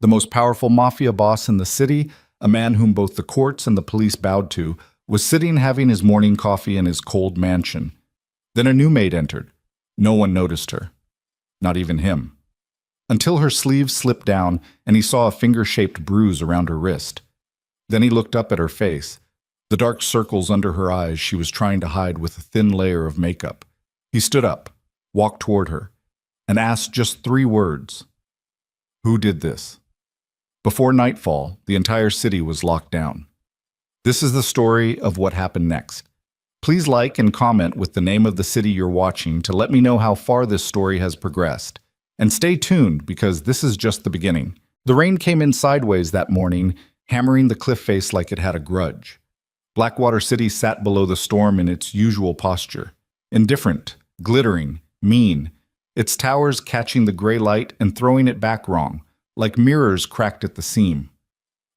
The most powerful mafia boss in the city, a man whom both the courts and the police bowed to, was sitting having his morning coffee in his cold mansion. Then a new maid entered. No one noticed her. Not even him. Until her sleeve slipped down and he saw a finger-shaped bruise around her wrist. Then he looked up at her face. The dark circles under her eyes she was trying to hide with a thin layer of makeup. He stood up, walked toward her, and asked just 3 words. Who did this? Before nightfall, the entire city was locked down. This is the story of what happened next. Please like and comment with the name of the city you're watching to let me know how far this story has progressed. And stay tuned because this is just the beginning. The rain came in sideways that morning, hammering the cliff face like it had a grudge. Blackwater City sat below the storm in its usual posture. Indifferent, glittering, mean, its towers catching the gray light and throwing it back wrong, like mirrors cracked at the seam.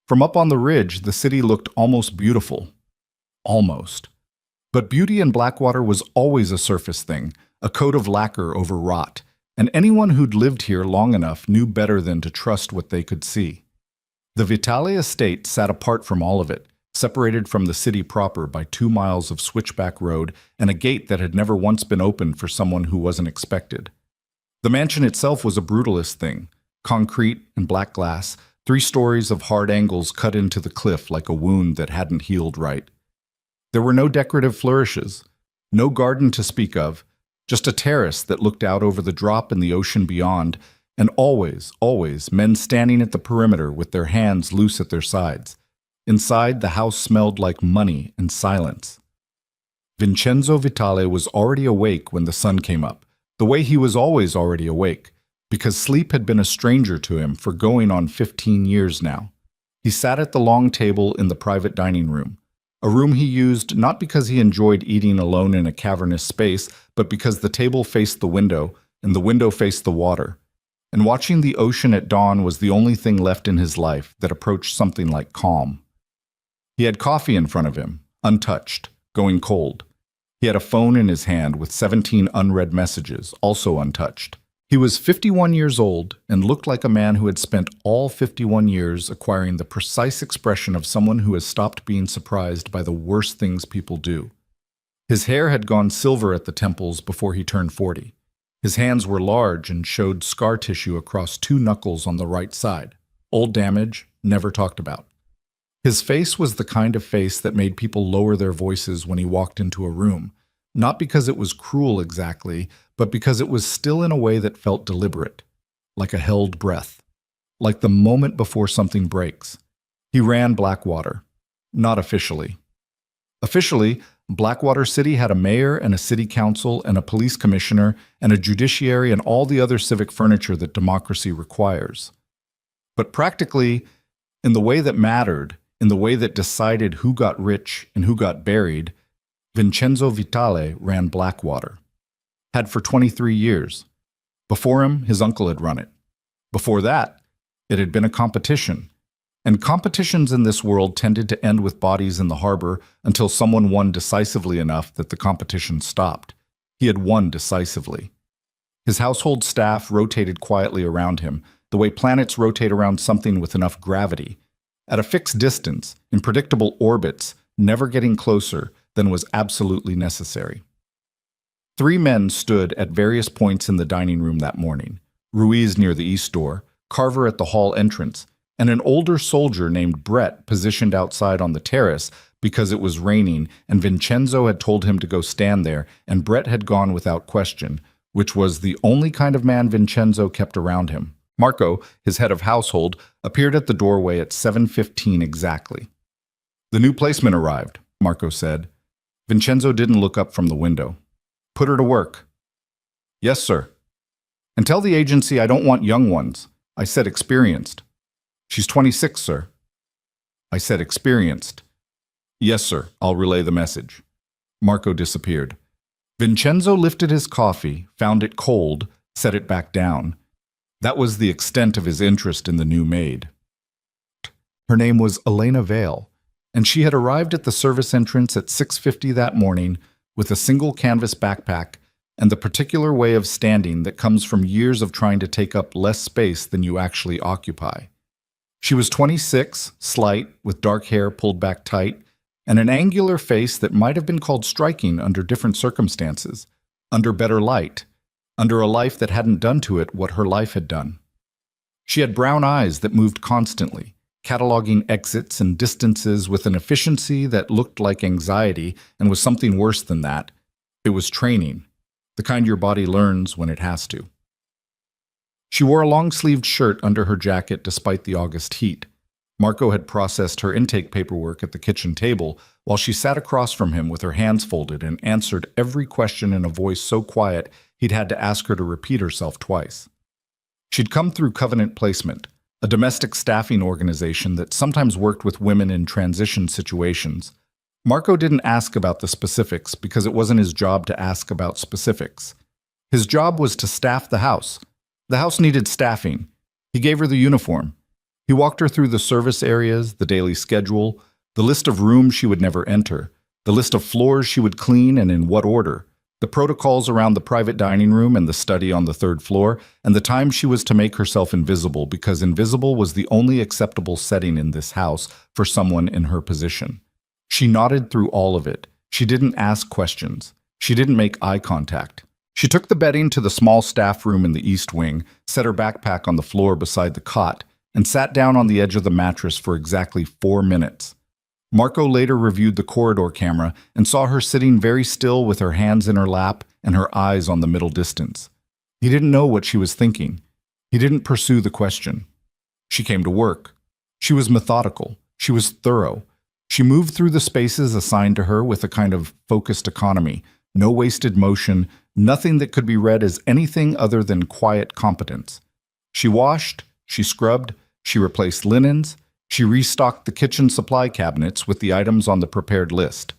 From up on the ridge, the city looked almost beautiful. Almost. But beauty in Blackwater was always a surface thing, a coat of lacquer over rot, and anyone who'd lived here long enough knew better than to trust what they could see. The Vitale estate sat apart from all of it, separated from the city proper by 2 miles of switchback road and a gate that had never once been opened for someone who wasn't expected. The mansion itself was a brutalist thing, concrete and black glass, 3 stories of hard angles cut into the cliff like a wound that hadn't healed right. There were no decorative flourishes, no garden to speak of, just a terrace that looked out over the drop and the ocean beyond, and always, always men standing at the perimeter with their hands loose at their sides. Inside, the house smelled like money and silence. Vincenzo Vitale was already awake when the sun came up, the way he was always already awake, because sleep had been a stranger to him for going on 15 years now. He sat at the long table in the private dining room, a room he used not because he enjoyed eating alone in a cavernous space, but because the table faced the window and the window faced the water. And watching the ocean at dawn was the only thing left in his life that approached something like calm. He had coffee in front of him, untouched, going cold. He had a phone in his hand with 17 unread messages, also untouched. He was 51 years old and looked like a man who had spent all 51 years acquiring the precise expression of someone who has stopped being surprised by the worst things people do. His hair had gone silver at the temples before he turned 40. His hands were large and showed scar tissue across 2 knuckles on the right side. Old damage, never talked about. His face was the kind of face that made people lower their voices when he walked into a room, not because it was cruel exactly, but because it was still in a way that felt deliberate, like a held breath, like the moment before something breaks. He ran Blackwater, not officially. Officially, Blackwater City had a mayor and a city council and a police commissioner and a judiciary and all the other civic furniture that democracy requires. But practically, in the way that mattered, in the way that decided who got rich and who got buried, Vincenzo Vitale ran Blackwater. Had for 23 years. Before him, his uncle had run it. Before that, it had been a competition. And competitions in this world tended to end with bodies in the harbor until someone won decisively enough that the competition stopped. He had won decisively. His household staff rotated quietly around him, the way planets rotate around something with enough gravity. At a fixed distance, in predictable orbits, never getting closer than was absolutely necessary. 3 men stood at various points in the dining room that morning. Ruiz near the east door, Carver at the hall entrance, and an older soldier named Brett positioned outside on the terrace because it was raining and Vincenzo had told him to go stand there, and Brett had gone without question, which was the only kind of man Vincenzo kept around him. Marco, his head of household, appeared at the doorway at 7:15 exactly. "The new placeman arrived," Marco said. Vincenzo didn't look up from the window. "Put her to work." "Yes, sir." "And tell the agency I don't want young ones. I said experienced." "She's 26, sir." "I said experienced." "Yes, sir. I'll relay the message." Marco disappeared. Vincenzo lifted his coffee, found it cold, set it back down. That was the extent of his interest in the new maid. Her name was Elena Vale, and she had arrived at the service entrance at 6:50 that morning with a single canvas backpack and the particular way of standing that comes from years of trying to take up less space than you actually occupy. She was 26, slight, with dark hair pulled back tight, and an angular face that might have been called striking under different circumstances, under better light, under a life that hadn't done to it what her life had done. She had brown eyes that moved constantly, cataloging exits and distances with an efficiency that looked like anxiety and was something worse than that. It was training, the kind your body learns when it has to. She wore a long-sleeved shirt under her jacket despite the August heat. Marco had processed her intake paperwork at the kitchen table while she sat across from him with her hands folded and answered every question in a voice so quiet he'd had to ask her to repeat herself twice. She'd come through Covenant Placement, a domestic staffing organization that sometimes worked with women in transition situations. Marco didn't ask about the specifics because it wasn't his job to ask about specifics. His job was to staff the house. The house needed staffing. He gave her the uniform. He walked her through the service areas, the daily schedule, the list of rooms she would never enter, the list of floors she would clean and in what order, the protocols around the private dining room and the study on the third floor, and the time she was to make herself invisible because invisible was the only acceptable setting in this house for someone in her position. She nodded through all of it. She didn't ask questions. She didn't make eye contact. She took the bedding to the small staff room in the east wing, set her backpack on the floor beside the cot, and sat down on the edge of the mattress for exactly 4 minutes. Marco later reviewed the corridor camera and saw her sitting very still with her hands in her lap and her eyes on the middle distance. He didn't know what she was thinking. He didn't pursue the question. She came to work. She was methodical. She was thorough. She moved through the spaces assigned to her with a kind of focused economy, no wasted motion, nothing that could be read as anything other than quiet competence. She washed, she scrubbed, she replaced linens, she restocked the kitchen supply cabinets with the items on the prepared list.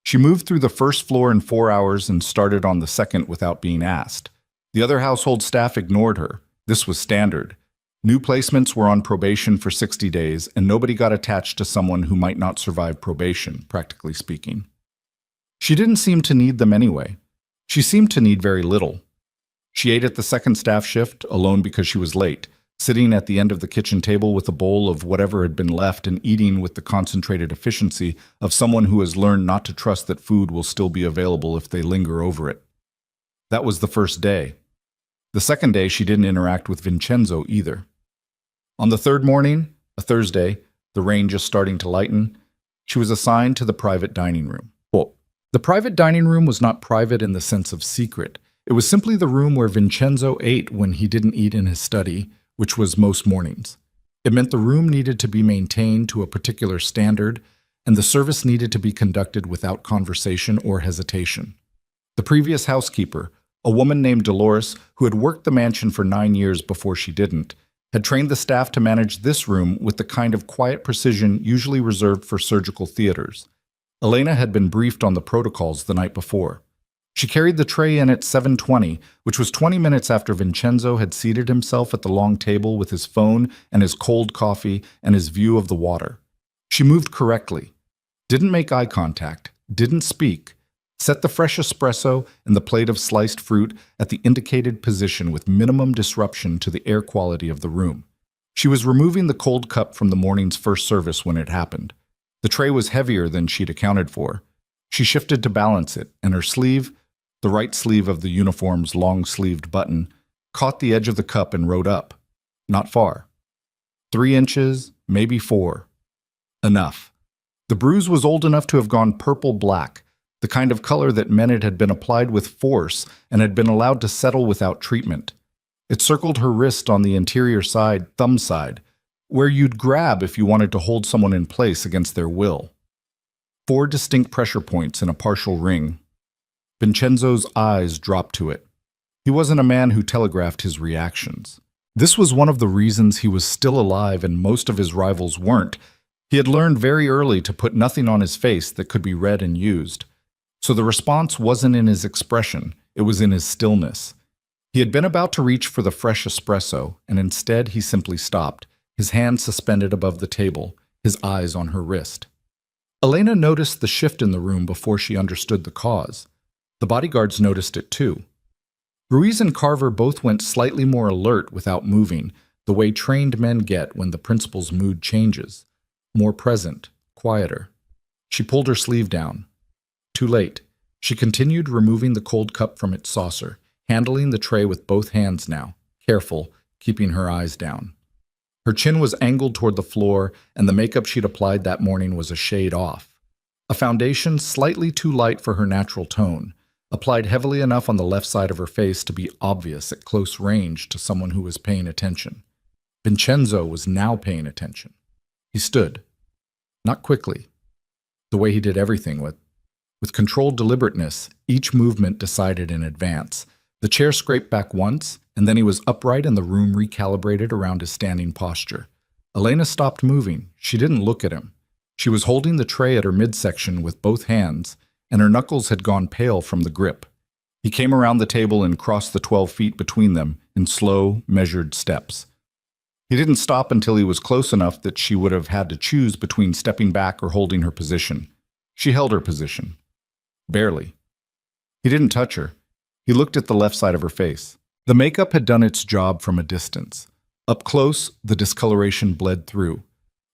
She moved through the first floor in 4 hours and started on the second without being asked. The other household staff ignored her. This was standard. New placements were on probation for 60 days, and nobody got attached to someone who might not survive probation, practically speaking. She didn't seem to need them anyway. She seemed to need very little. She ate at the second staff shift, alone because she was late, sitting at the end of the kitchen table with a bowl of whatever had been left and eating with the concentrated efficiency of someone who has learned not to trust that food will still be available if they linger over it. That was the first day. The second day, she didn't interact with Vincenzo either. On the third morning, a Thursday, the rain just starting to lighten, she was assigned to the private dining room. Well, the private dining room was not private in the sense of secret. It was simply the room where Vincenzo ate when he didn't eat in his study, which was most mornings. It meant the room needed to be maintained to a particular standard, and the service needed to be conducted without conversation or hesitation. The previous housekeeper, a woman named Dolores, who had worked the mansion for 9 years before she didn't, had trained the staff to manage this room with the kind of quiet precision usually reserved for surgical theaters. Elena had been briefed on the protocols the night before. She carried the tray in at 7:20, which was 20 minutes after Vincenzo had seated himself at the long table with his phone and his cold coffee and his view of the water. She moved correctly, didn't make eye contact, didn't speak, set the fresh espresso and the plate of sliced fruit at the indicated position with minimum disruption to the air quality of the room. She was removing the cold cup from the morning's first service when it happened. The tray was heavier than she'd accounted for. She shifted to balance it, and her sleeve, the right sleeve of the uniform's long-sleeved button, caught the edge of the cup and rode up. Not far. 3 inches, maybe 4. Enough. The bruise was old enough to have gone purple-black, the kind of color that meant it had been applied with force and had been allowed to settle without treatment. It circled her wrist on the interior side, thumb side, where you'd grab if you wanted to hold someone in place against their will. 4 distinct pressure points in a partial ring. Vincenzo's eyes dropped to it. He wasn't a man who telegraphed his reactions. This was one of the reasons he was still alive and most of his rivals weren't. He had learned very early to put nothing on his face that could be read and used. So the response wasn't in his expression, it was in his stillness. He had been about to reach for the fresh espresso, and instead he simply stopped, his hand suspended above the table, his eyes on her wrist. Elena noticed the shift in the room before she understood the cause. The bodyguards noticed it too. Ruiz and Carver both went slightly more alert without moving, the way trained men get when the principal's mood changes. More present, quieter. She pulled her sleeve down. Too late. She continued removing the cold cup from its saucer, handling the tray with both hands now, careful, keeping her eyes down. Her chin was angled toward the floor, and the makeup she'd applied that morning was a shade off. A foundation slightly too light for her natural tone, applied heavily enough on the left side of her face to be obvious at close range to someone who was paying attention. Vincenzo was now paying attention. He stood. Not quickly. The way he did everything, with controlled deliberateness, each movement decided in advance. The chair scraped back once, and then he was upright and the room recalibrated around his standing posture. Elena stopped moving. She didn't look at him. She was holding the tray at her midsection with both hands, and her knuckles had gone pale from the grip. He came around the table and crossed the 12 feet between them in slow, measured steps. He didn't stop until he was close enough that she would have had to choose between stepping back or holding her position. She held her position. Barely. He didn't touch her. He looked at the left side of her face. The makeup had done its job from a distance. Up close, the discoloration bled through.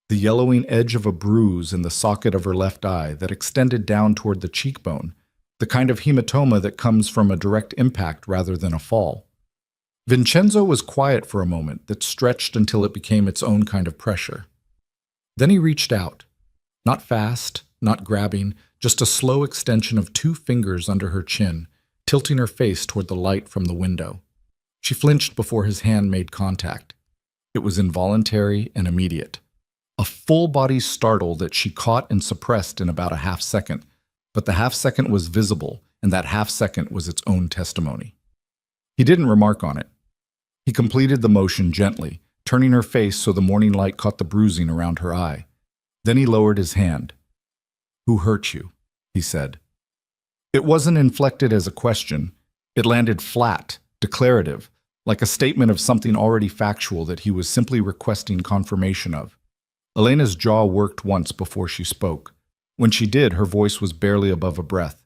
The yellowing edge of a bruise in the socket of her left eye that extended down toward the cheekbone, the kind of hematoma that comes from a direct impact rather than a fall. Vincenzo was quiet for a moment that stretched until it became its own kind of pressure. Then he reached out. Not fast, not grabbing, just a slow extension of 2 fingers under her chin, tilting her face toward the light from the window. She flinched before his hand made contact. It was involuntary and immediate. A full-body startle that she caught and suppressed in about a half-second, but the half-second was visible, and that half-second was its own testimony. He didn't remark on it. He completed the motion gently, turning her face so the morning light caught the bruising around her eye. Then he lowered his hand. "Who hurt you?" he said. It wasn't inflected as a question. It landed flat, declarative, like a statement of something already factual that he was simply requesting confirmation of. Elena's jaw worked once before she spoke. When she did, her voice was barely above a breath.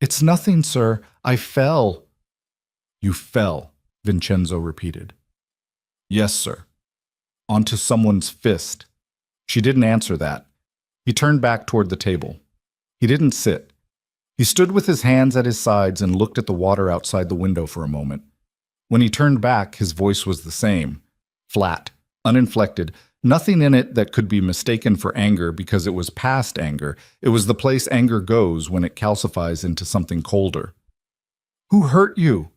"It's nothing, sir. I fell." "You fell," Vincenzo repeated. "Yes, sir." Onto someone's fist. She didn't answer that. He turned back toward the table. He didn't sit. He stood with his hands at his sides and looked at the water outside the window for a moment. When he turned back, his voice was the same. Flat, uninflected, nothing in it that could be mistaken for anger because it was past anger. It was the place anger goes when it calcifies into something colder. "Who hurt you?"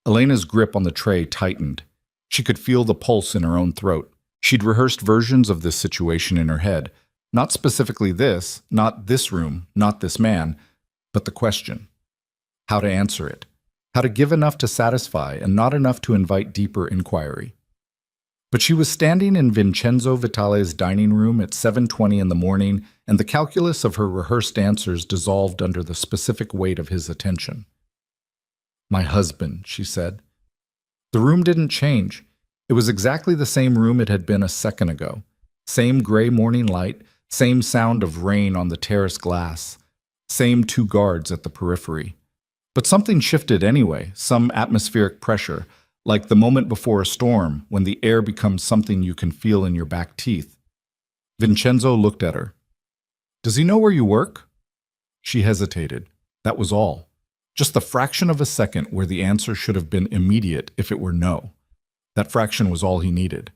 Elena's grip on the tray tightened. She could feel the pulse in her own throat. She'd rehearsed versions of this situation in her head. Not specifically this, not this room, not this man, but the question. How to answer it. How to give enough to satisfy and not enough to invite deeper inquiry. But she was standing in Vincenzo Vitale's dining room at 7:20 in the morning, and the calculus of her rehearsed answers dissolved under the specific weight of his attention. "My husband," she said. The room didn't change. It was exactly the same room it had been a second ago. Same gray morning light, same sound of rain on the terrace glass, same 2 guards at the periphery. But something shifted anyway, some atmospheric pressure, like the moment before a storm, when the air becomes something you can feel in your back teeth. Vincenzo looked at her. "Does he know where you work?" She hesitated. That was all. Just the fraction of a second where the answer should have been immediate if it were no. That fraction was all he needed.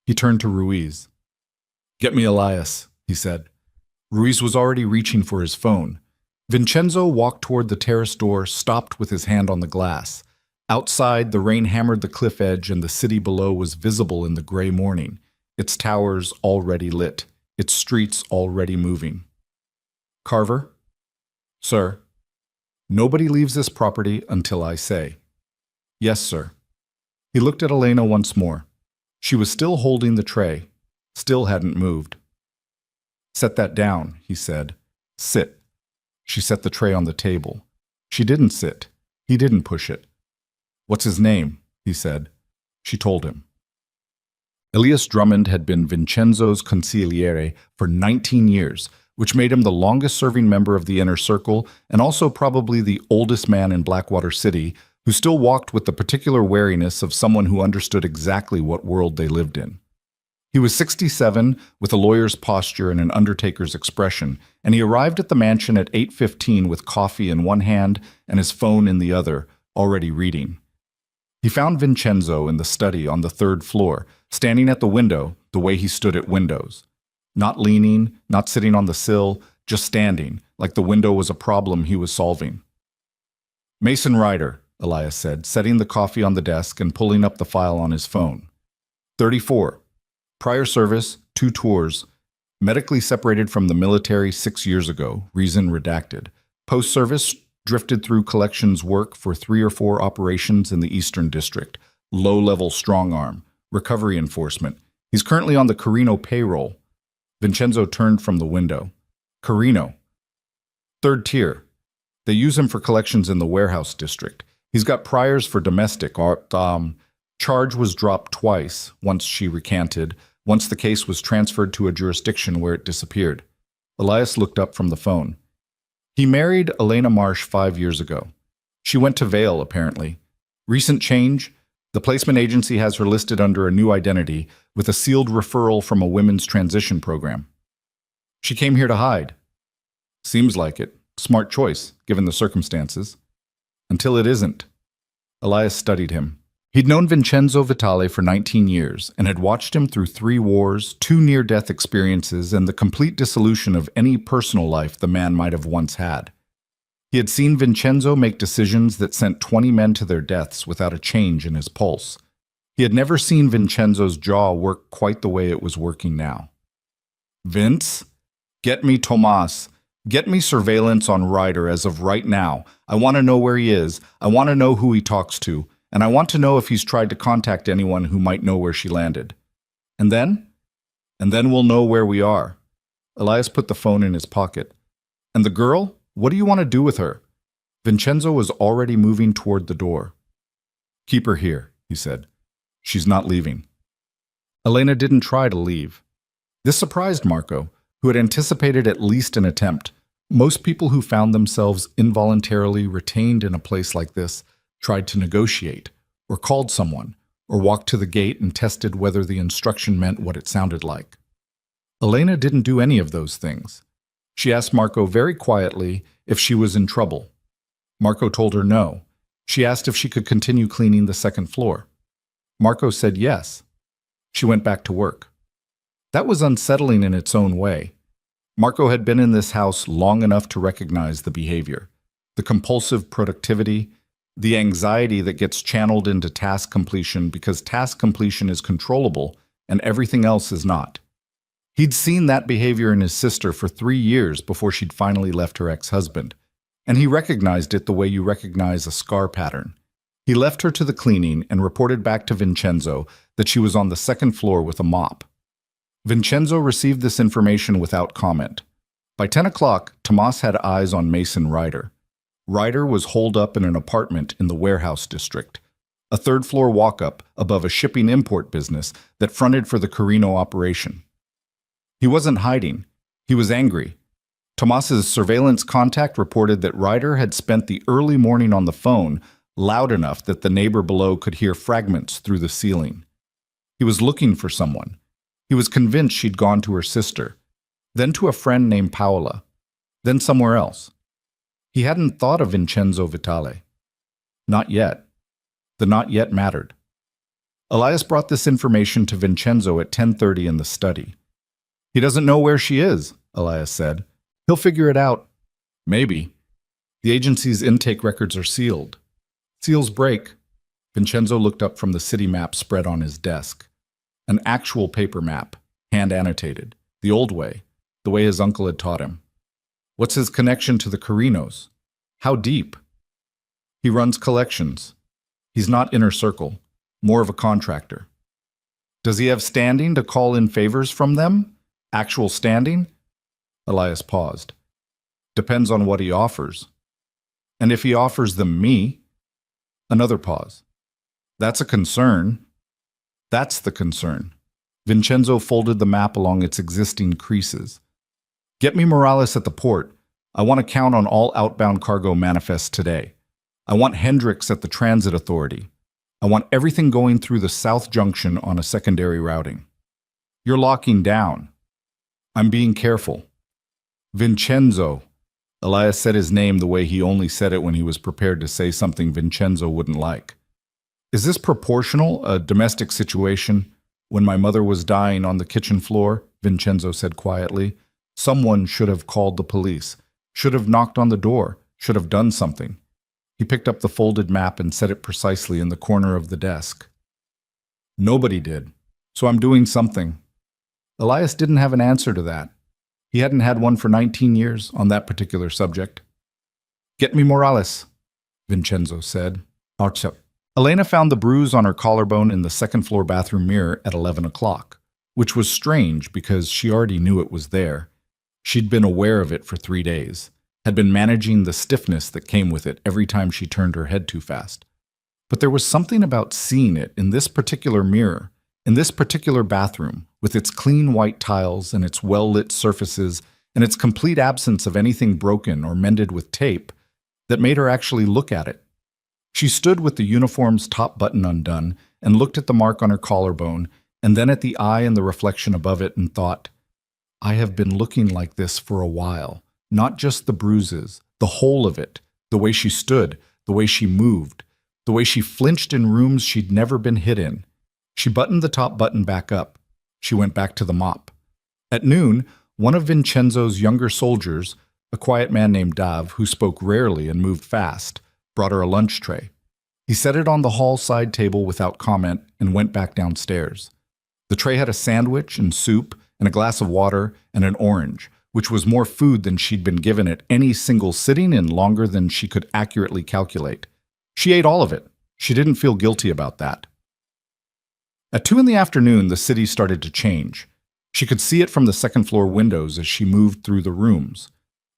He turned to Ruiz. "Get me Elias," he said. Ruiz was already reaching for his phone. Vincenzo walked toward the terrace door, stopped with his hand on the glass. Outside, the rain hammered the cliff edge and the city below was visible in the gray morning, its towers already lit, its streets already moving. "Carver?" "Sir?" "Nobody leaves this property until I say." "Yes, sir." He looked at Elena once more. She was still holding the tray, still hadn't moved. "Set that down," he said. "Sit." She set the tray on the table. She didn't sit. He didn't push it. "What's his name?" he said. She told him. Elias Drummond had been Vincenzo's consigliere for 19 years, which made him the longest-serving member of the Inner Circle and also probably the oldest man in Blackwater City, who still walked with the particular wariness of someone who understood exactly what world they lived in. He was 67, with a lawyer's posture and an undertaker's expression, and he arrived at the mansion at 8:15 with coffee in one hand and his phone in the other, already reading. He found Vincenzo in the study on the third floor, standing at the window the way he stood at windows. Not leaning, not sitting on the sill, just standing, like the window was a problem he was solving. "Mason Ryder," Elias said, setting the coffee on the desk and pulling up the file on his phone. 34. Prior service, 2 tours. Medically separated from the military 6 years ago, reason redacted. Post-service, drifted through collections work for 3 or 4 operations in the Eastern District. Low-level strong arm. Recovery enforcement. He's currently on the Carino payroll. Vincenzo turned from the window. Carino. 3rd tier. They use him for collections in the warehouse district. He's got priors for domestic. Charge was dropped twice, once she recanted, once the case was transferred to a jurisdiction where it disappeared. Elias looked up from the phone. He married Elena Marsh 5 years ago. She went to Vail, apparently. Recent change? The placement agency has her listed under a new identity with a sealed referral from a women's transition program. She came here to hide. Seems like it. Smart choice, given the circumstances. Until it isn't. Elias studied him. He'd known Vincenzo Vitale for 19 years and had watched him through 3 wars, 2 near-death experiences, and the complete dissolution of any personal life the man might have once had. He had seen Vincenzo make decisions that sent 20 men to their deaths without a change in his pulse. He had never seen Vincenzo's jaw work quite the way it was working now. "Vince? Get me Tomas. Get me surveillance on Ryder as of right now. I want to know where he is. I want to know who he talks to. And I want to know if he's tried to contact anyone who might know where she landed. And then? And then we'll know where we are." Elias put the phone in his pocket. "And the girl? What do you want to do with her?" Vincenzo was already moving toward the door. "Keep her here," he said. "She's not leaving." Elena didn't try to leave. This surprised Marco, who had anticipated at least an attempt. Most people who found themselves involuntarily retained in a place like this tried to negotiate, or called someone, or walked to the gate and tested whether the instruction meant what it sounded like. Elena didn't do any of those things. She asked Marco very quietly if she was in trouble. Marco told her no. She asked if she could continue cleaning the 2nd floor. Marco said yes. She went back to work. That was unsettling in its own way. Marco had been in this house long enough to recognize the behavior, the compulsive productivity, the anxiety that gets channeled into task completion because task completion is controllable and everything else is not. He'd seen that behavior in his sister for 3 years before she'd finally left her ex-husband, and he recognized it the way you recognize a scar pattern. He left her to the cleaning and reported back to Vincenzo that she was on the 2nd floor with a mop. Vincenzo received this information without comment. By 10 o'clock, Tomas had eyes on Mason Ryder. Ryder was holed up in an apartment in the warehouse district, a 3rd-floor walk-up above a shipping import business that fronted for the Carino operation. He wasn't hiding. He was angry. Tomas's surveillance contact reported that Ryder had spent the early morning on the phone loud enough that the neighbor below could hear fragments through the ceiling. He was looking for someone. He was convinced she'd gone to her sister, then to a friend named Paola, then somewhere else. He hadn't thought of Vincenzo Vitale. Not yet. The not yet mattered. Elias brought this information to Vincenzo at 10:30 in the study. "He doesn't know where she is," Elias said. "He'll figure it out." "Maybe. The agency's intake records are sealed." "Seals break." Vincenzo looked up from the city map spread on his desk. An actual paper map, hand-annotated, the old way, the way his uncle had taught him. "What's his connection to the Carinos? How deep?" "He runs collections. He's not inner circle, more of a contractor." "Does he have standing to call in favors from them? Actual standing?" Elias paused. "Depends on what he offers." "And if he offers them me?" Another pause. "That's a concern." "That's the concern." Vincenzo folded the map along its existing creases. "Get me Morales at the port. I want to count on all outbound cargo manifests today. I want Hendricks at the transit authority. I want everything going through the South Junction on a secondary routing. You're locking down. I'm being careful. Vincenzo. Elias said his name the way he only said it when he was prepared to say something Vincenzo wouldn't like. Is this proportional, a domestic situation? When my mother was dying on the kitchen floor, Vincenzo said quietly, someone should have called the police, should have knocked on the door, should have done something. He picked up the folded map and set it precisely in the corner of the desk. Nobody did, so I'm doing something. Elias didn't have an answer to that. He hadn't had one for 19 years on that particular subject. Get me Morales, Vincenzo said. Archep. Elena found the bruise on her collarbone in the second-floor bathroom mirror at 11 o'clock, which was strange because she already knew it was there. She'd been aware of it for 3 days, had been managing the stiffness that came with it every time she turned her head too fast. But there was something about seeing it in this particular mirror, in this particular bathroom, with its clean white tiles and its well-lit surfaces and its complete absence of anything broken or mended with tape, that made her actually look at it. She stood with the uniform's top button undone and looked at the mark on her collarbone and then at the eye and the reflection above it and thought, I have been looking like this for a while, not just the bruises, the whole of it, the way she stood, the way she moved, the way she flinched in rooms she'd never been hit in. She buttoned the top button back up. She went back to the mop. At noon, one of Vincenzo's younger soldiers, a quiet man named Dav, who spoke rarely and moved fast, brought her a lunch tray. He set it on the hall side table without comment and went back downstairs. The tray had a sandwich and soup and a glass of water and an orange, which was more food than she'd been given at any single sitting in longer than she could accurately calculate. She ate all of it. She didn't feel guilty about that. At 2 in the afternoon, the city started to change. She could see it from the second-floor windows as she moved through the rooms.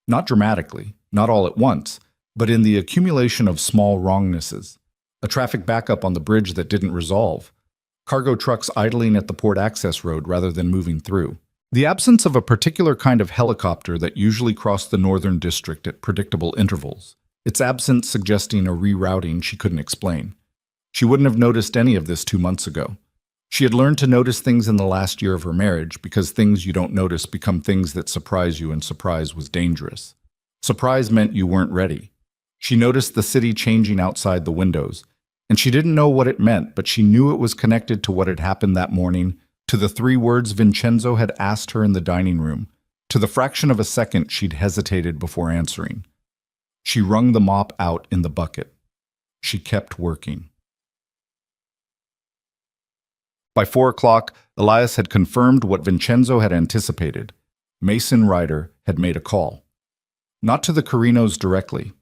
Not dramatically, not all at once, but in the accumulation of small wrongnesses. A traffic backup on the bridge that didn't resolve. Cargo trucks idling at the port access road rather than moving through. The absence of a particular kind of helicopter that usually crossed the northern district at predictable intervals. Its absence suggesting a rerouting she couldn't explain. She wouldn't have noticed any of this 2 months ago. She had learned to notice things in the last year of her marriage because things you don't notice become things that surprise you, and surprise was dangerous. Surprise meant you weren't ready. She noticed the city changing outside the windows, and she didn't know what it meant, but she knew it was connected to what had happened that morning, to the 3 words Vincenzo had asked her in the dining room, to the fraction of a second she'd hesitated before answering. She wrung the mop out in the bucket. She kept working. By 4 o'clock, Elias had confirmed what Vincenzo had anticipated. Mason Ryder had made a call. Not to the Carinos directly.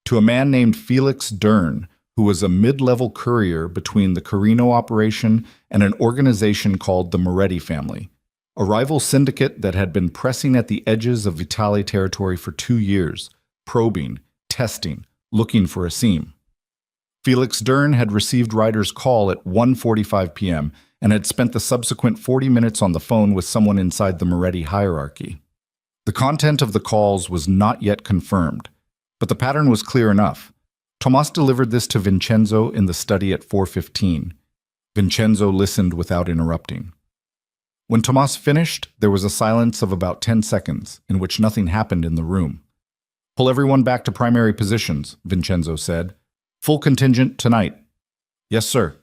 To a man named Felix Dern, who was a mid-level courier between the Carino operation and an organization called the Moretti family, a rival syndicate that had been pressing at the edges of Vitali territory for 2 years, probing, testing, looking for a seam. Felix Dern had received Ryder's call at 1:45 p.m. and had spent the subsequent 40 minutes on the phone with someone inside the Moretti hierarchy. The content of the calls was not yet confirmed, but the pattern was clear enough. Tomas delivered this to Vincenzo in the study at 4:15. Vincenzo listened without interrupting. When Tomas finished, there was a silence of about 10 seconds, in which nothing happened in the room. Pull everyone back to primary positions, Vincenzo said. Full contingent tonight. Yes, sir.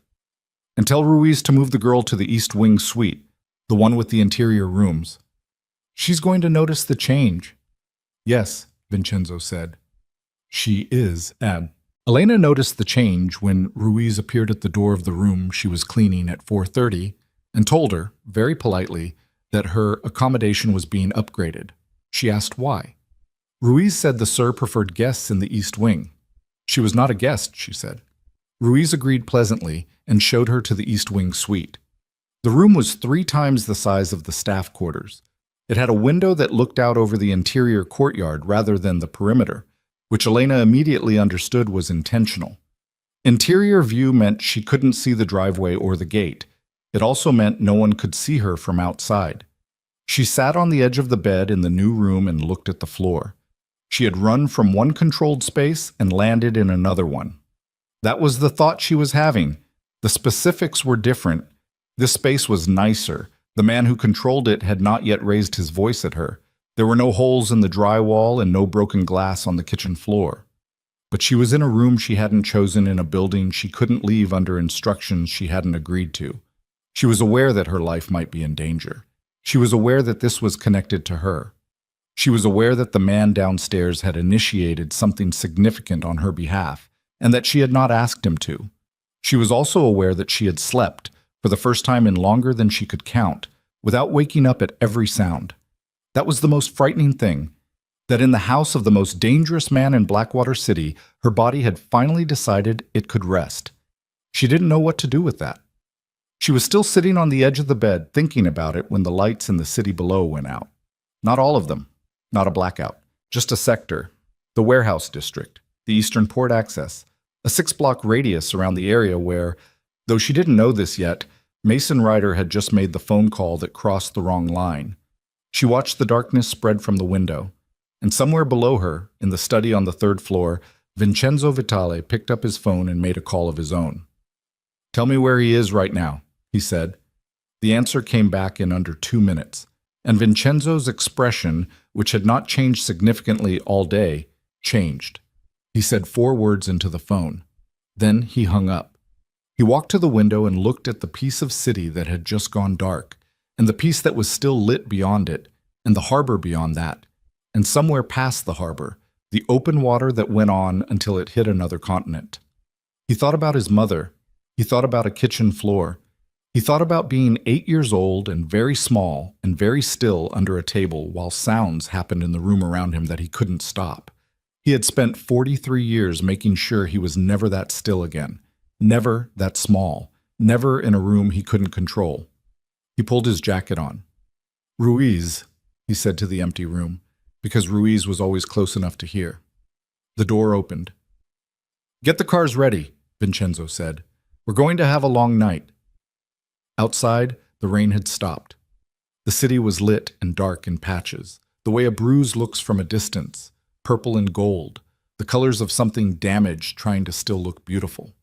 And tell Ruiz to move the girl to the East Wing suite, the one with the interior rooms. She's going to notice the change. Yes, Vincenzo said. She is, Ab. Elena noticed the change when Ruiz appeared at the door of the room she was cleaning at 4:30 and told her, very politely, that her accommodation was being upgraded. She asked why. Ruiz said the sir preferred guests in the East Wing. She was not a guest, she said. Ruiz agreed pleasantly and showed her to the East Wing suite. The room was 3 times the size of the staff quarters. It had a window that looked out over the interior courtyard rather than the perimeter, which Elena immediately understood was intentional. Interior view meant she couldn't see the driveway or the gate. It also meant no one could see her from outside. She sat on the edge of the bed in the new room and looked at the floor. She had run from one controlled space and landed in another one. That was the thought she was having. The specifics were different. This space was nicer. The man who controlled it had not yet raised his voice at her. There were no holes in the drywall and no broken glass on the kitchen floor. But she was in a room she hadn't chosen, in a building she couldn't leave under instructions she hadn't agreed to. She was aware that her life might be in danger. She was aware that this was connected to her. She was aware that the man downstairs had initiated something significant on her behalf, and that she had not asked him to. She was also aware that she had slept, for the first time in longer than she could count, without waking up at every sound. That was the most frightening thing, that in the house of the most dangerous man in Blackwater City, her body had finally decided it could rest. She didn't know what to do with that. She was still sitting on the edge of the bed, thinking about it, when the lights in the city below went out. Not all of them. Not a blackout. Just a sector. The warehouse district. The Eastern Port Access. A 6-block radius around the area where, though she didn't know this yet, Mason Ryder had just made the phone call that crossed the wrong line. She watched the darkness spread from the window, and somewhere below her, in the study on the 3rd floor, Vincenzo Vitale picked up his phone and made a call of his own. "Tell me where he is right now," he said. The answer came back in under 2 minutes, and Vincenzo's expression, which had not changed significantly all day, changed. He said 4 words into the phone. Then he hung up. He walked to the window and looked at the piece of city that had just gone dark, and the piece that was still lit beyond it, and the harbor beyond that, and somewhere past the harbor, the open water that went on until it hit another continent. He thought about his mother. He thought about a kitchen floor. He thought about being 8 years old and very small and very still under a table while sounds happened in the room around him that he couldn't stop. He had spent 43 years making sure he was never that still again, never that small, never in a room he couldn't control. He pulled his jacket on. "Ruiz," he said to the empty room, because Ruiz was always close enough to hear. The door opened. "Get the cars ready," Vincenzo said. "We're going to have a long night." Outside, the rain had stopped. The city was lit and dark in patches, the way a bruise looks from a distance, purple and gold, the colors of something damaged trying to still look beautiful.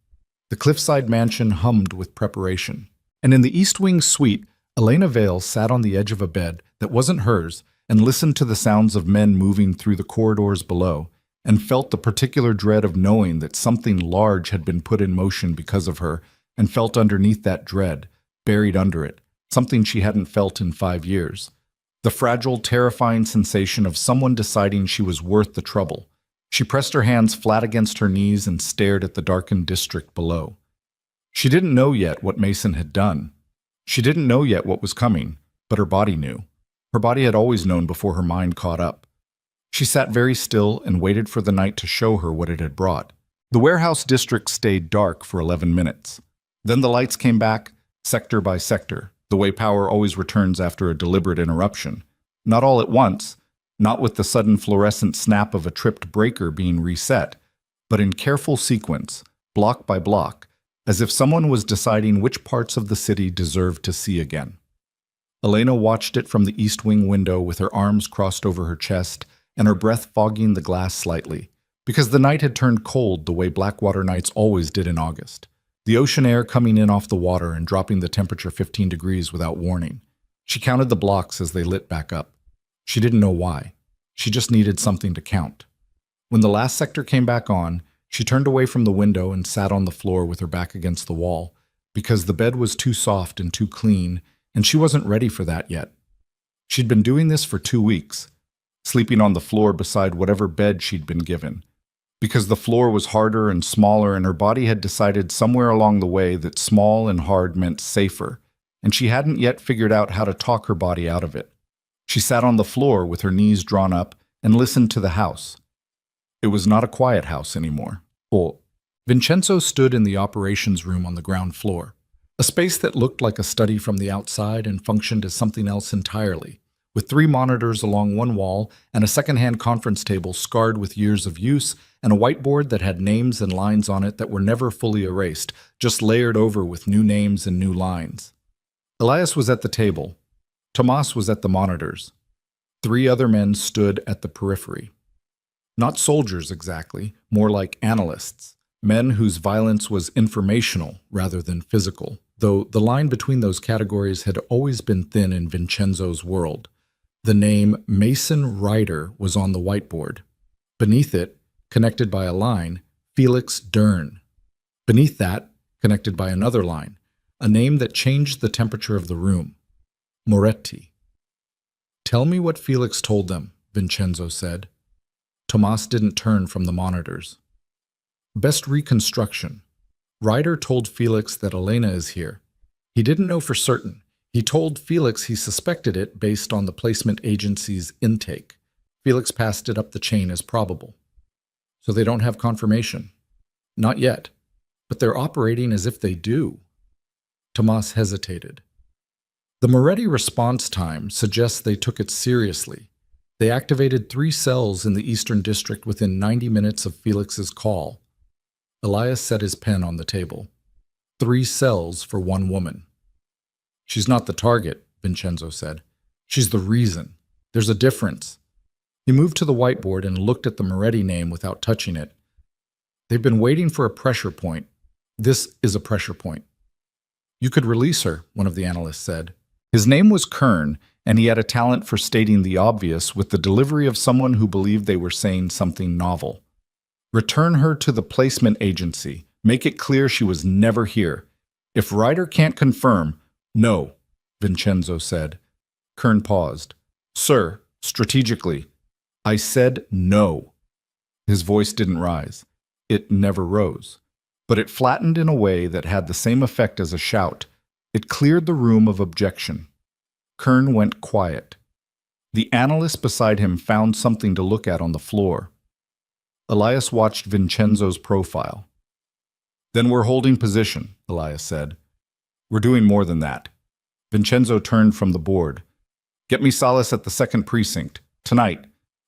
The cliffside mansion hummed with preparation, and in the East Wing suite, Elena Vale sat on the edge of a bed that wasn't hers and listened to the sounds of men moving through the corridors below, and felt the particular dread of knowing that something large had been put in motion because of her, and felt underneath that dread, buried under it, something she hadn't felt in 5 years. The fragile, terrifying sensation of someone deciding she was worth the trouble. She pressed her hands flat against her knees and stared at the darkened district below. She didn't know yet what Mason had done. She didn't know yet what was coming, but her body knew. Her body had always known before her mind caught up. She sat very still and waited for the night to show her what it had brought. The warehouse district stayed dark for 11 minutes. Then the lights came back, sector by sector, the way power always returns after a deliberate interruption. Not all at once, not with the sudden fluorescent snap of a tripped breaker being reset, but in careful sequence, block by block, as if someone was deciding which parts of the city deserved to see again. Elena watched it from the East Wing window with her arms crossed over her chest and her breath fogging the glass slightly, because the night had turned cold the way Blackwater nights always did in August. The ocean air coming in off the water and dropping the temperature 15 degrees without warning. She counted the blocks as they lit back up. She didn't know why. She just needed something to count. When the last sector came back on, she turned away from the window and sat on the floor with her back against the wall, because the bed was too soft and too clean, and she wasn't ready for that yet. She'd been doing this for 2 weeks, sleeping on the floor beside whatever bed she'd been given, because the floor was harder and smaller, and her body had decided somewhere along the way that small and hard meant safer, and she hadn't yet figured out how to talk her body out of it. She sat on the floor with her knees drawn up and listened to the house. It was not a quiet house anymore. Vincenzo stood in the operations room on the ground floor, a space that looked like a study from the outside and functioned as something else entirely, with 3 monitors along one wall and a second-hand conference table scarred with years of use, and a whiteboard that had names and lines on it that were never fully erased, just layered over with new names and new lines. Elias was at the table. Tomas was at the monitors. 3 other men stood at the periphery. Not soldiers exactly, more like analysts, men whose violence was informational rather than physical, though the line between those categories had always been thin in Vincenzo's world. The name Mason Ryder was on the whiteboard. Beneath it, connected by a line, Felix Dern. Beneath that, connected by another line, a name that changed the temperature of the room. Moretti. "Tell me what Felix told them," Vincenzo said. Tomas didn't turn from the monitors. "Best reconstruction. Ryder told Felix that Elena is here. He didn't know for certain. He told Felix he suspected it based on the placement agency's intake. Felix passed it up the chain as probable. So they don't have confirmation." "Not yet. But they're operating as if they do." Tomas hesitated. The Moretti response time suggests they took it seriously. They activated 3 cells in the Eastern District within 90 minutes of Felix's call. Elias set his pen on the table. 3 cells for one woman. "She's not the target," Vincenzo said. "She's the reason. There's a difference." He moved to the whiteboard and looked at the Moretti name without touching it. "They've been waiting for a pressure point. This is a pressure point." "You could release her," one of the analysts said. His name was Kern, and he had a talent for stating the obvious with the delivery of someone who believed they were saying something novel. "Return her to the placement agency. Make it clear she was never here. If Ryder can't confirm—" "No," Vincenzo said. Kern paused. "Sir, strategically." "I said no." His voice didn't rise. It never rose. But it flattened in a way that had the same effect as a shout. It cleared the room of objection. Kern went quiet. The analyst beside him found something to look at on the floor. Elias watched Vincenzo's profile. "Then we're holding position," Elias said. "We're doing more than that." Vincenzo turned from the board. "Get me Salas at the 2nd Precinct, tonight,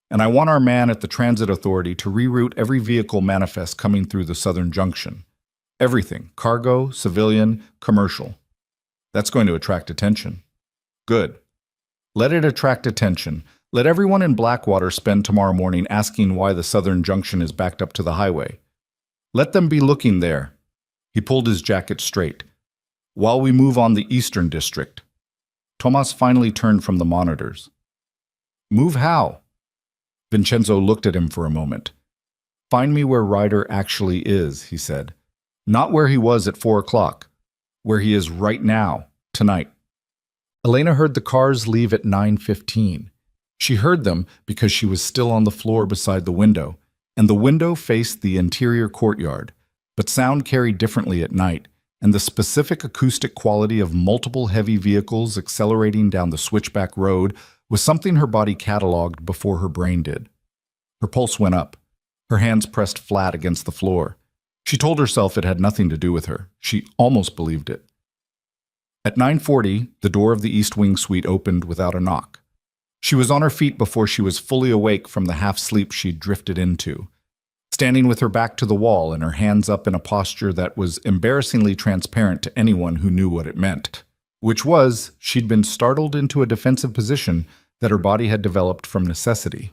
and I want our man at the Transit Authority to reroute every vehicle manifest coming through the Southern Junction. Everything, cargo, civilian, commercial. That's going to attract attention." "Good. Let it attract attention. Let everyone in Blackwater spend tomorrow morning asking why the Southern Junction is backed up to the highway. Let them be looking there." He pulled his jacket straight. "While we move on the Eastern District." Tomas finally turned from the monitors. "Move how?" Vincenzo looked at him for a moment. "Find me where Ryder actually is," he said. "Not where he was at 4 o'clock. Where he is right now, tonight." Elena heard the cars leave at 9:15. She heard them because she was still on the floor beside the window, and the window faced the interior courtyard, but sound carried differently at night, and the specific acoustic quality of multiple heavy vehicles accelerating down the switchback road was something her body cataloged before her brain did. Her pulse went up. Her hands pressed flat against the floor. She told herself it had nothing to do with her. She almost believed it. At 9:40, the door of the East Wing suite opened without a knock. She was on her feet before she was fully awake from the half-sleep she'd drifted into, standing with her back to the wall and her hands up in a posture that was embarrassingly transparent to anyone who knew what it meant, which was she'd been startled into a defensive position that her body had developed from necessity.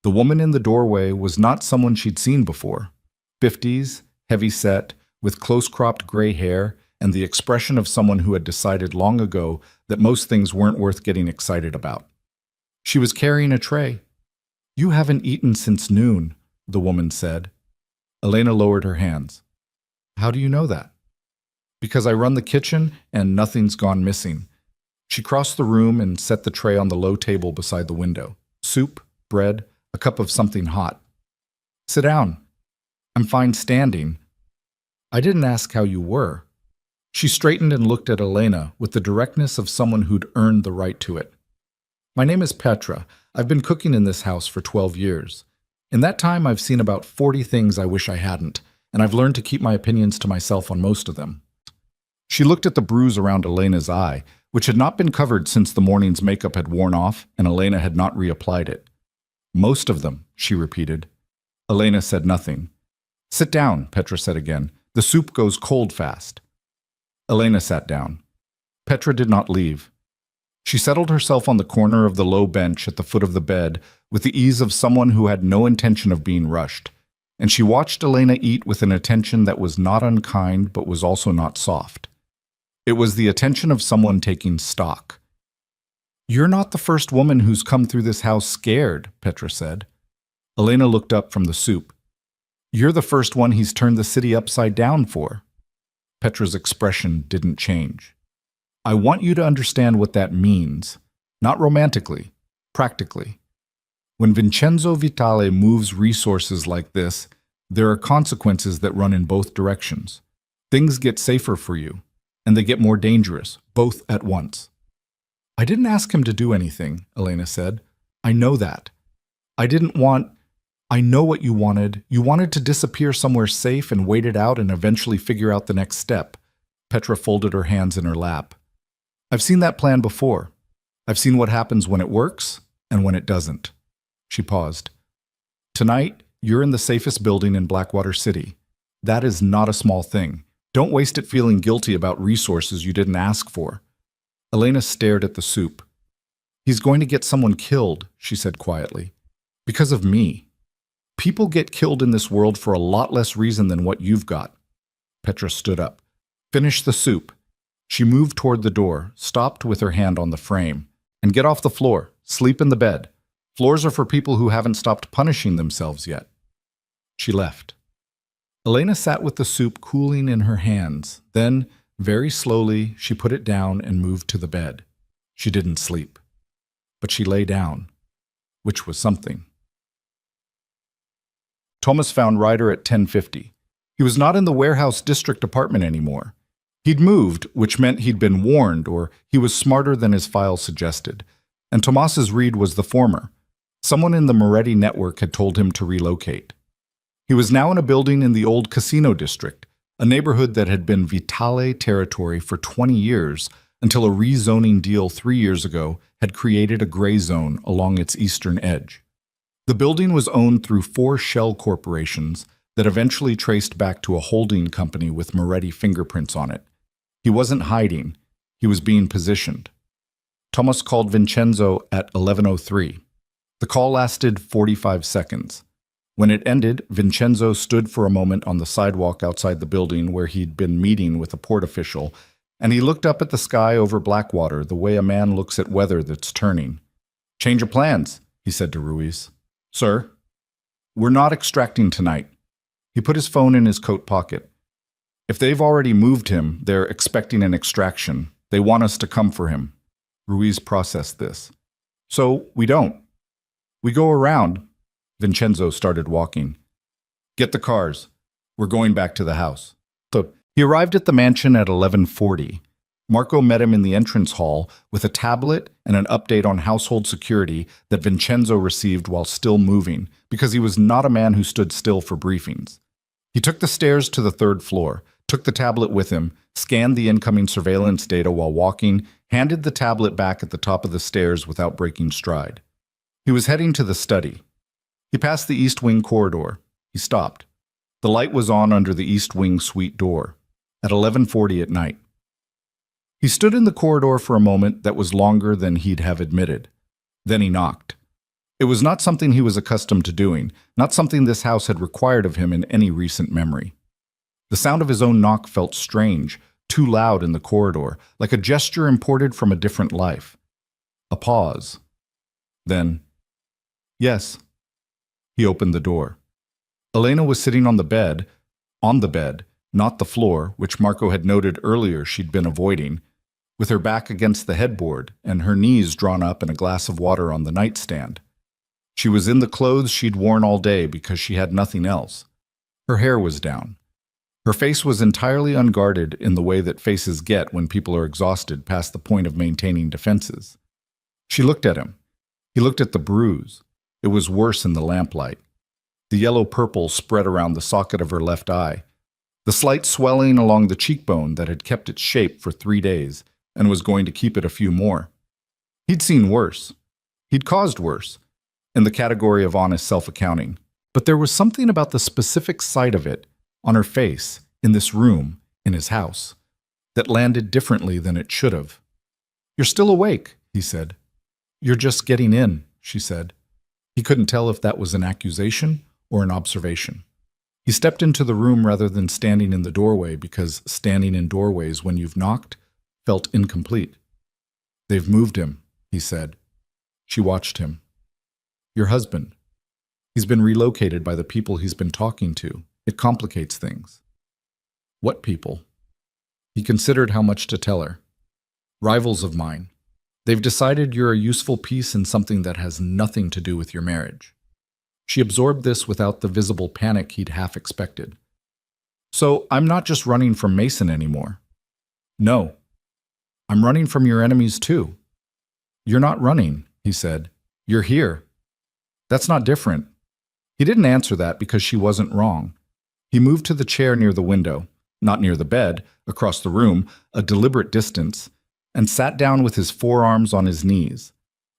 The woman in the doorway was not someone she'd seen before. 50s, heavy-set, with close-cropped gray hair, and the expression of someone who had decided long ago that most things weren't worth getting excited about. She was carrying a tray. "You haven't eaten since noon," the woman said. Elena lowered her hands. "How do you know that?" "Because I run the kitchen and nothing's gone missing." She crossed the room and set the tray on the low table beside the window. Soup, bread, a cup of something hot. "Sit down." "I'm fine standing." "I didn't ask how you were." She straightened and looked at Elena with the directness of someone who'd earned the right to it. "My name is Petra. I've been cooking in this house for 12 years. In that time, I've seen about 40 things I wish I hadn't, and I've learned to keep my opinions to myself on most of them." She looked at the bruise around Elena's eye, which had not been covered since the morning's makeup had worn off and Elena had not reapplied it. "Most of them," she repeated. Elena said nothing. "Sit down," Petra said again. "The soup goes cold fast." Elena sat down. Petra did not leave. She settled herself on the corner of the low bench at the foot of the bed with the ease of someone who had no intention of being rushed, and she watched Elena eat with an attention that was not unkind but was also not soft. It was the attention of someone taking stock. "You're not the first woman who's come through this house scared," Petra said. Elena looked up from the soup. "You're the first one he's turned the city upside down for." Petra's expression didn't change. "I want you to understand what that means, not romantically, practically. When Vincenzo Vitale moves resources like this, there are consequences that run in both directions. Things get safer for you, and they get more dangerous, both at once." "I didn't ask him to do anything," Elena said. "I know that. I know what you wanted. You wanted to disappear somewhere safe and wait it out and eventually figure out the next step." Petra folded her hands in her lap. "I've seen that plan before. I've seen what happens when it works and when it doesn't." She paused. "Tonight, you're in the safest building in Blackwater City. That is not a small thing. Don't waste it feeling guilty about resources you didn't ask for." Elena stared at the soup. "He's going to get someone killed," she said quietly. "Because of me. People get killed in this world for a lot less reason than what you've got." Petra stood up. "Finish the soup." She moved toward the door, stopped with her hand on the frame. "And get off the floor. Sleep in the bed. Floors are for people who haven't stopped punishing themselves yet." She left. Elena sat with the soup cooling in her hands. Then, very slowly, she put it down and moved to the bed. She didn't sleep. But she lay down, which was something. Thomas found Ryder at 10:50. He was not in the warehouse district apartment anymore. He'd moved, which meant he'd been warned, or he was smarter than his file suggested. And Tomas's read was the former. Someone in the Moretti network had told him to relocate. He was now in a building in the old casino district, a neighborhood that had been Vitale territory for 20 years until a rezoning deal 3 years ago had created a gray zone along its eastern edge. The building was owned through 4 shell corporations that eventually traced back to a holding company with Moretti fingerprints on it. He wasn't hiding. He was being positioned. Thomas called Vincenzo at 11:03. The call lasted 45 seconds. When it ended, Vincenzo stood for a moment on the sidewalk outside the building where he'd been meeting with a port official, and he looked up at the sky over Blackwater the way a man looks at weather that's turning. "Change of plans," he said to Ruiz. "Sir?" "We're not extracting tonight." He put his phone in his coat pocket. "If they've already moved him, they're expecting an extraction. They want us to come for him." Ruiz processed this. "So, we don't. We go around." Vincenzo started walking. "Get the cars. We're going back to the house." So, he arrived at the mansion at 11:40. Marco met him in the entrance hall with a tablet and an update on household security that Vincenzo received while still moving, because he was not a man who stood still for briefings. He took the stairs to the 3rd floor, took the tablet with him, scanned the incoming surveillance data while walking, handed the tablet back at the top of the stairs without breaking stride. He was heading to the study. He passed the East Wing corridor. He stopped. The light was on under the East Wing suite door, at 11:40 at night. He stood in the corridor for a moment that was longer than he'd have admitted. Then he knocked. It was not something he was accustomed to doing, not something this house had required of him in any recent memory. The sound of his own knock felt strange, too loud in the corridor, like a gesture imported from a different life. A pause. Then, "Yes." He opened the door. Elena was sitting on the bed, not the floor, which Marco had noted earlier she'd been avoiding, with her back against the headboard and her knees drawn up and a glass of water on the nightstand. She was in the clothes she'd worn all day because she had nothing else. Her hair was down. Her face was entirely unguarded in the way that faces get when people are exhausted past the point of maintaining defenses. She looked at him. He looked at the bruise. It was worse in the lamplight. The yellow-purple spread around the socket of her left eye. The slight swelling along the cheekbone that had kept its shape for 3 days and was going to keep it a few more. He'd seen worse. He'd caused worse, in the category of honest self-accounting. But there was something about the specific sight of it, on her face, in this room, in his house, that landed differently than it should have. "You're still awake," he said. You're just getting in, she said. He couldn't tell if that was an accusation or an observation. He stepped into the room rather than standing in the doorway because standing in doorways when you've knocked felt incomplete. They've moved him, he said. She watched him. Your husband. He's been relocated by the people he's been talking to. It complicates things. What people? He considered how much to tell her. Rivals of mine. They've decided you're a useful piece in something that has nothing to do with your marriage. She absorbed this without the visible panic he'd half expected. So I'm not just running from Mason anymore. No. I'm running from your enemies too. You're not running, he said. You're here. That's not different. He didn't answer that because she wasn't wrong. He moved to the chair near the window, not near the bed, across the room, a deliberate distance, and sat down with his forearms on his knees.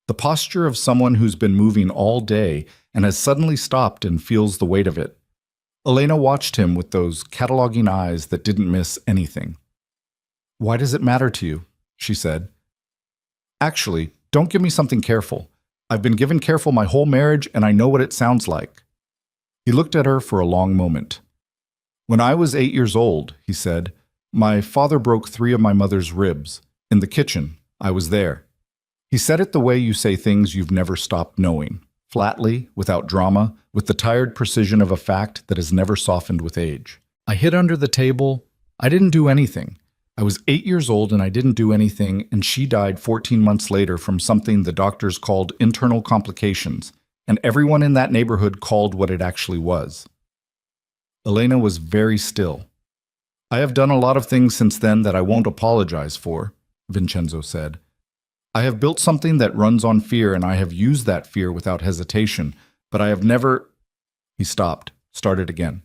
The posture of someone who's been moving all day and has suddenly stopped and feels the weight of it. Elena watched him with those cataloging eyes that didn't miss anything. Why does it matter to you? She said. Actually, don't give me something careful. I've been given careful my whole marriage and I know what it sounds like. He looked at her for a long moment. When I was 8 years old, he said, my father broke 3 of my mother's ribs. In the kitchen, I was there. He said it the way you say things you've never stopped knowing, flatly, without drama, with the tired precision of a fact that has never softened with age. I hid under the table. I didn't do anything. I was 8 years old and I didn't do anything, and she died 14 months later from something the doctors called internal complications, and everyone in that neighborhood called what it actually was. Elena was very still. I have done a lot of things since then that I won't apologize for, Vincenzo said. I have built something that runs on fear, and I have used that fear without hesitation, but I have never... He stopped, started again.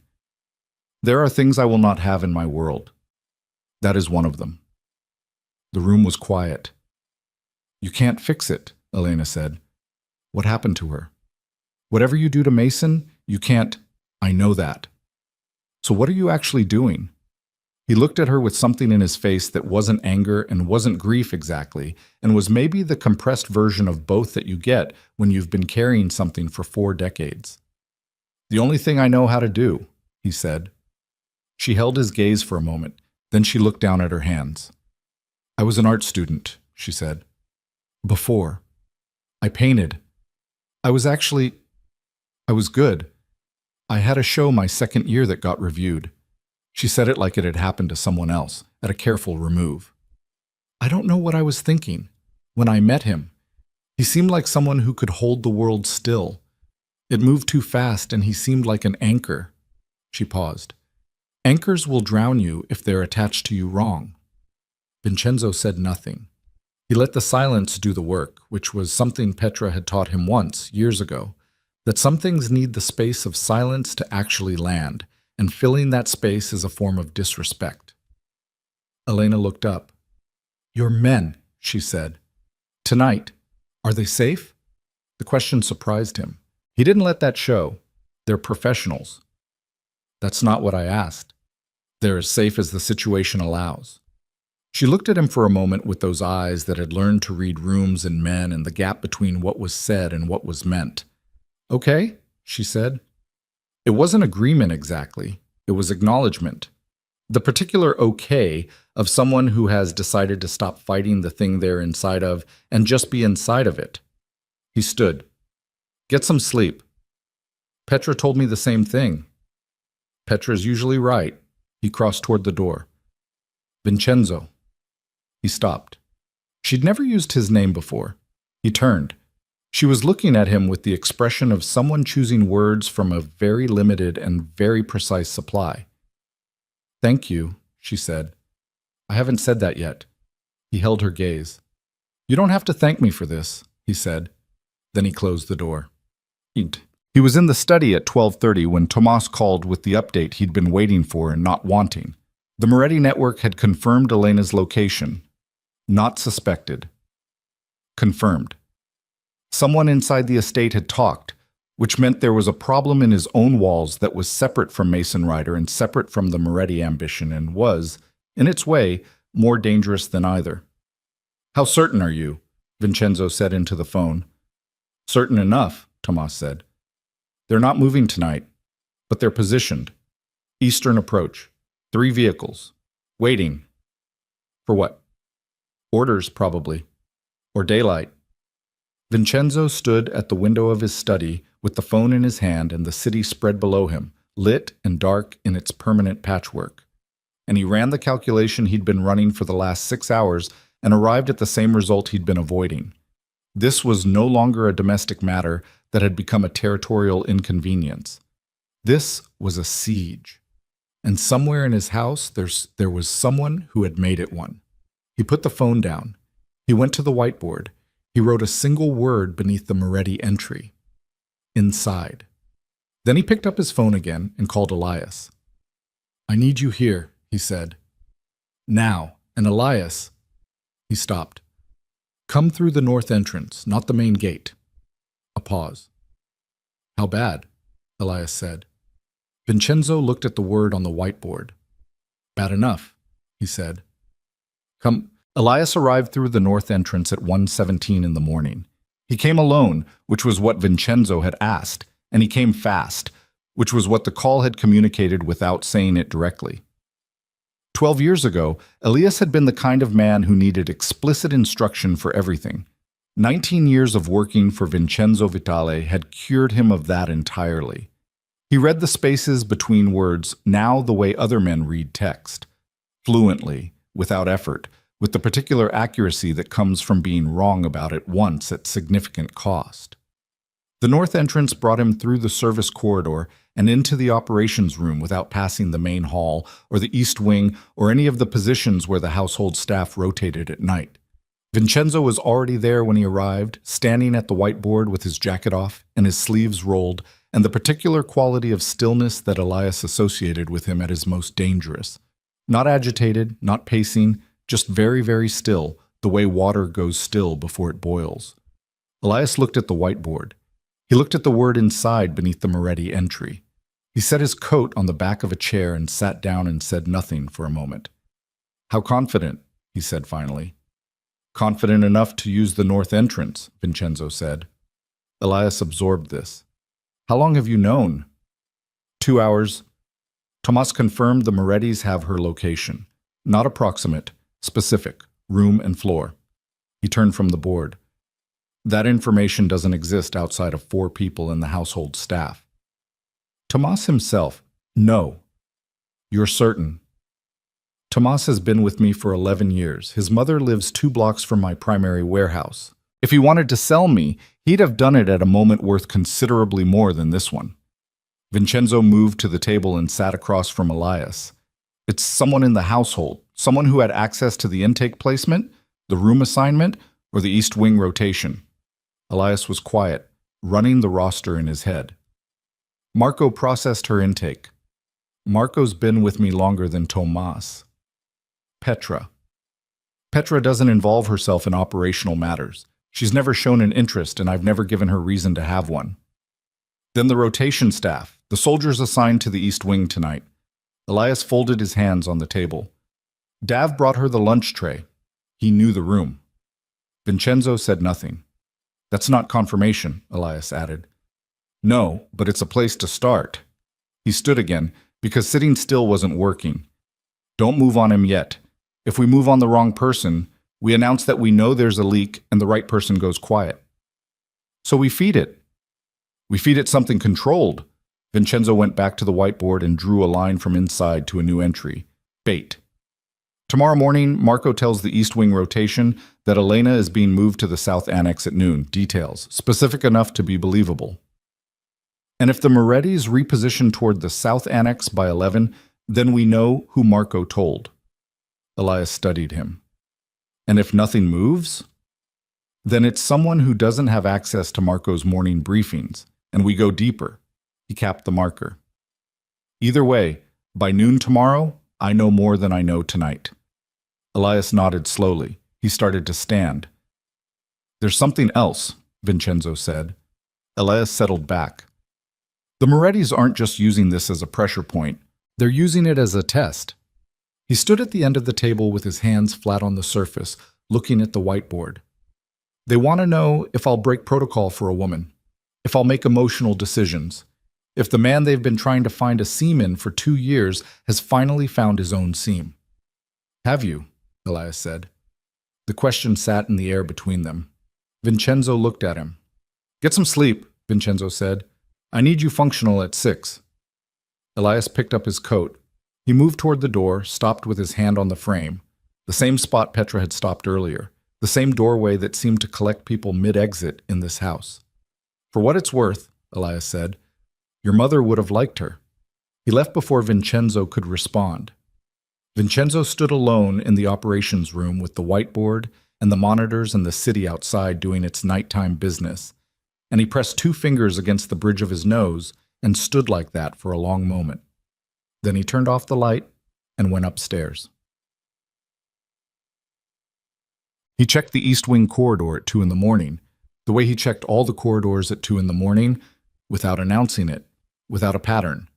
There are things I will not have in my world. That is one of them. The room was quiet. You can't fix it, Elena said. What happened to her? Whatever you do to Mason, you can't... I know that. So what are you actually doing? He looked at her with something in his face that wasn't anger and wasn't grief exactly, and was maybe the compressed version of both that you get when you've been carrying something for 4 decades. The only thing I know how to do, he said. She held his gaze for a moment, then she looked down at her hands. I was an art student, she said. Before. I painted. I was good. I had a show my second year that got reviewed. She said it like it had happened to someone else, at a careful remove. I don't know what I was thinking. When I met him, he seemed like someone who could hold the world still. It moved too fast and he seemed like an anchor. She paused. Anchors will drown you if they're attached to you wrong. Vincenzo said nothing. He let the silence do the work, which was something Petra had taught him once, years ago, that some things need the space of silence to actually land, and filling that space is a form of disrespect. Elena looked up. Your men, she said. Tonight, are they safe? The question surprised him. He didn't let that show. They're professionals. That's not what I asked. They're as safe as the situation allows. She looked at him for a moment with those eyes that had learned to read rooms and men and the gap between what was said and what was meant. Okay, she said. It wasn't agreement exactly. It was acknowledgement. The particular okay of someone who has decided to stop fighting the thing they're inside of and just be inside of it. He stood. Get some sleep. Petra told me the same thing. Petra's usually right. He crossed toward the door. Vincenzo. He stopped. She'd never used his name before. He turned. She was looking at him with the expression of someone choosing words from a very limited and very precise supply. Thank you, she said. I haven't said that yet. He held her gaze. You don't have to thank me for this, he said. Then he closed the door. He was in the study at 12:30 when Tomas called with the update he'd been waiting for and not wanting. The Moretti network had confirmed Elena's location. Not suspected. Confirmed. Someone inside the estate had talked, which meant there was a problem in his own walls that was separate from Mason Ryder and separate from the Moretti ambition and was, in its way, more dangerous than either. How certain are you? Vincenzo said into the phone. Certain enough, Tomas said. They're not moving tonight, but they're positioned. Eastern approach. 3 vehicles. Waiting. For what? Orders, probably. Or daylight. Vincenzo stood at the window of his study with the phone in his hand and the city spread below him, lit and dark in its permanent patchwork. And he ran the calculation he'd been running for the last 6 hours and arrived at the same result he'd been avoiding. This was no longer a domestic matter that had become a territorial inconvenience. This was a siege. And somewhere in his house, there was someone who had made it one. He put the phone down. He went to the whiteboard. He wrote a single word beneath the Moretti entry. Inside. Then he picked up his phone again and called Elias. I need you here, he said. Now. And Elias. He stopped. Come through the north entrance, not the main gate. A pause. How bad? Elias said. Vincenzo looked at the word on the whiteboard. Bad enough, he said. Come. Elias arrived through the north entrance at 1:17 in the morning. He came alone, which was what Vincenzo had asked, and he came fast, which was what the call had communicated without saying it directly. 12 years ago, Elias had been the kind of man who needed explicit instruction for everything. 19 years of working for Vincenzo Vitale had cured him of that entirely. He read the spaces between words now the way other men read text, fluently, without effort, with the particular accuracy that comes from being wrong about it once at significant cost. The north entrance brought him through the service corridor and into the operations room without passing the main hall or the east wing or any of the positions where the household staff rotated at night. Vincenzo was already there when he arrived, standing at the whiteboard with his jacket off and his sleeves rolled, and the particular quality of stillness that Elias associated with him at his most dangerous. Not agitated, not pacing, just very, very still, the way water goes still before it boils. Elias looked at the whiteboard. He looked at the word inside beneath the Moretti entry. He set his coat on the back of a chair and sat down and said nothing for a moment. How confident, he said finally. Confident enough to use the north entrance, Vincenzo said. Elias absorbed this. How long have you known? 2 hours. Tomas confirmed the Morettis have her location. Not approximate, specific, room and floor. He turned from the board. That information doesn't exist outside of 4 people in the household staff. Tomas himself, no. You're certain. Tomas has been with me for 11 years. His mother lives 2 blocks from my primary warehouse. If he wanted to sell me, he'd have done it at a moment worth considerably more than this one. Vincenzo moved to the table and sat across from Elias. It's someone in the household, someone who had access to the intake placement, the room assignment, or the east wing rotation. Elias was quiet, running the roster in his head. Marco processed her intake. Marco's been with me longer than Tomas. Petra. Petra doesn't involve herself in operational matters. She's never shown an interest, and I've never given her reason to have one. Then the rotation staff, the soldiers assigned to the east wing tonight. Elias folded his hands on the table. Dav brought her the lunch tray. He knew the room. Vincenzo said nothing. That's not confirmation, Elias added. No, but it's a place to start. He stood again, because sitting still wasn't working. Don't move on him yet. If we move on the wrong person, we announce that we know there's a leak and the right person goes quiet. So we feed it. We feed it something controlled. Vincenzo went back to the whiteboard and drew a line from inside to a new entry. Bait. Tomorrow morning, Marco tells the East Wing rotation that Elena is being moved to the South Annex at noon. Details, specific enough to be believable. And if the Morettis reposition toward the South Annex by 11, then we know who Marco told. Elias studied him. And if nothing moves? Then it's someone who doesn't have access to Marco's morning briefings, and we go deeper. He capped the marker. Either way, by noon tomorrow, I know more than I know tonight. Elias nodded slowly. He started to stand. There's something else, Vincenzo said. Elias settled back. The Morettis aren't just using this as a pressure point. They're using it as a test. He stood at the end of the table with his hands flat on the surface, looking at the whiteboard. They want to know if I'll break protocol for a woman, if I'll make emotional decisions, if the man they've been trying to find a seam in for 2 years has finally found his own seam. Have you? Elias said. The question sat in the air between them. Vincenzo looked at him. Get some sleep, Vincenzo said. I need you functional at 6. Elias picked up his coat. He moved toward the door, stopped with his hand on the frame, the same spot Petra had stopped earlier, the same doorway that seemed to collect people mid-exit in this house. For what it's worth, Elias said, your mother would have liked her. He left before Vincenzo could respond. Vincenzo stood alone in the operations room with the whiteboard and the monitors and the city outside doing its nighttime business, and he pressed 2 fingers against the bridge of his nose and stood like that for a long moment. Then he turned off the light and went upstairs. He checked the East Wing corridor at 2 in the morning, the way he checked all the corridors at 2 in the morning, without announcing it, without a pattern,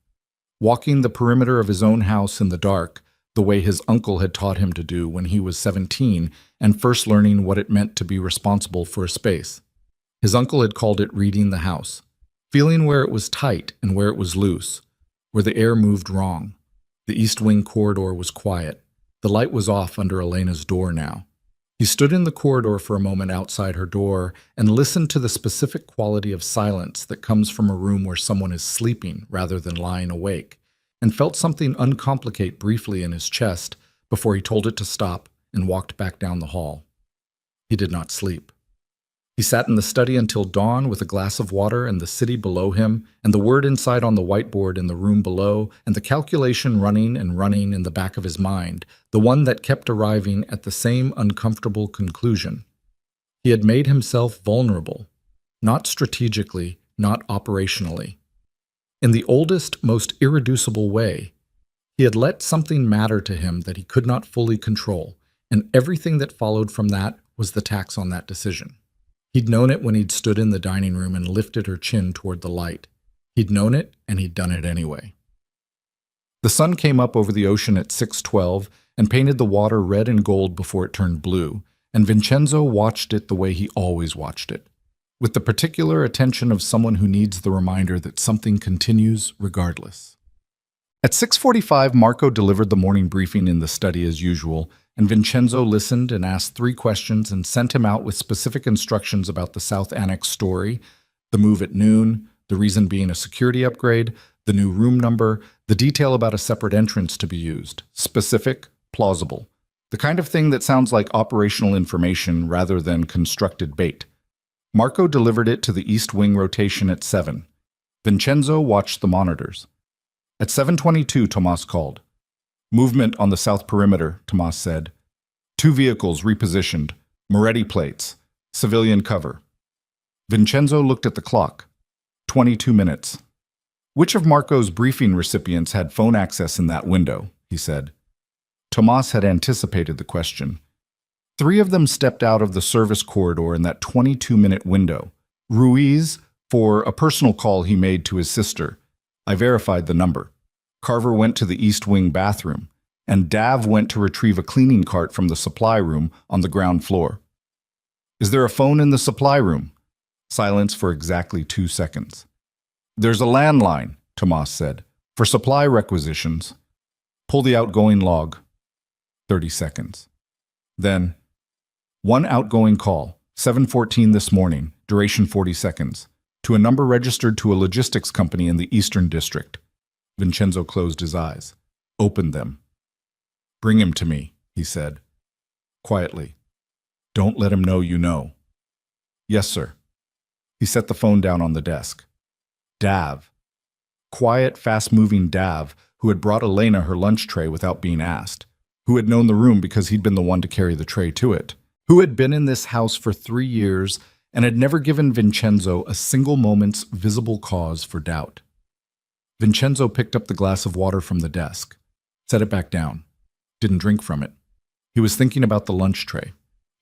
walking the perimeter of his own house in the dark, the way his uncle had taught him to do when he was 17 and first learning what it meant to be responsible for a space. His uncle had called it reading the house, feeling where it was tight and where it was loose, where the air moved wrong. The East Wing corridor was quiet. The light was off under Elena's door now. He stood in the corridor for a moment outside her door and listened to the specific quality of silence that comes from a room where someone is sleeping rather than lying awake, and felt something uncomplicate briefly in his chest before he told it to stop and walked back down the hall. He did not sleep. He sat in the study until dawn with a glass of water and the city below him, and the word inside on the whiteboard in the room below, and the calculation running and running in the back of his mind, the one that kept arriving at the same uncomfortable conclusion. He had made himself vulnerable, not strategically, not operationally. In the oldest, most irreducible way, he had let something matter to him that he could not fully control, and everything that followed from that was the tax on that decision. He'd known it when he'd stood in the dining room and lifted her chin toward the light. He'd known it, and he'd done it anyway. The sun came up over the ocean at 6:12 and painted the water red and gold before it turned blue, and Vincenzo watched it the way he always watched it, with the particular attention of someone who needs the reminder that something continues regardless. At 6:45, Marco delivered the morning briefing in the study as usual, and Vincenzo listened and asked 3 questions and sent him out with specific instructions about the South Annex story, the move at noon, the reason being a security upgrade, the new room number, the detail about a separate entrance to be used, specific, plausible, the kind of thing that sounds like operational information rather than constructed bait. Marco delivered it to the East Wing rotation at 7. Vincenzo watched the monitors. At 7:22, Tomas called. Movement on the south perimeter, Tomas said. 2 vehicles repositioned, Moretti plates, civilian cover. Vincenzo looked at the clock. 22 minutes. Which of Marco's briefing recipients had phone access in that window, he said. Tomas had anticipated the question. 3 of them stepped out of the service corridor in that 22-minute window. Ruiz, for a personal call he made to his sister. I verified the number. Carver went to the East Wing bathroom, and Dav went to retrieve a cleaning cart from the supply room on the ground floor. Is there a phone in the supply room? Silence for exactly 2 seconds. There's a landline, Tomas said, for supply requisitions. Pull the outgoing log. 30 seconds. Then, 1 outgoing call, 7:14 this morning, duration 40 seconds, to a number registered to a logistics company in the Eastern District. Vincenzo closed his eyes, opened them. Bring him to me, he said, quietly. Don't let him know you know. Yes, sir. He set the phone down on the desk. Dav. Quiet, fast-moving Dav, who had brought Elena her lunch tray without being asked, who had known the room because he'd been the one to carry the tray to it, who had been in this house for 3 years and had never given Vincenzo a single moment's visible cause for doubt. Vincenzo picked up the glass of water from the desk, set it back down, didn't drink from it. He was thinking about the lunch tray,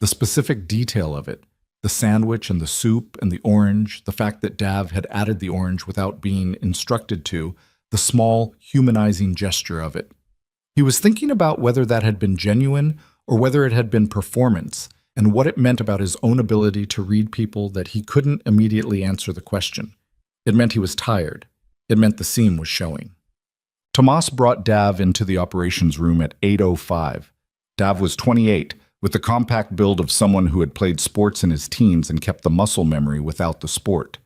the specific detail of it, the sandwich and the soup and the orange, the fact that Dav had added the orange without being instructed to, the small, humanizing gesture of it. He was thinking about whether that had been genuine or whether it had been performance, and what it meant about his own ability to read people that he couldn't immediately answer the question. It meant he was tired. It meant the seam was showing. Tomas brought Dav into the operations room at 8:05. Dav was 28, with the compact build of someone who had played sports in his teens and kept the muscle memory without the sport.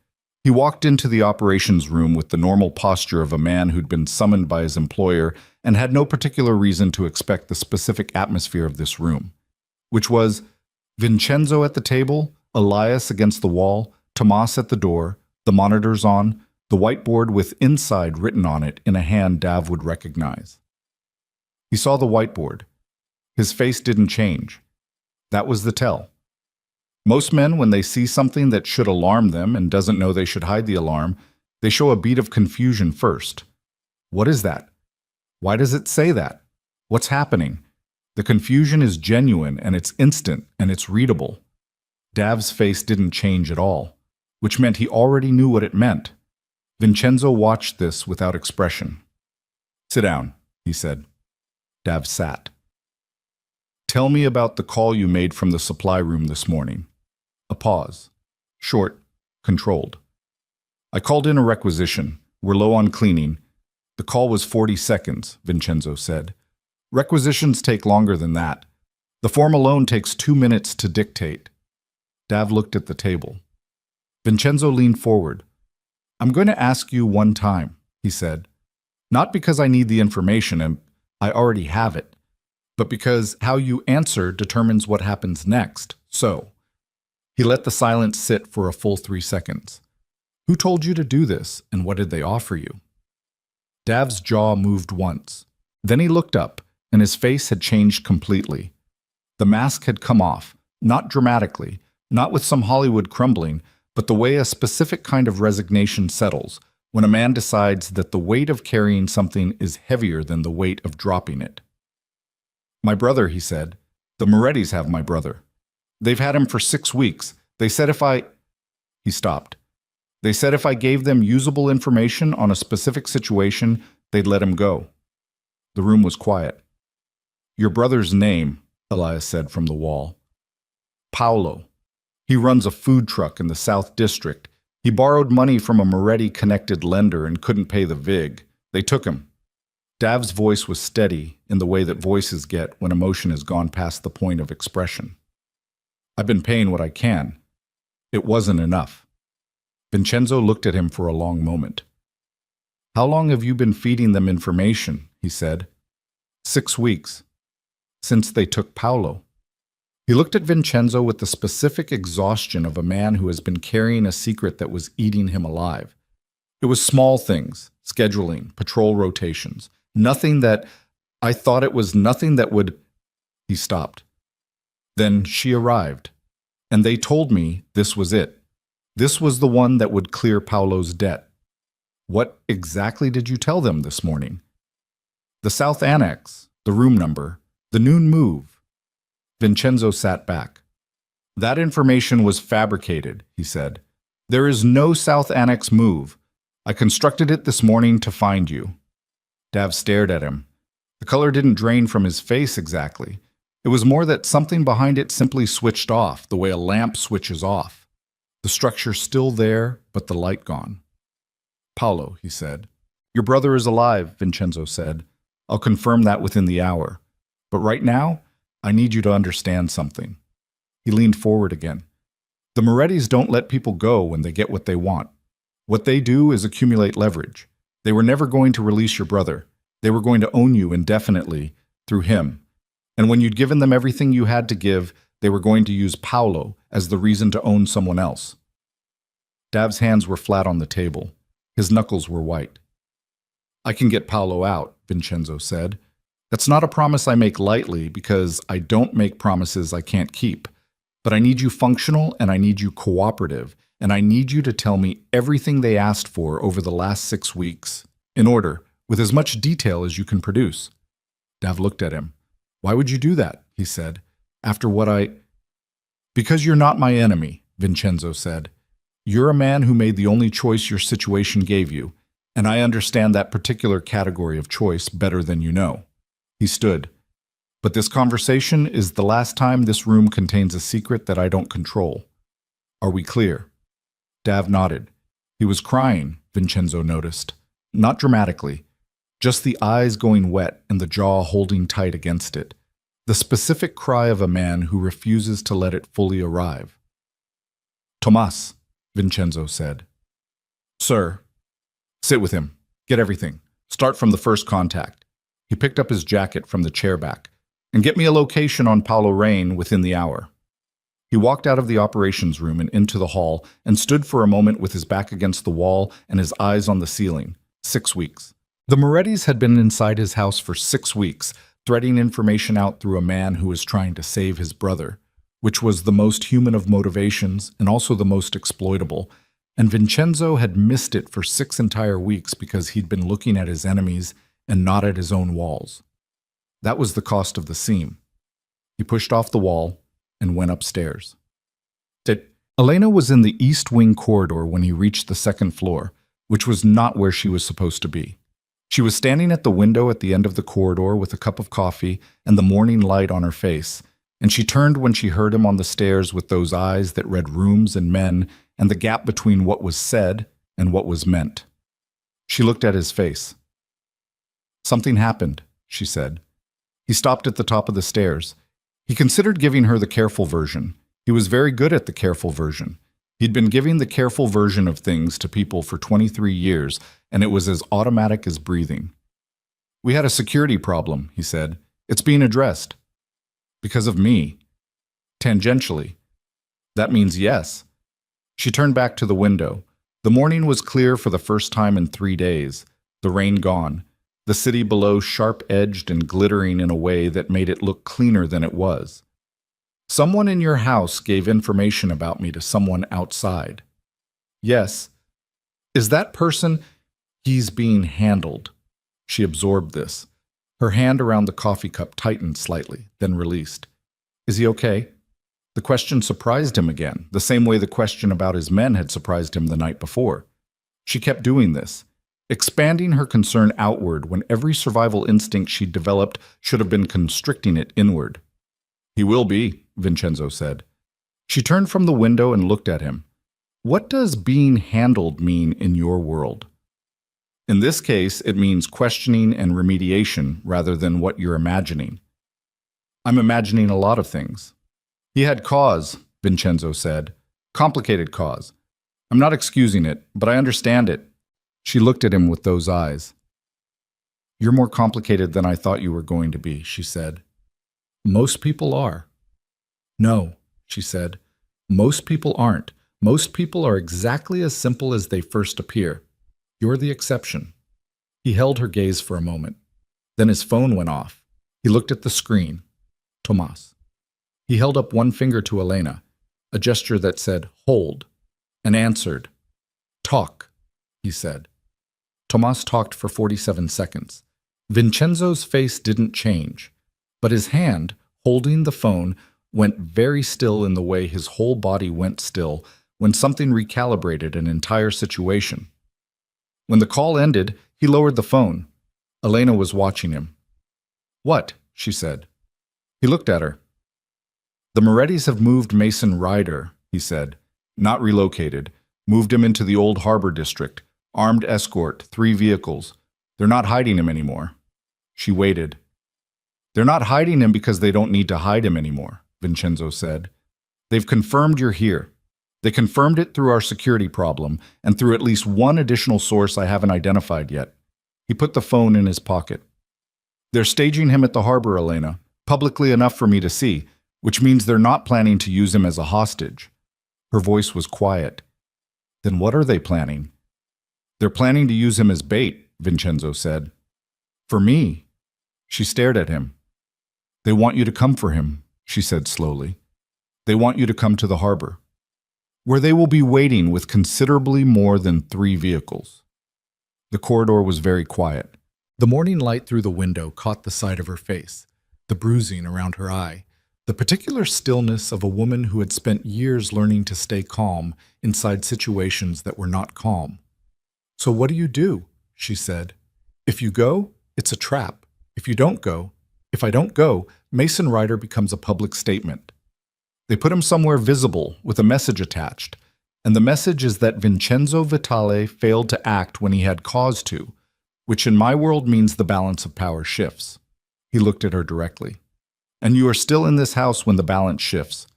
He walked into the operations room with the normal posture of a man who'd been summoned by his employer and had no particular reason to expect the specific atmosphere of this room, which was Vincenzo at the table, Elias against the wall, Tomas at the door, the monitors on, the whiteboard with inside written on it in a hand Dav would recognize. He saw the whiteboard. His face didn't change. That was the tell. Most men, when they see something that should alarm them and doesn't know they should hide the alarm, they show a beat of confusion first. What is that? Why does it say that? What's happening? The confusion is genuine and it's instant and it's readable. Dav's face didn't change at all, which meant he already knew what it meant. Vincenzo watched this without expression. "Sit down," he said. Dav sat. "Tell me about the call you made from the supply room this morning." A pause. Short, controlled. "I called in a requisition. We're low on cleaning." The call was 40 seconds, Vincenzo said. "Requisitions take longer than that. The form alone takes 2 minutes to dictate." Dav looked at the table. Vincenzo leaned forward. "I'm going to ask you one time," he said. "Not because I need the information, and I already have it, but because how you answer determines what happens next. So," he let the silence sit for a full 3 seconds. "Who told you to do this, and what did they offer you?" Dav's jaw moved once. Then he looked up, and his face had changed completely. The mask had come off, not dramatically, not with some Hollywood crumbling, but the way a specific kind of resignation settles when a man decides that the weight of carrying something is heavier than the weight of dropping it. "My brother," he said. "The Morettis have my brother. They've had him for 6 weeks. They said if I—" He stopped. "They said if I gave them usable information on a specific situation, they'd let him go." The room was quiet. "Your brother's name," Elias said from the wall. "Paolo. He runs a food truck in the South District. He borrowed money from a Moretti-connected lender and couldn't pay the VIG. They took him." Dav's voice was steady in the way that voices get when emotion has gone past the point of expression. "I've been paying what I can. It wasn't enough." Vincenzo looked at him for a long moment. "How long have you been feeding them information?" he said. 6 weeks. Since they took Paolo." He looked at Vincenzo with the specific exhaustion of a man who has been carrying a secret that was eating him alive. It was small things, scheduling, patrol rotations, nothing that would... He stopped. "Then she arrived, and they told me this was it. This was the one that would clear Paolo's debt." "What exactly did you tell them this morning?" "The South Annex, the room number, the noon move." Vincenzo sat back. "That information was fabricated," he said. "There is no South Annex move. I constructed it this morning to find you." Dav stared at him. The color didn't drain from his face exactly. It was more that something behind it simply switched off, the way a lamp switches off. The structure still there, but the light gone. "Paolo," he said. "Your brother is alive," Vincenzo said. "I'll confirm that within the hour. But right now, I need you to understand something." He leaned forward again. "The Morettis don't let people go when they get what they want. What they do is accumulate leverage. They were never going to release your brother. They were going to own you indefinitely through him. And when you'd given them everything you had to give, they were going to use Paolo as the reason to own someone else." Dav's hands were flat on the table. His knuckles were white. "I can get Paolo out," Vincenzo said. "That's not a promise I make lightly because I don't make promises I can't keep. But I need you functional and I need you cooperative, and I need you to tell me everything they asked for over the last 6 weeks, in order, with as much detail as you can produce." Dav looked at him. "Why would you do that?" he said. "After what I—" "Because you're not my enemy," Vincenzo said. "You're a man who made the only choice your situation gave you, and I understand that particular category of choice better than you know." He stood. But this conversation is the last time this room contains a secret that I don't control. Are we clear? Dav nodded. He was crying, Vincenzo noticed. Not dramatically, just the eyes going wet and the jaw holding tight against it. The specific cry of a man who refuses to let it fully arrive. Tomas, Vincenzo said. Sir. Sit with him. Get everything. Start from the first contact. He picked up his jacket from the chair back. And get me a location on Paolo Rain within the hour. He walked out of the operations room and into the hall and stood for a moment with his back against the wall and his eyes on the ceiling. 6 weeks. The Morettis had been inside his house for 6 weeks, threading information out through a man who was trying to save his brother, which was the most human of motivations and also the most exploitable. And Vincenzo had missed it for 6 entire weeks because he'd been looking at his enemies and not at his own walls. That was the cost of the seam. He pushed off the wall and went upstairs. Elena was in the east wing corridor when he reached the second floor, which was not where she was supposed to be. She was standing at the window at the end of the corridor with a cup of coffee and the morning light on her face, and she turned when she heard him on the stairs with those eyes that read rooms and men and the gap between what was said and what was meant. She looked at his face. Something happened, she said. He stopped at the top of the stairs. He considered giving her the careful version. He was very good at the careful version. He'd been giving the careful version of things to people for 23 years, and it was as automatic as breathing. We had a security problem, he said. It's being addressed. Because of me. Tangentially. That means yes. She turned back to the window. The morning was clear for the first time in 3 days. The rain gone. The city below sharp-edged and glittering in a way that made it look cleaner than it was. Someone in your house gave information about me to someone outside. Yes. Is that person? He's being handled. She absorbed this. Her hand around the coffee cup tightened slightly, then released. Is he okay? The question surprised him again, the same way the question about his men had surprised him the night before. She kept doing this, expanding her concern outward when every survival instinct she'd developed should have been constricting it inward. He will be, Vincenzo said. She turned from the window and looked at him. What does being handled mean in your world? In this case, it means questioning and remediation rather than what you're imagining. I'm imagining a lot of things. He had cause, Vincenzo said. Complicated cause. I'm not excusing it, but I understand it. She looked at him with those eyes. You're more complicated than I thought you were going to be, she said. Most people are. No, she said. Most people aren't. Most people are exactly as simple as they first appear. You're the exception. He held her gaze for a moment. Then his phone went off. He looked at the screen. Tomas. He held up one finger to Elena, a gesture that said, hold, and answered. Talk, he said. Tomas talked for 47 seconds. Vincenzo's face didn't change, but his hand, holding the phone, went very still in the way his whole body went still when something recalibrated an entire situation. When the call ended, he lowered the phone. Elena was watching him. What? She said. He looked at her. The Morettis have moved Mason Ryder, he said. Not relocated. Moved him into the old harbor district. Armed escort, 3 vehicles. They're not hiding him anymore. She waited. They're not hiding him because they don't need to hide him anymore, Vincenzo said. They've confirmed you're here. They confirmed it through our security problem and through at least one additional source I haven't identified yet. He put the phone in his pocket. They're staging him at the harbor, Elena, publicly enough for me to see, which means they're not planning to use him as a hostage. Her voice was quiet. Then what are they planning? They're planning to use him as bait, Vincenzo said. For me. She stared at him. They want you to come for him, she said slowly. They want you to come to the harbor, where they will be waiting with considerably more than 3 vehicles. The corridor was very quiet. The morning light through the window caught the side of her face, the bruising around her eye, the particular stillness of a woman who had spent years learning to stay calm inside situations that were not calm. So what do? She said. If you go, it's a trap. If you don't go, If I don't go, Mason Ryder becomes a public statement. They put him somewhere visible with a message attached, and the message is that Vincenzo Vitale failed to act when he had cause to, which in my world means the balance of power shifts. He looked at her directly. And you are still in this house when the balance shifts.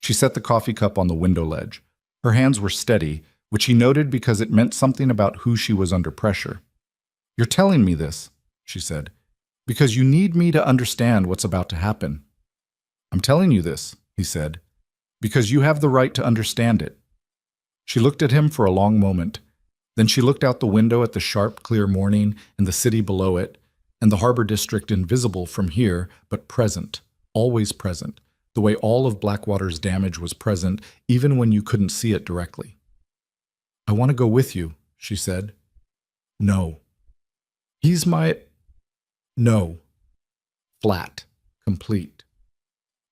She set the coffee cup on the window ledge. Her hands were steady, which he noted because it meant something about who she was under pressure. You're telling me this, she said, because you need me to understand what's about to happen. I'm telling you this, he said, because you have the right to understand it. She looked at him for a long moment. Then she looked out the window at the sharp, clear morning and the city below it, and the harbor district invisible from here, but present, always present, the way all of Blackwater's damage was present even when you couldn't see it directly. I want to go with you, she said. No. He's my... No. Flat. Complete.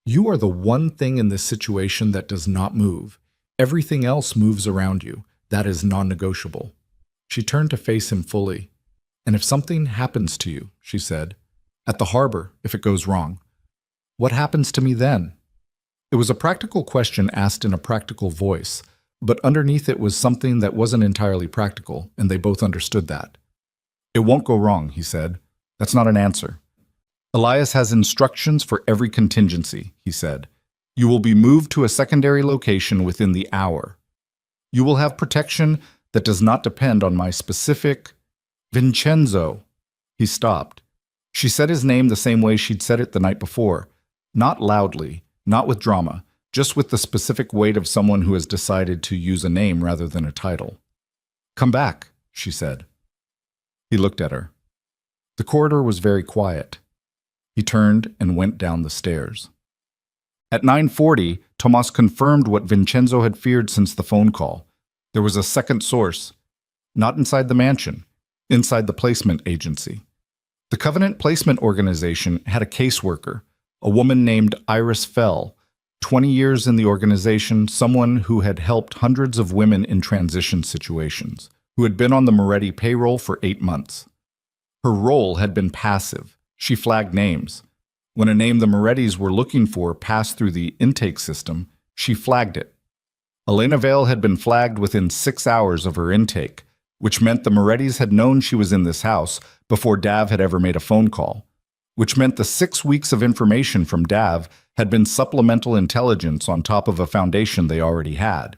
You are the one thing in this situation that does not move. Everything else moves around you. That is non-negotiable. She turned to face him fully. And if something happens to you, she said, at the harbor, if it goes wrong, what happens to me then? It was a practical question asked in a practical voice, but underneath it was something that wasn't entirely practical, and they both understood that. It won't go wrong, he said. That's not an answer. Elias has instructions for every contingency, he said. You will be moved to a secondary location within the hour. You will have protection that does not depend on my specific... Vincenzo. He stopped. She said his name the same way she'd said it the night before. Not loudly, not with drama, just with the specific weight of someone who has decided to use a name rather than a title. Come back, she said. He looked at her. The corridor was very quiet. He turned and went down the stairs. At 9:40, Tomas confirmed what Vincenzo had feared since the phone call. There was a second source, not inside the mansion, inside the placement agency. The Covenant Placement Organization had a caseworker, a woman named Iris Fell, 20 years in the organization, someone who had helped hundreds of women in transition situations, who had been on the Moretti payroll for 8 months. Her role had been passive. She flagged names. When a name the Morettis were looking for passed through the intake system, she flagged it. Elena Vale had been flagged within 6 hours of her intake, which meant the Morettis had known she was in this house before Dav had ever made a phone call, which meant the 6 weeks of information from Dav had been supplemental intelligence on top of a foundation they already had,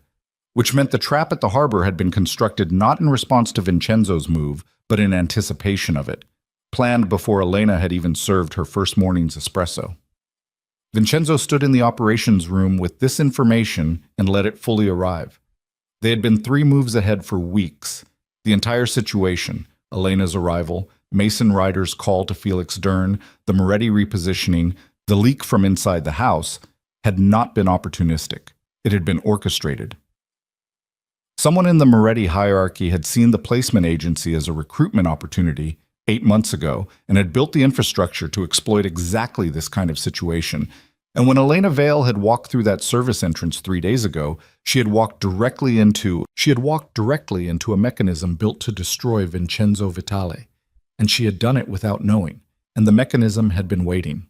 which meant the trap at the harbor had been constructed not in response to Vincenzo's move, but in anticipation of it, planned before Elena had even served her first morning's espresso. Vincenzo stood in the operations room with this information and let it fully arrive. They had been 3 moves ahead for weeks. The entire situation, Elena's arrival, Mason Ryder's call to Felix Dern, the Moretti repositioning, the leak from inside the house, had not been opportunistic. It had been orchestrated. Someone in the Moretti hierarchy had seen the placement agency as a recruitment opportunity 8 months ago and had built the infrastructure to exploit exactly this kind of situation. And when Elena Vale had walked through that service entrance 3 days ago, she had walked directly into a mechanism built to destroy Vincenzo Vitale. And she had done it without knowing, and the mechanism had been waiting.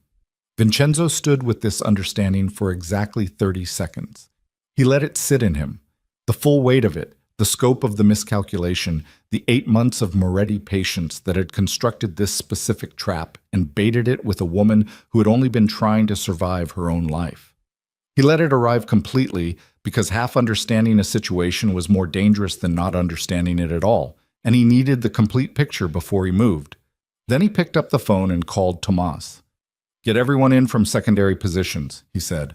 Vincenzo stood with this understanding for exactly 30 seconds. He let it sit in him, the full weight of it, the scope of the miscalculation, the 8 months of Moretti patience that had constructed this specific trap and baited it with a woman who had only been trying to survive her own life. He let it arrive completely because half understanding a situation was more dangerous than not understanding it at all, and he needed the complete picture before he moved. Then he picked up the phone and called Tomas. Get everyone in from secondary positions, he said.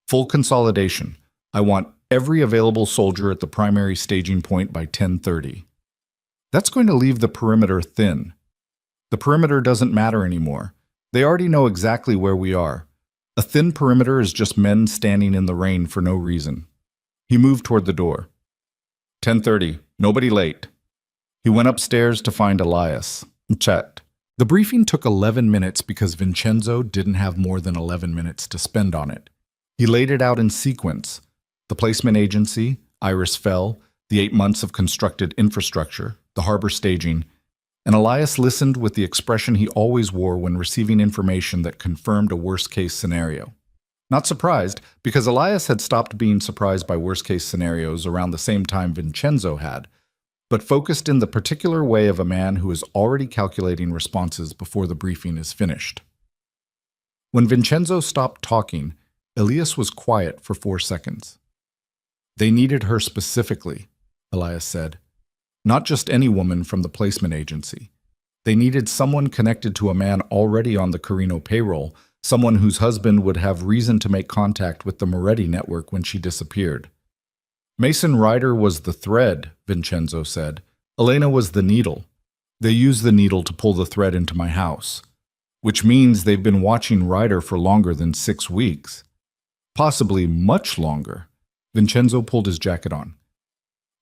Full consolidation. I want every available soldier at the primary staging point by 10:30. That's going to leave the perimeter thin. The perimeter doesn't matter anymore. They already know exactly where we are. A thin perimeter is just men standing in the rain for no reason. He moved toward the door. 10:30. Nobody late. He went upstairs to find Elias. Checked. The briefing took 11 minutes because Vincenzo didn't have more than 11 minutes to spend on it. He laid it out in sequence. The placement agency, Iris Fell, the 8 months of constructed infrastructure, the harbor staging, and Elias listened with the expression he always wore when receiving information that confirmed a worst-case scenario. Not surprised, because Elias had stopped being surprised by worst-case scenarios around the same time Vincenzo had, but focused in the particular way of a man who is already calculating responses before the briefing is finished. When Vincenzo stopped talking, Elias was quiet for 4 seconds. They needed her specifically, Elias said. Not just any woman from the placement agency. They needed someone connected to a man already on the Carino payroll, someone whose husband would have reason to make contact with the Moretti network when she disappeared. Mason Ryder was the thread, Vincenzo said. Elena was the needle. They used the needle to pull the thread into my house, which means they've been watching Ryder for longer than 6 weeks. Possibly much longer. Vincenzo pulled his jacket on.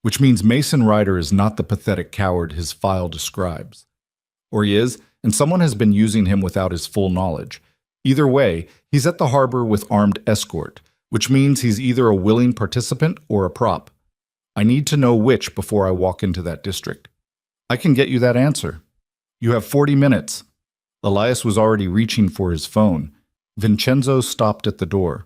Which means Mason Ryder is not the pathetic coward his file describes. Or he is, and someone has been using him without his full knowledge. Either way, he's at the harbor with armed escort, which means he's either a willing participant or a prop. I need to know which before I walk into that district. I can get you that answer. You have 40 minutes. Elias was already reaching for his phone. Vincenzo stopped at the door.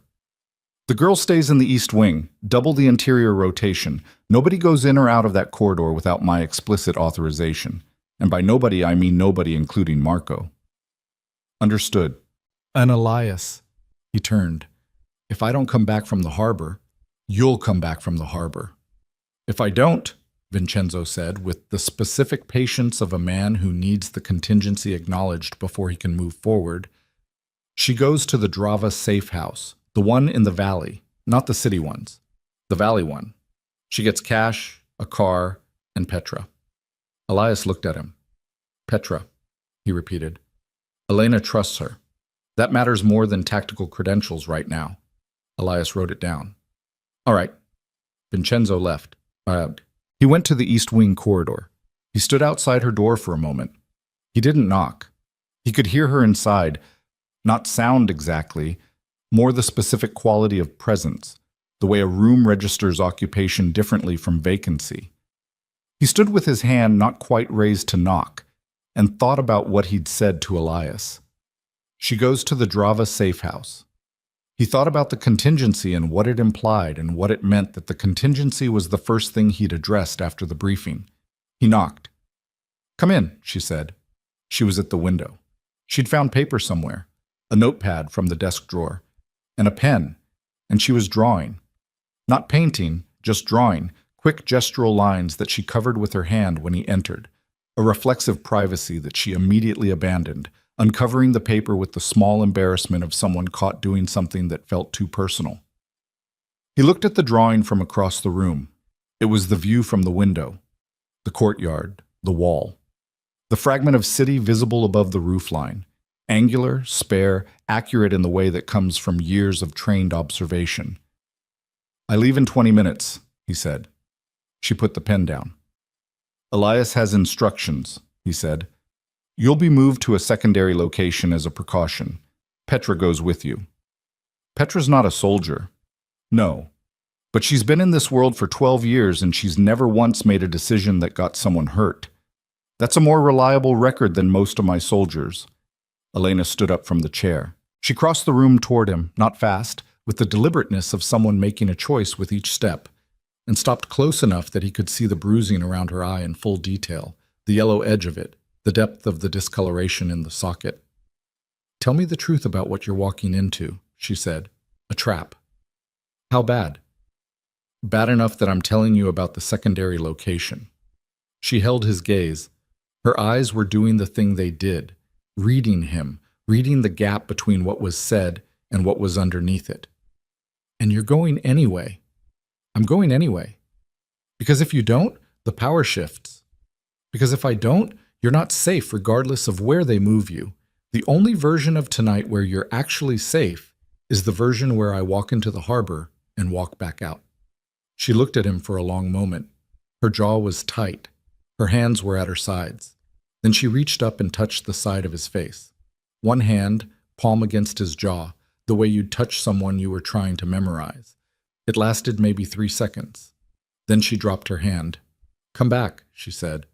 The girl stays in the east wing, double the interior rotation. Nobody goes in or out of that corridor without my explicit authorization. And by nobody, I mean nobody, including Marco. Understood. And Elias. He turned. If I don't come back from the harbor, you'll come back from the harbor. If I don't, Vincenzo said, with the specific patience of a man who needs the contingency acknowledged before he can move forward, she goes to the Drava safe house. The one in the valley, not the city ones. The valley one. She gets cash, a car, and Petra. Elias looked at him. Petra, he repeated. Elena trusts her. That matters more than tactical credentials right now. Elias wrote it down. All right. Vincenzo left. He went to the east wing corridor. He stood outside her door for a moment. He didn't knock. He could hear her inside, not sound exactly, more the specific quality of presence, the way a room registers occupation differently from vacancy. He stood with his hand not quite raised to knock, and thought about what he'd said to Elias. She goes to the Drava safe house. He thought about the contingency and what it implied and what it meant that the contingency was the first thing he'd addressed after the briefing. He knocked. Come in, she said. She was at the window. She'd found paper somewhere, a notepad from the desk drawer, and a pen, and she was drawing. Not painting, just drawing, quick gestural lines that she covered with her hand when he entered, a reflexive privacy that she immediately abandoned, uncovering the paper with the small embarrassment of someone caught doing something that felt too personal. He looked at the drawing from across the room. It was the view from the window, the courtyard, the wall, the fragment of city visible above the roofline. Angular, spare, accurate in the way that comes from years of trained observation. I leave in 20 minutes, he said. She put the pen down. Elias has instructions, he said. You'll be moved to a secondary location as a precaution. Petra goes with you. Petra's not a soldier. No. But she's been in this world for 12 years and she's never once made a decision that got someone hurt. That's a more reliable record than most of my soldiers. Elena stood up from the chair. She crossed the room toward him, not fast, with the deliberateness of someone making a choice with each step, and stopped close enough that he could see the bruising around her eye in full detail, the yellow edge of it, the depth of the discoloration in the socket. Tell me the truth about what you're walking into, she said. A trap. How bad? Bad enough that I'm telling you about the secondary location. She held his gaze. Her eyes were doing the thing they did. Reading him, reading the gap between what was said and what was underneath it. And you're going anyway. I'm going anyway. Because if you don't, the power shifts. Because if I don't, you're not safe regardless of where they move you. The only version of tonight where you're actually safe is the version where I walk into the harbor and walk back out. She looked at him for a long moment. Her jaw was tight. Her hands were at her sides. Then she reached up and touched the side of his face. One hand, palm against his jaw, the way you'd touch someone you were trying to memorize. It lasted maybe 3 seconds. Then she dropped her hand. Come back, she said.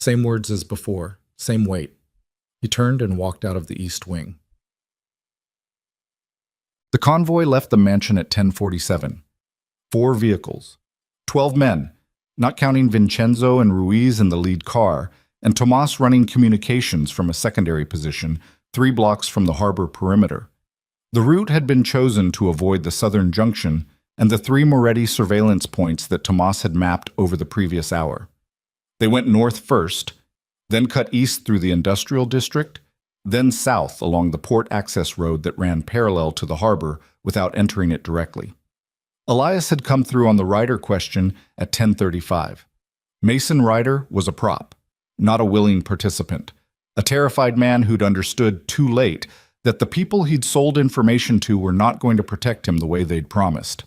Same words as before, same weight. He turned and walked out of the east wing. The convoy left the mansion at 10:47. 4 vehicles. 12 men, not counting Vincenzo and Ruiz in the lead car, and Tomas running communications from a secondary position 3 blocks from the harbor perimeter. The route had been chosen to avoid the southern junction and the 3 Moretti surveillance points that Tomas had mapped over the previous hour. They went north first, then cut east through the industrial district, then south along the port access road that ran parallel to the harbor without entering it directly. Elias had come through on the Ryder question at 10:35. Mason Ryder was a prop, not a willing participant, a terrified man who'd understood too late that the people he'd sold information to were not going to protect him the way they'd promised.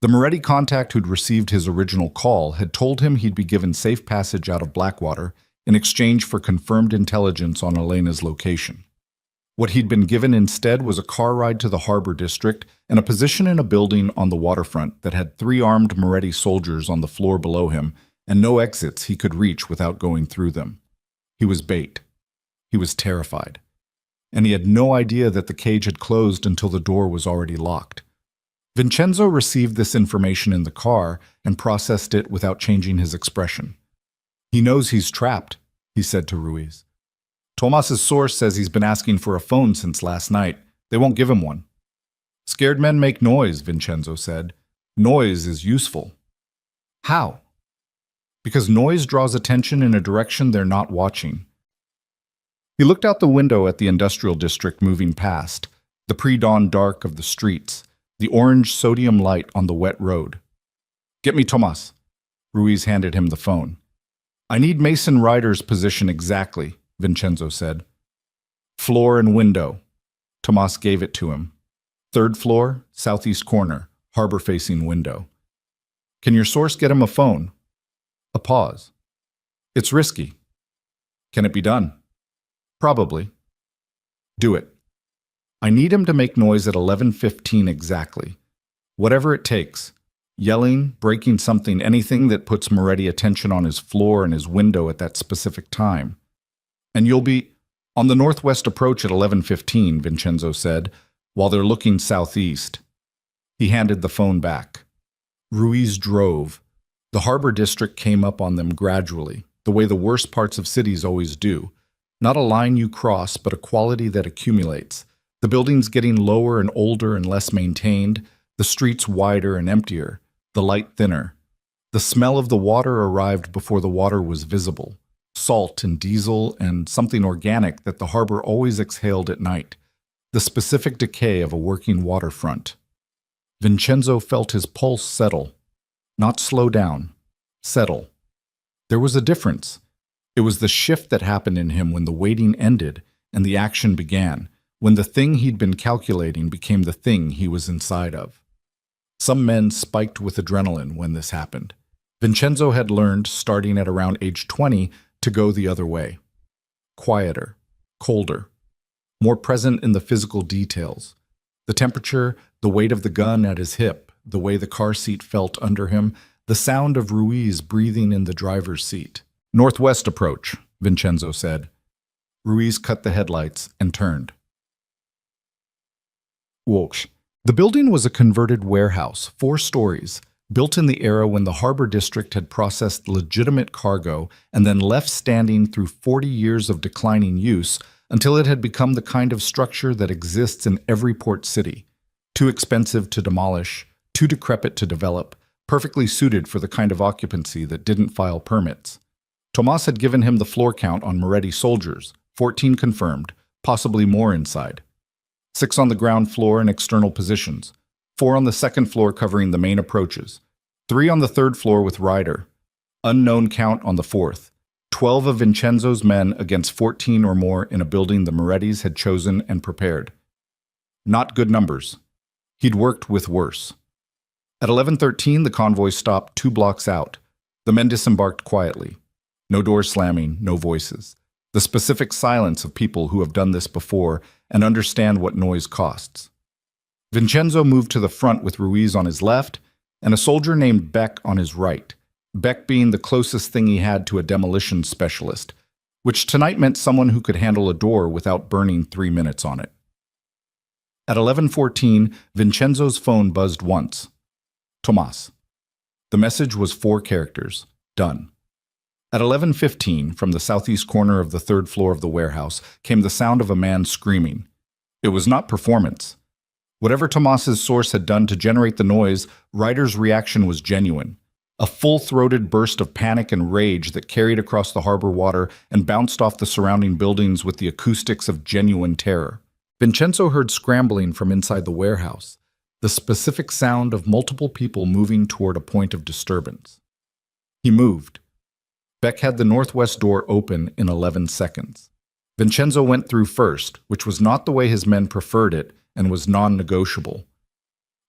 The Moretti contact who'd received his original call had told him he'd be given safe passage out of Blackwater in exchange for confirmed intelligence on Elena's location. What he'd been given instead was a car ride to the harbor district and a position in a building on the waterfront that had 3 armed Moretti soldiers on the floor below him and no exits he could reach without going through them. He was bait. He was terrified. And he had no idea that the cage had closed until the door was already locked. Vincenzo received this information in the car and processed it without changing his expression. "He knows he's trapped," he said to Ruiz. "Tomas's source says he's been asking for a phone since last night. They won't give him one." "Scared men make noise," Vincenzo said. "Noise is useful." "How?" "Because noise draws attention in a direction they're not watching." He looked out the window at the industrial district moving past, the pre-dawn dark of the streets, the orange sodium light on the wet road. "Get me Tomas." Ruiz handed him the phone. "I need Mason Ryder's position exactly," Vincenzo said. "Floor and window." Tomas gave it to him. "3rd floor, southeast corner, harbor-facing window." "Can your source get him a phone?" A pause. "It's risky." "Can it be done?" "Probably." "Do it." "I need him to make noise at 11:15 exactly. Whatever it takes. Yelling, breaking something, anything that puts Moretti attention on his floor and his window at that specific time. And you'll be on the northwest approach at 11:15, Vincenzo said, while they're looking southeast. He handed the phone back. Ruiz drove. The harbor district came up on them gradually, the way the worst parts of cities always do. Not a line you cross, but a quality that accumulates. The buildings getting lower and older and less maintained, the streets wider and emptier, the light thinner. The smell of the water arrived before the water was visible. Salt and diesel and something organic that the harbor always exhaled at night. The specific decay of a working waterfront. Vincenzo felt his pulse settle. Not slow down. Settle. There was a difference. It was the shift that happened in him when the waiting ended and the action began, when the thing he'd been calculating became the thing he was inside of. Some men spiked with adrenaline when this happened. Vincenzo had learned, starting at around age 20, to go the other way. Quieter, colder, more present in the physical details. The temperature, the weight of the gun at his hip, the way the car seat felt under him, the sound of Ruiz breathing in the driver's seat. "Northwest approach," Vincenzo said. Ruiz cut the headlights and turned. Walsh. The building was a converted warehouse, 4 stories, built in the era when the harbor district had processed legitimate cargo and then left standing through 40 years of declining use until it had become the kind of structure that exists in every port city. Too expensive to demolish, too decrepit to develop, perfectly suited for the kind of occupancy that didn't file permits. Tomas had given him the floor count on Moretti soldiers, 14 confirmed, possibly more inside. 6 on the ground floor in external positions, 4 on the second floor covering the main approaches, 3 on the third floor with Ryder, unknown count on the fourth, 12 of Vincenzo's men against 14 or more in a building the Morettis had chosen and prepared. Not good numbers. He'd worked with worse. At 11:13, the convoy stopped 2 blocks out. The men disembarked quietly. No doors slamming, no voices. The specific silence of people who have done this before and understand what noise costs. Vincenzo moved to the front with Ruiz on his left and a soldier named Beck on his right. Beck being the closest thing he had to a demolition specialist, which tonight meant someone who could handle a door without burning 3 minutes on it. At 11:14, Vincenzo's phone buzzed once. Tomas. The message was 4 characters. Done. At 11:15, from the southeast corner of the 3rd floor of the warehouse, came the sound of a man screaming. It was not performance. Whatever Tomas's source had done to generate the noise, Ryder's reaction was genuine. A full-throated burst of panic and rage that carried across the harbor water and bounced off the surrounding buildings with the acoustics of genuine terror. Vincenzo heard scrambling from inside the warehouse, the specific sound of multiple people moving toward a point of disturbance. He moved. Beck had the northwest door open in 11 seconds. Vincenzo went through first, which was not the way his men preferred it and was non-negotiable.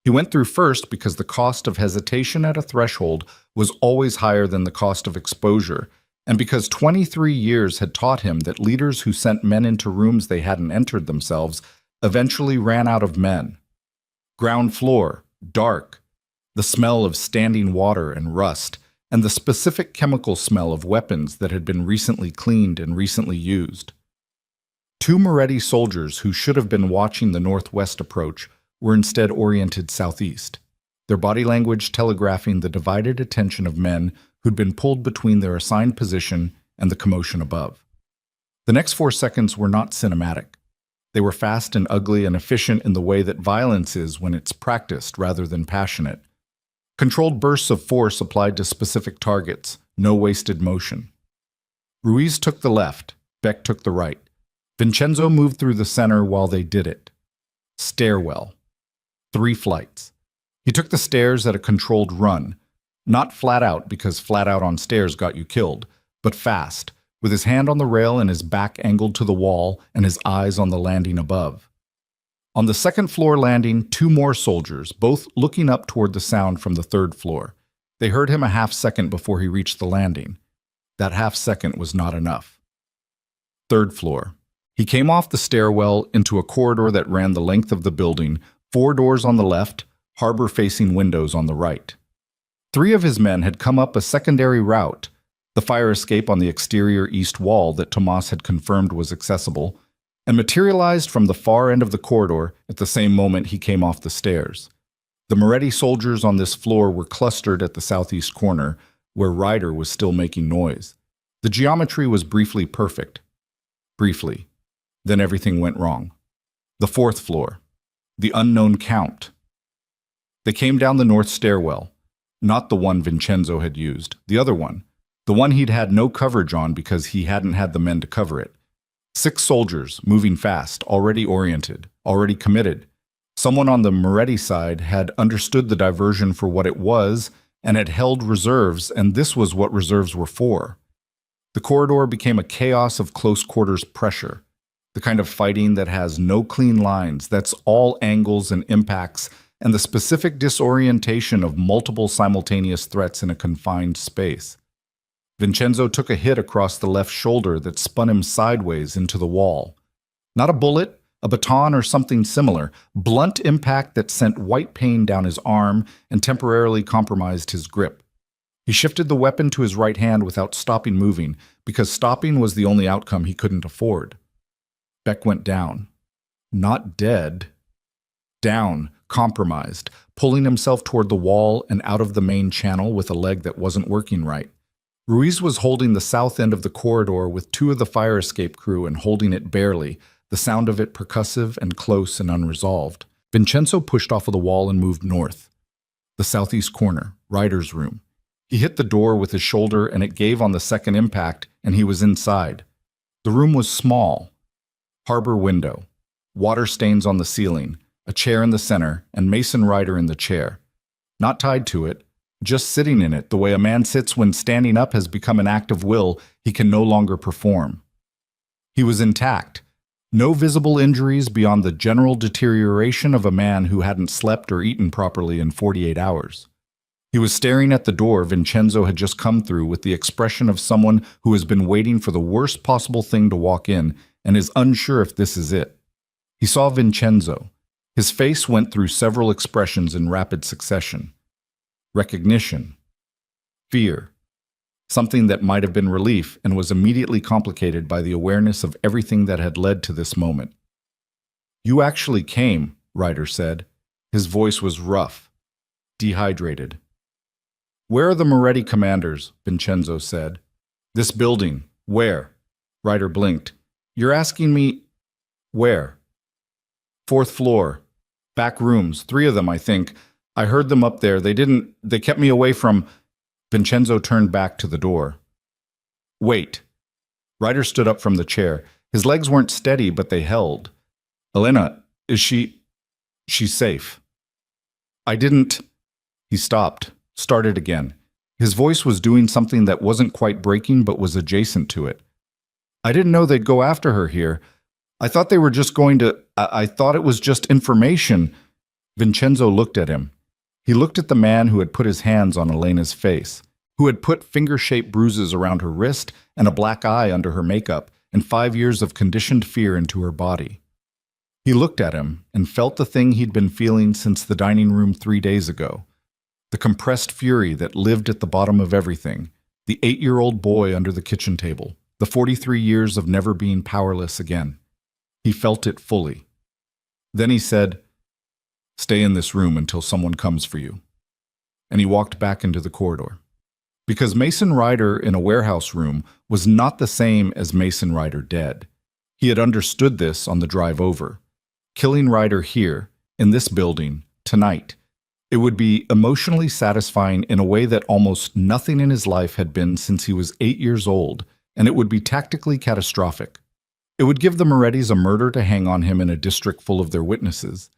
He went through first because the cost of hesitation at a threshold was always higher than the cost of exposure, and because 23 years had taught him that leaders who sent men into rooms they hadn't entered themselves eventually ran out of men. Ground floor, dark, the smell of standing water and rust, and the specific chemical smell of weapons that had been recently cleaned and recently used. 2 Moretti soldiers who should have been watching the northwest approach were instead oriented southeast, their body language telegraphing the divided attention of men who'd been pulled between their assigned position and the commotion above. The next 4 seconds were not cinematic. They were fast and ugly and efficient in the way that violence is when it's practiced rather than passionate. Controlled bursts of force applied to specific targets, no wasted motion. Ruiz took the left, Beck took the right. Vincenzo moved through the center while they did it. Stairwell. 3 flights. He took the stairs at a controlled run, not flat out because flat out on stairs got you killed, but fast, with his hand on the rail and his back angled to the wall and his eyes on the landing above. On the 2nd floor landing, 2 more soldiers, both looking up toward the sound from the 3rd floor. They heard him a half second before he reached the landing. That half second was not enough. 3rd floor. He came off the stairwell into a corridor that ran the length of the building, 4 doors on the left, harbor-facing windows on the right. 3 of his men had come up a secondary route, the fire escape on the exterior east wall that Tomas had confirmed was accessible, and materialized from the far end of the corridor at the same moment he came off the stairs. The Moretti soldiers on this floor were clustered at the southeast corner, where Ryder was still making noise. The geometry was briefly perfect. Briefly. Then everything went wrong. The 4th floor. The unknown count. They came down the north stairwell. Not the one Vincenzo had used, the other one. The one he'd had no coverage on because he hadn't had the men to cover it. 6 soldiers, moving fast, already oriented, already committed. Someone on the Moretti side had understood the diversion for what it was and had held reserves, and this was what reserves were for. The corridor became a chaos of close-quarters pressure. The kind of fighting that has no clean lines, that's all angles and impacts, and the specific disorientation of multiple simultaneous threats in a confined space. Vincenzo took a hit across the left shoulder that spun him sideways into the wall. Not a bullet, a baton, or something similar. Blunt impact that sent white pain down his arm and temporarily compromised his grip. He shifted the weapon to his right hand without stopping moving, because stopping was the only outcome he couldn't afford. Beck went down. Not dead. Down, compromised, pulling himself toward the wall and out of the main channel with a leg that wasn't working right. Ruiz was holding the south end of the corridor with 2 of the fire escape crew and holding it barely, the sound of it percussive and close and unresolved. Vincenzo pushed off of the wall and moved north. The southeast corner, Ryder's room. He hit the door with his shoulder and it gave on the second impact, and he was inside. The room was small. Harbor window, water stains on the ceiling, a chair in the center, and Mason Ryder in the chair. Not tied to it, just sitting in it the way a man sits when standing up has become an act of will he can no longer perform. He was intact. No visible injuries beyond the general deterioration of a man who hadn't slept or eaten properly in 48 hours. He was staring at the door Vincenzo had just come through with the expression of someone who has been waiting for the worst possible thing to walk in and is unsure if this is it. He saw Vincenzo. His face went through several expressions in rapid succession. Recognition. Fear. Something that might have been relief and was immediately complicated by the awareness of everything that had led to this moment. "You actually came," Ryder said. His voice was rough, dehydrated. "Where are the Moretti commanders?" Vincenzo said. "This building. Where?" Ryder blinked. "You're asking me where?" "Fourth floor. Back rooms. 3 of them, I think. I heard them up there. They kept me away from—" Vincenzo turned back to the door. "Wait." Ryder stood up from the chair. His legs weren't steady, but they held. "Elena, is she's safe?" "I didn't—" He stopped, started again. His voice was doing something that wasn't quite breaking but was adjacent to it. "I didn't know they'd go after her here. I thought they were just going to— I thought it was just information." Vincenzo looked at him. He looked at the man who had put his hands on Elena's face, who had put finger-shaped bruises around her wrist and a black eye under her makeup and 5 years of conditioned fear into her body. He looked at him and felt the thing he'd been feeling since the dining room 3 days ago. The compressed fury that lived at the bottom of everything, the 8-year-old boy under the kitchen table, the 43 years of never being powerless again. He felt it fully. Then he said, "Stay in this room until someone comes for you." And he walked back into the corridor. Because Mason Ryder in a warehouse room was not the same as Mason Ryder dead. He had understood this on the drive over. Killing Ryder here, in this building, tonight, it would be emotionally satisfying in a way that almost nothing in his life had been since he was 8 years old, and it would be tactically catastrophic. It would give the Morettis a murder to hang on him in a district full of their witnesses.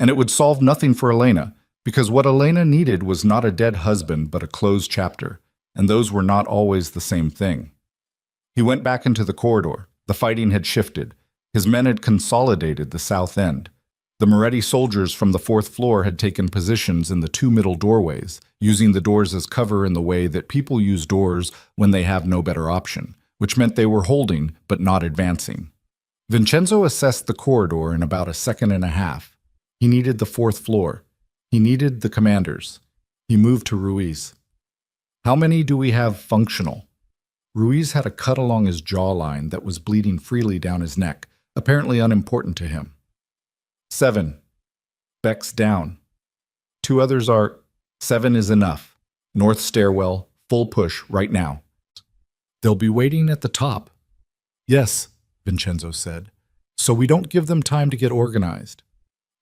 And it would solve nothing for Elena, because what Elena needed was not a dead husband but a closed chapter, and those were not always the same thing. He went back into the corridor. The fighting had shifted. His men had consolidated the south end. The Moretti soldiers from the 4th floor had taken positions in the 2 middle doorways, using the doors as cover in the way that people use doors when they have no better option, which meant they were holding but not advancing. Vincenzo assessed the corridor in about a second and a half. He needed the 4th floor. He needed the commanders. He moved to Ruiz. "How many do we have functional?" Ruiz had a cut along his jawline that was bleeding freely down his neck, apparently unimportant to him. 7. Beck's down. 2 others are— 7 is enough. North stairwell, full push right now. "They'll be waiting at the top." "Yes," Vincenzo said, "so we don't give them time to get organized."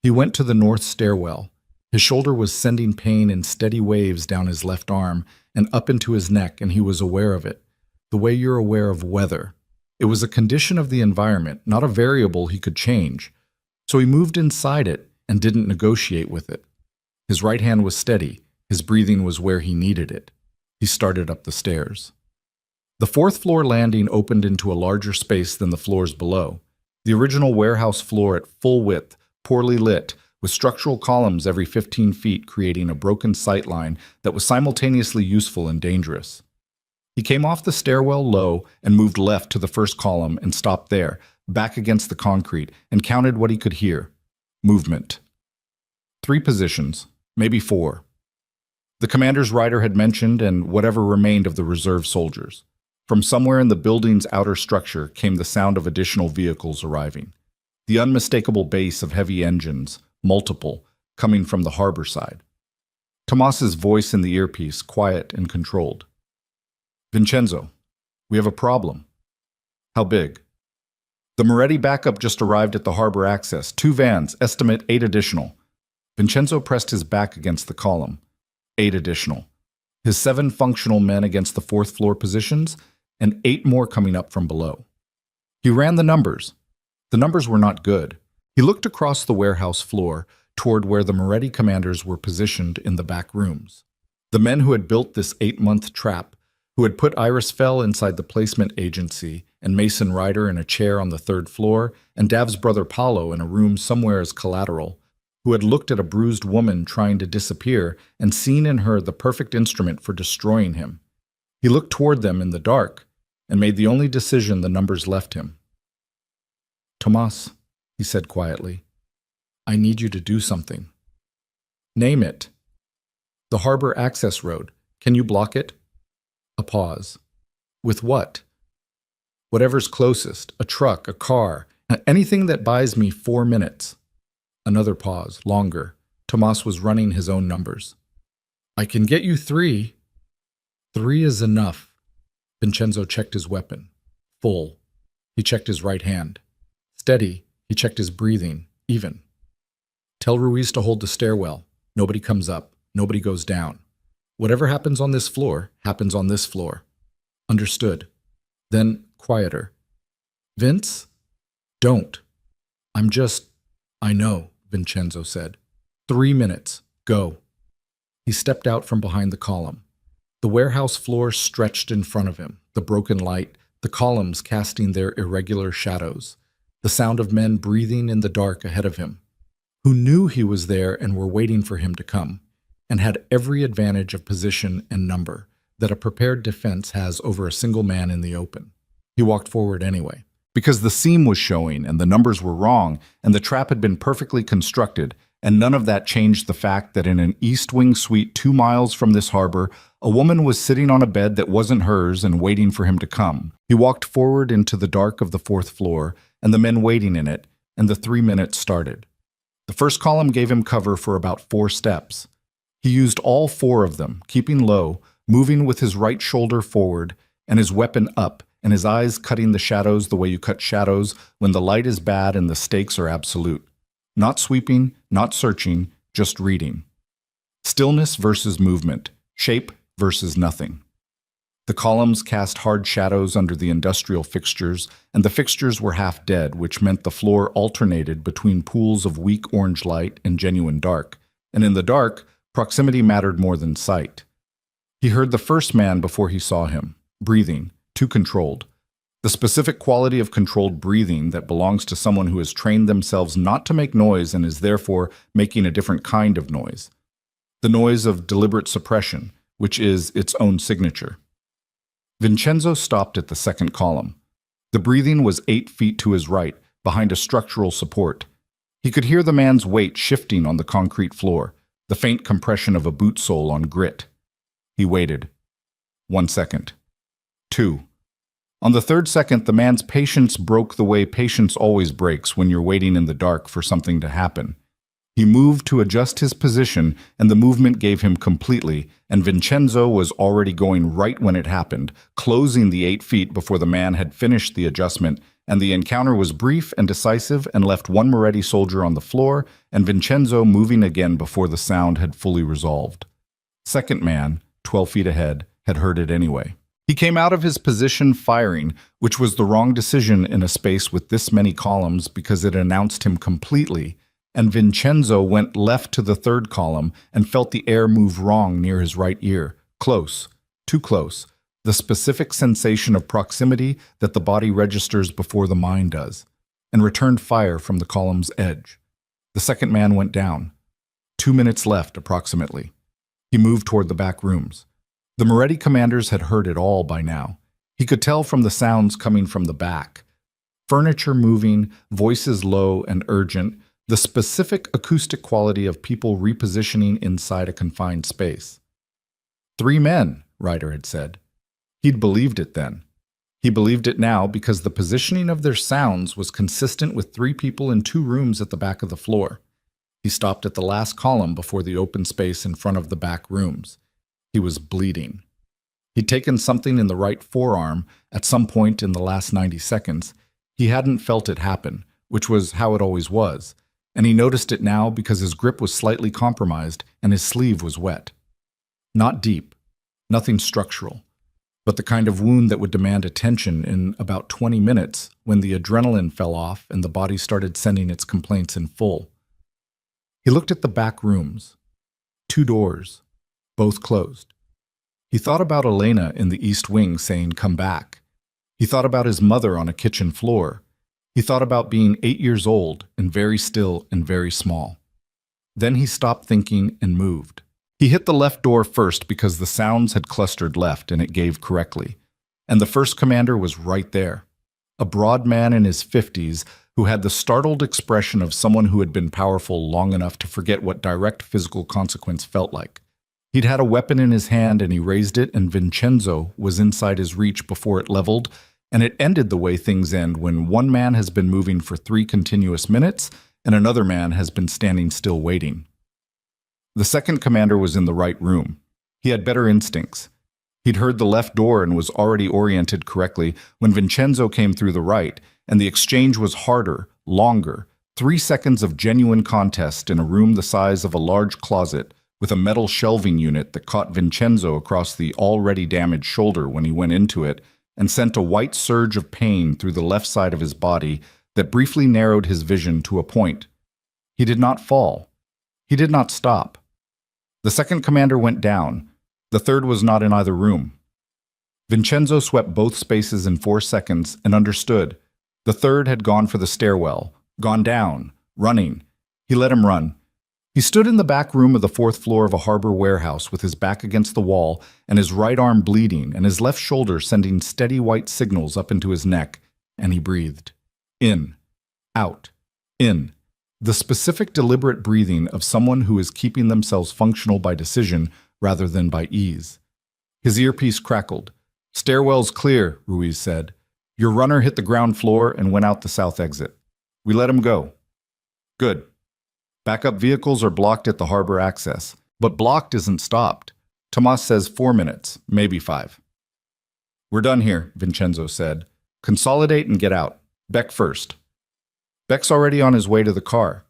He went to the north stairwell. His shoulder was sending pain in steady waves down his left arm and up into his neck, and he was aware of it, the way you're aware of weather. It was a condition of the environment, not a variable he could change. So he moved inside it and didn't negotiate with it. His right hand was steady. His breathing was where he needed it. He started up the stairs. The 4th floor landing opened into a larger space than the floors below. The original warehouse floor at full width, poorly lit, with structural columns every 15 feet creating a broken sightline that was simultaneously useful and dangerous. He came off the stairwell low and moved left to the first column and stopped there, back against the concrete, and counted what he could hear. Movement. 3 positions, maybe 4. The commander's Ryder had mentioned and whatever remained of the reserve soldiers. From somewhere in the building's outer structure came the sound of additional vehicles arriving. The unmistakable bass of heavy engines, multiple, coming from the harbor side. Tomas's voice in the earpiece, quiet and controlled. "Vincenzo, we have a problem." "How big?" "The Moretti backup just arrived at the harbor access. 2 vans, estimate 8 additional." Vincenzo pressed his back against the column. 8 additional. His 7 functional men against the 4th floor positions, and 8 more coming up from below. He ran the numbers. The numbers were not good. He looked across the warehouse floor toward where the Moretti commanders were positioned in the back rooms. The men who had built this 8-month trap, who had put Iris Fell inside the placement agency and Mason Ryder in a chair on the 3rd floor and Dav's brother Paolo in a room somewhere as collateral, who had looked at a bruised woman trying to disappear and seen in her the perfect instrument for destroying him. He looked toward them in the dark and made the only decision the numbers left him. "Tomas," he said quietly, "I need you to do something." "Name it." "The harbor access road. Can you block it?" A pause. With what? Whatever's closest. A truck, a car, anything that buys me 4 minutes. Another pause, longer. Tomas was running his own numbers. I can get you 3. 3 is enough. Vincenzo checked his weapon. Full. He checked his right hand. Steady. He checked his breathing. Even. Tell Ruiz to hold the stairwell. Nobody comes up. Nobody goes down. Whatever happens on this floor, happens on this floor. Understood. Then, quieter. Vince? Don't. I know, Vincenzo said. 3 minutes. Go. He stepped out from behind the column. The warehouse floor stretched in front of him, the broken light, the columns casting their irregular shadows, the sound of men breathing in the dark ahead of him, who knew he was there and were waiting for him to come, and had every advantage of position and number that a prepared defense has over a single man in the open. He walked forward anyway. Because the seam was showing and the numbers were wrong and the trap had been perfectly constructed, and none of that changed the fact that in an East Wing suite 2 miles from this harbor, a woman was sitting on a bed that wasn't hers and waiting for him to come. He walked forward into the dark of the 4th floor and the men waiting in it, and the 3 minutes started. The first column gave him cover for about 4 steps. He used all 4 of them, keeping low, moving with his right shoulder forward and his weapon up, and his eyes cutting the shadows the way you cut shadows when the light is bad and the stakes are absolute. Not sweeping, not searching, just reading. Stillness versus movement, shape versus nothing. The columns cast hard shadows under the industrial fixtures, and the fixtures were half dead, which meant the floor alternated between pools of weak orange light and genuine dark, and in the dark, proximity mattered more than sight. He heard the first man before he saw him, breathing, too controlled. The specific quality of controlled breathing that belongs to someone who has trained themselves not to make noise and is therefore making a different kind of noise. The noise of deliberate suppression, which is its own signature. Vincenzo stopped at the second column. The breathing was 8 feet to his right, behind a structural support. He could hear the man's weight shifting on the concrete floor, the faint compression of a boot sole on grit. He waited. 1 second. 2. On the 3rd second, the man's patience broke the way patience always breaks when you're waiting in the dark for something to happen. He moved to adjust his position, and the movement gave him completely, and Vincenzo was already going right when it happened, closing the 8 feet before the man had finished the adjustment, and the encounter was brief and decisive and left one Moretti soldier on the floor and Vincenzo moving again before the sound had fully resolved. Second man, 12 feet ahead, had heard it anyway. He came out of his position firing, which was the wrong decision in a space with this many columns because it announced him completely, and Vincenzo went left to the 3rd column and felt the air move wrong near his right ear. Close. Too close. The specific sensation of proximity that the body registers before the mind does, and returned fire from the column's edge. The second man went down. 2 minutes left, approximately. He moved toward the back rooms. The Moretti commanders had heard it all by now. He could tell from the sounds coming from the back. Furniture moving, voices low and urgent, the specific acoustic quality of people repositioning inside a confined space. 3 men, Ryder had said. He'd believed it then. He believed it now because the positioning of their sounds was consistent with 3 people in 2 rooms at the back of the floor. He stopped at the last column before the open space in front of the back rooms. He was bleeding. He'd taken something in the right forearm at some point in the last 90 seconds. He hadn't felt it happen, which was how it always was, and he noticed it now because his grip was slightly compromised and his sleeve was wet. Not deep, nothing structural, but the kind of wound that would demand attention in about 20 minutes when the adrenaline fell off and the body started sending its complaints in full. He looked at the back rooms. 2 doors. Both closed. He thought about Elena in the East Wing saying, "Come back." He thought about his mother on a kitchen floor. He thought about being 8 years old and very still and very small. Then he stopped thinking and moved. He hit the left door first because the sounds had clustered left and it gave correctly. And the first commander was right there. A broad man in his 50s who had the startled expression of someone who had been powerful long enough to forget what direct physical consequence felt like. He'd had a weapon in his hand and he raised it, and Vincenzo was inside his reach before it leveled, and it ended the way things end when one man has been moving for 3 continuous minutes and another man has been standing still waiting. The second commander was in the right room. He had better instincts. He'd heard the left door and was already oriented correctly when Vincenzo came through the right, and the exchange was harder, longer, 3 seconds of genuine contest in a room the size of a large closet with a metal shelving unit that caught Vincenzo across the already damaged shoulder when he went into it and sent a white surge of pain through the left side of his body that briefly narrowed his vision to a point. He did not fall. He did not stop. The second commander went down. The third was not in either room. Vincenzo swept both spaces in 4 seconds and understood. The third had gone for the stairwell, gone down, running. He let him run. He stood in the back room of the 4th floor of a harbor warehouse with his back against the wall and his right arm bleeding and his left shoulder sending steady white signals up into his neck, and he breathed. In, out, in. The specific deliberate breathing of someone who is keeping themselves functional by decision rather than by ease. His earpiece crackled. "Stairwell's clear," Ruiz said. "Your runner hit the ground floor and went out the south exit. We let him go." "Good. Backup vehicles are blocked at the harbor access, but blocked isn't stopped. Tomas says 4 minutes, maybe 5. "We're done here," Vincenzo said. "Consolidate and get out. Beck first." "Beck's already on his way to the car."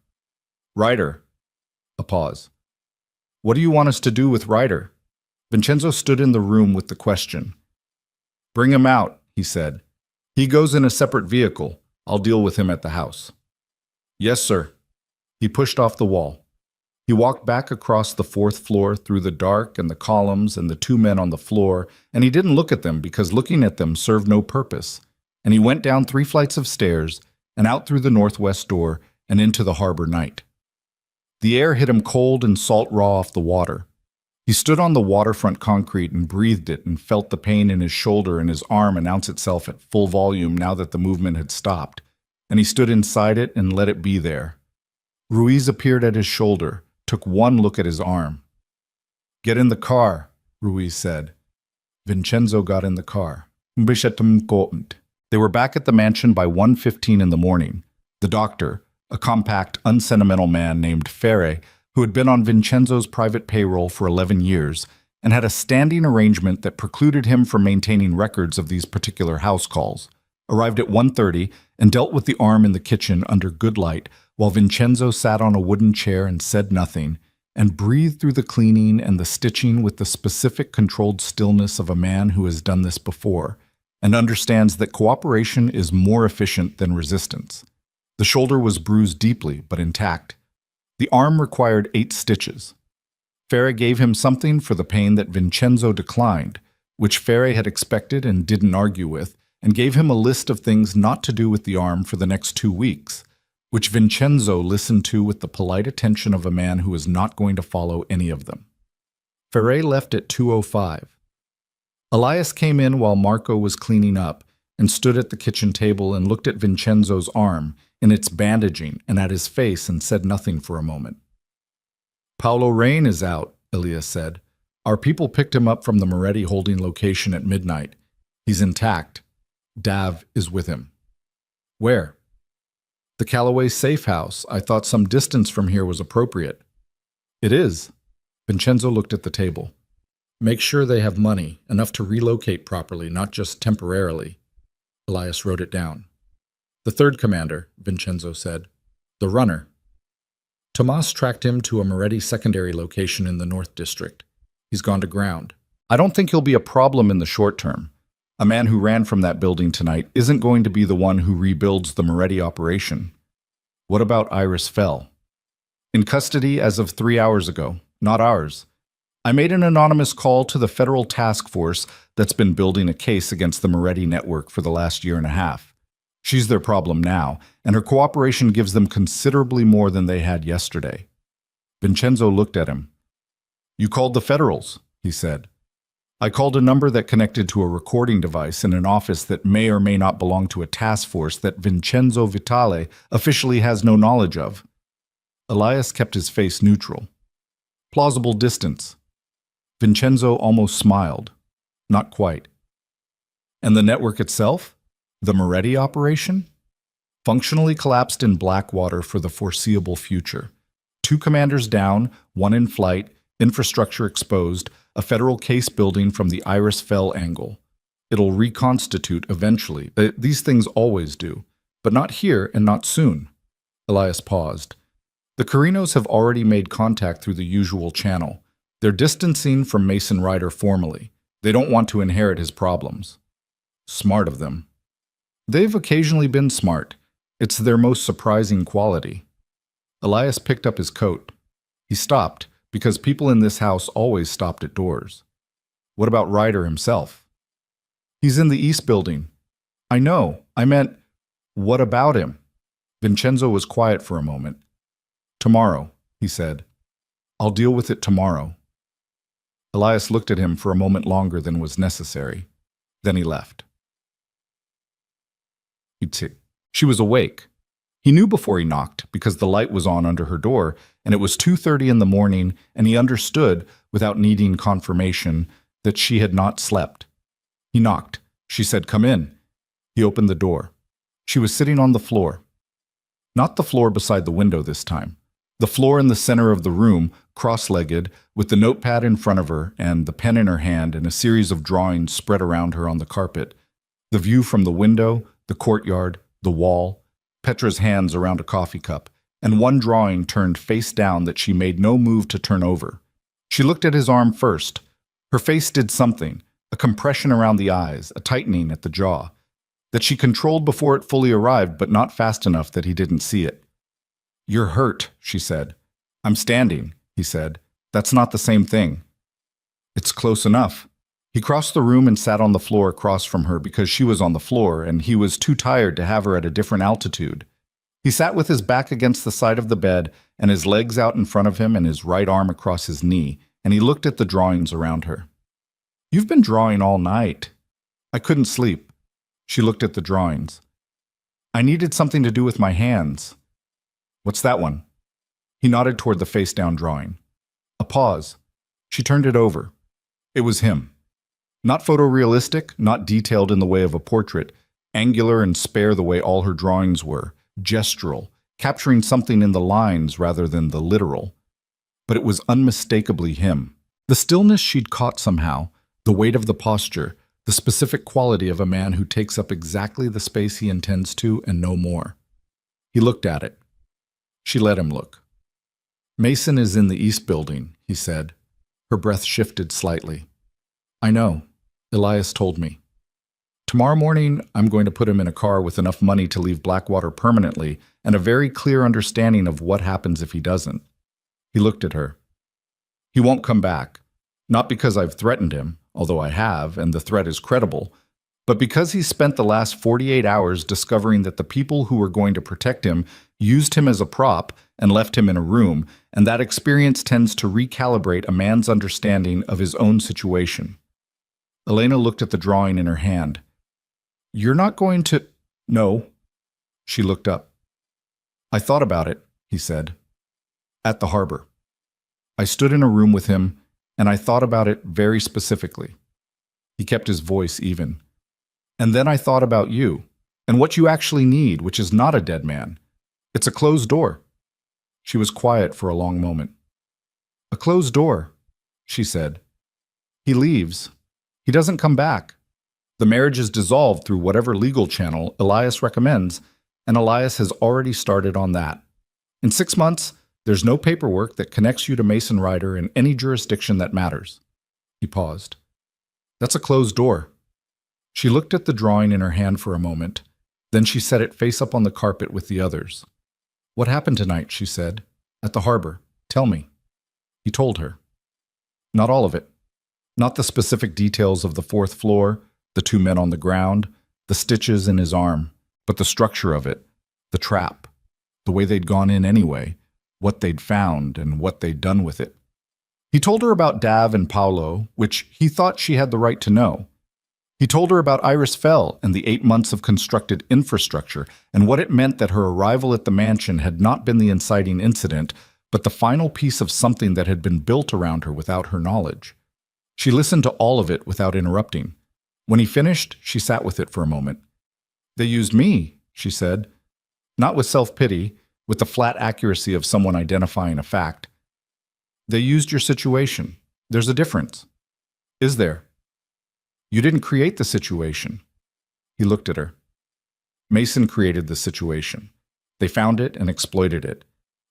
"Ryder." A pause. "What do you want us to do with Ryder?" Vincenzo stood in the room with the question. "Bring him out," he said. "He goes in a separate vehicle. I'll deal with him at the house." "Yes, sir." He pushed off the wall. He walked back across the 4th floor through the dark and the columns and the 2 men on the floor, and he didn't look at them because looking at them served no purpose. And he went down 3 flights of stairs and out through the northwest door and into the harbor night. The air hit him cold and salt raw off the water. He stood on the waterfront concrete and breathed it and felt the pain in his shoulder and his arm announce itself at full volume now that the movement had stopped, and he stood inside it and let it be there. Ruiz appeared at his shoulder, took one look at his arm. "Get in the car," Ruiz said. Vincenzo got in the car. They were back at the mansion by 1:15 in the morning. The doctor, a compact, unsentimental man named Ferre, who had been on Vincenzo's private payroll for 11 years and had a standing arrangement that precluded him from maintaining records of these particular house calls, arrived at 1:30 and dealt with the arm in the kitchen under good light while Vincenzo sat on a wooden chair and said nothing, and breathed through the cleaning and the stitching with the specific controlled stillness of a man who has done this before and understands that cooperation is more efficient than resistance. The shoulder was bruised deeply, but intact. The arm required 8 stitches. Ferre gave him something for the pain that Vincenzo declined, which Ferre had expected and didn't argue with, and gave him a list of things not to do with the arm for the next 2 weeks, which Vincenzo listened to with the polite attention of a man who is not going to follow any of them. Ferre left at 2:05. Elias came in while Marco was cleaning up and stood at the kitchen table and looked at Vincenzo's arm in its bandaging and at his face and said nothing for a moment. "Paolo Rain is out," Elias said. "Our people picked him up from the Moretti holding location at midnight. He's intact. Dav is with him." "Where?" "The Callaway safe house. I thought some distance from here was appropriate." "It is." Vincenzo looked at the table. "Make sure they have money, enough to relocate properly, not just temporarily." Elias wrote it down. "The third commander," Vincenzo said. "The runner." Tomas tracked him to a Moretti secondary location in the North District. He's gone to ground. "I don't think he'll be a problem in the short term. A man who ran from that building tonight isn't going to be the one who rebuilds the Moretti operation." "What about Iris Fell?" "In custody as of 3 hours ago, not ours. I made an anonymous call to the federal task force that's been building a case against the Moretti network for the last year and a half. She's their problem now, and her cooperation gives them considerably more than they had yesterday." Vincenzo looked at him. "You called the federals," he said. "I called a number that connected to a recording device in an office that may or may not belong to a task force that Vincenzo Vitale officially has no knowledge of." Elias kept his face neutral. "Plausible distance." Vincenzo almost smiled. Not quite. And the network itself? The Moretti operation? Functionally collapsed in Blackwater for the foreseeable future. 2 commanders down, 1 in flight, infrastructure exposed, a federal case building from the Iris Fell angle. It'll reconstitute eventually. These things always do. But not here and not soon. Elias paused. The Carinos have already made contact through the usual channel. They're distancing from Mason Ryder formally. They don't want to inherit his problems. Smart of them. They've occasionally been smart. It's their most surprising quality. Elias picked up his coat. He stopped, because people in this house always stopped at doors. What about Ryder himself? He's in the East Building. I know. I meant, what about him? Vincenzo was quiet for a moment. Tomorrow, he said. I'll deal with it tomorrow. Elias looked at him for a moment longer than was necessary. Then he left. She was awake. He knew before he knocked, because the light was on under her door, and it was 2:30 in the morning, and he understood, without needing confirmation, that she had not slept. He knocked. She said, "Come in." He opened the door. She was sitting on the floor. Not the floor beside the window this time. The floor in the center of the room, cross-legged, with the notepad in front of her and the pen in her hand and a series of drawings spread around her on the carpet. The view from the window, the courtyard, the wall, Petra's hands around a coffee cup, and one drawing turned face down that she made no move to turn over. She looked at his arm first. Her face did something, a compression around the eyes, a tightening at the jaw, that she controlled before it fully arrived, but not fast enough that he didn't see it. "You're hurt," she said. "I'm standing," he said. "That's not the same thing." "It's close enough." He crossed the room and sat on the floor across from her because she was on the floor, and he was too tired to have her at a different altitude. He sat with his back against the side of the bed and his legs out in front of him and his right arm across his knee, and he looked at the drawings around her. "You've been drawing all night." "I couldn't sleep." She looked at the drawings. "I needed something to do with my hands." "What's that one?" He nodded toward the face-down drawing. A pause. She turned it over. It was him. Not photorealistic, not detailed in the way of a portrait, angular and spare the way all her drawings were, gestural, capturing something in the lines rather than the literal. But it was unmistakably him. The stillness she'd caught somehow, the weight of the posture, the specific quality of a man who takes up exactly the space he intends to and no more. He looked at it. She let him look. "Mason is in the East Building," he said. Her breath shifted slightly. "I know. Elias told me. Tomorrow morning, I'm going to put him in a car with enough money to leave Blackwater permanently and a very clear understanding of what happens if he doesn't." He looked at her. "He won't come back. Not because I've threatened him, although I have, and the threat is credible, but because he's spent the last 48 hours discovering that the people who were going to protect him used him as a prop and left him in a room, and that experience tends to recalibrate a man's understanding of his own situation." Elena looked at the drawing in her hand. "You're not going to—" "No." She looked up. "I thought about it," he said. "At the harbor. I stood in a room with him, and I thought about it very specifically." He kept his voice even. "And then I thought about you, and what you actually need, which is not a dead man. It's a closed door." She was quiet for a long moment. "A closed door," she said. "He leaves. He doesn't come back. The marriage is dissolved through whatever legal channel Elias recommends, and Elias has already started on that. In 6 months, there's no paperwork that connects you to Mason Ryder in any jurisdiction that matters." He paused. "That's a closed door." She looked at the drawing in her hand for a moment. Then she set it face up on the carpet with the others. "What happened tonight?" she said. "At the harbor. Tell me." He told her. Not all of it. Not the specific details of the 4th floor, the 2 men on the ground, the stitches in his arm, but the structure of it, the trap, the way they'd gone in anyway, what they'd found, and what they'd done with it. He told her about Dav and Paolo, which he thought she had the right to know. He told her about Iris Fell and the 8 months of constructed infrastructure and what it meant that her arrival at the mansion had not been the inciting incident, but the final piece of something that had been built around her without her knowledge. She listened to all of it without interrupting. When he finished, she sat with it for a moment. They used me, she said, not with self-pity, with the flat accuracy of someone identifying a fact. They used your situation. There's a difference. Is there? You didn't create the situation. He looked at her. Mason created the situation. They found it and exploited it.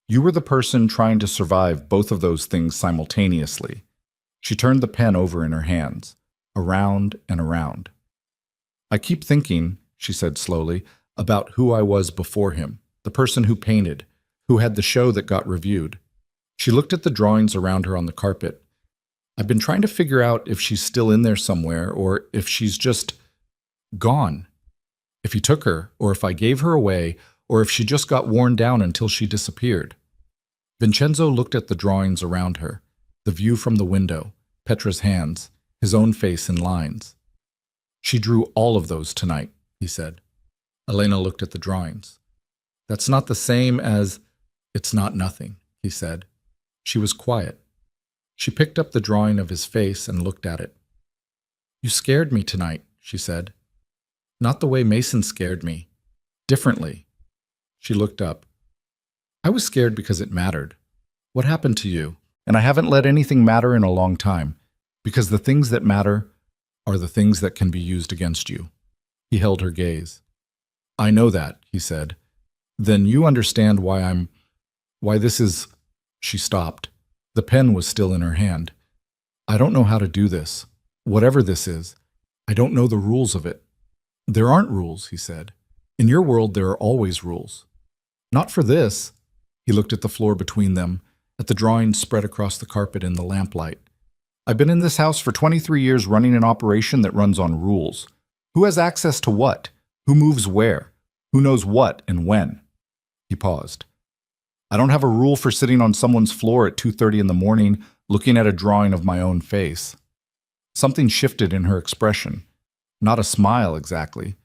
You were the person trying to survive both of those things simultaneously. She turned the pen over in her hands, around and around. I keep thinking, she said slowly, about who I was before him, the person who painted, who had the show that got reviewed. She looked at the drawings around her on the carpet. I've been trying to figure out if she's still in there somewhere or if she's just gone. If he took her, or if I gave her away, or if she just got worn down until she disappeared. Vincenzo looked at the drawings around her, the view from the window, Petra's hands, his own face in lines. She drew all of those tonight, he said. Elena looked at the drawings. That's not the same as... It's not nothing, he said. She was quiet. She picked up the drawing of his face and looked at it. You scared me tonight, she said. Not the way Mason scared me. Differently. She looked up. I was scared because it mattered. What happened to you? And I haven't let anything matter in a long time, because the things that matter are the things that can be used against you. He held her gaze. I know that, he said. Then you understand why this is... She stopped. The pen was still in her hand. I don't know how to do this. Whatever this is, I don't know the rules of it. There aren't rules, he said. In your world, there are always rules. Not for this. He looked at the floor between them, at the drawings spread across the carpet in the lamplight. I've been in this house for 23 years running an operation that runs on rules. Who has access to what? Who moves where? Who knows what and when? He paused. I don't have a rule for sitting on someone's floor at 2:30 in the morning looking at a drawing of my own face. Something shifted in her expression. Not a smile exactly.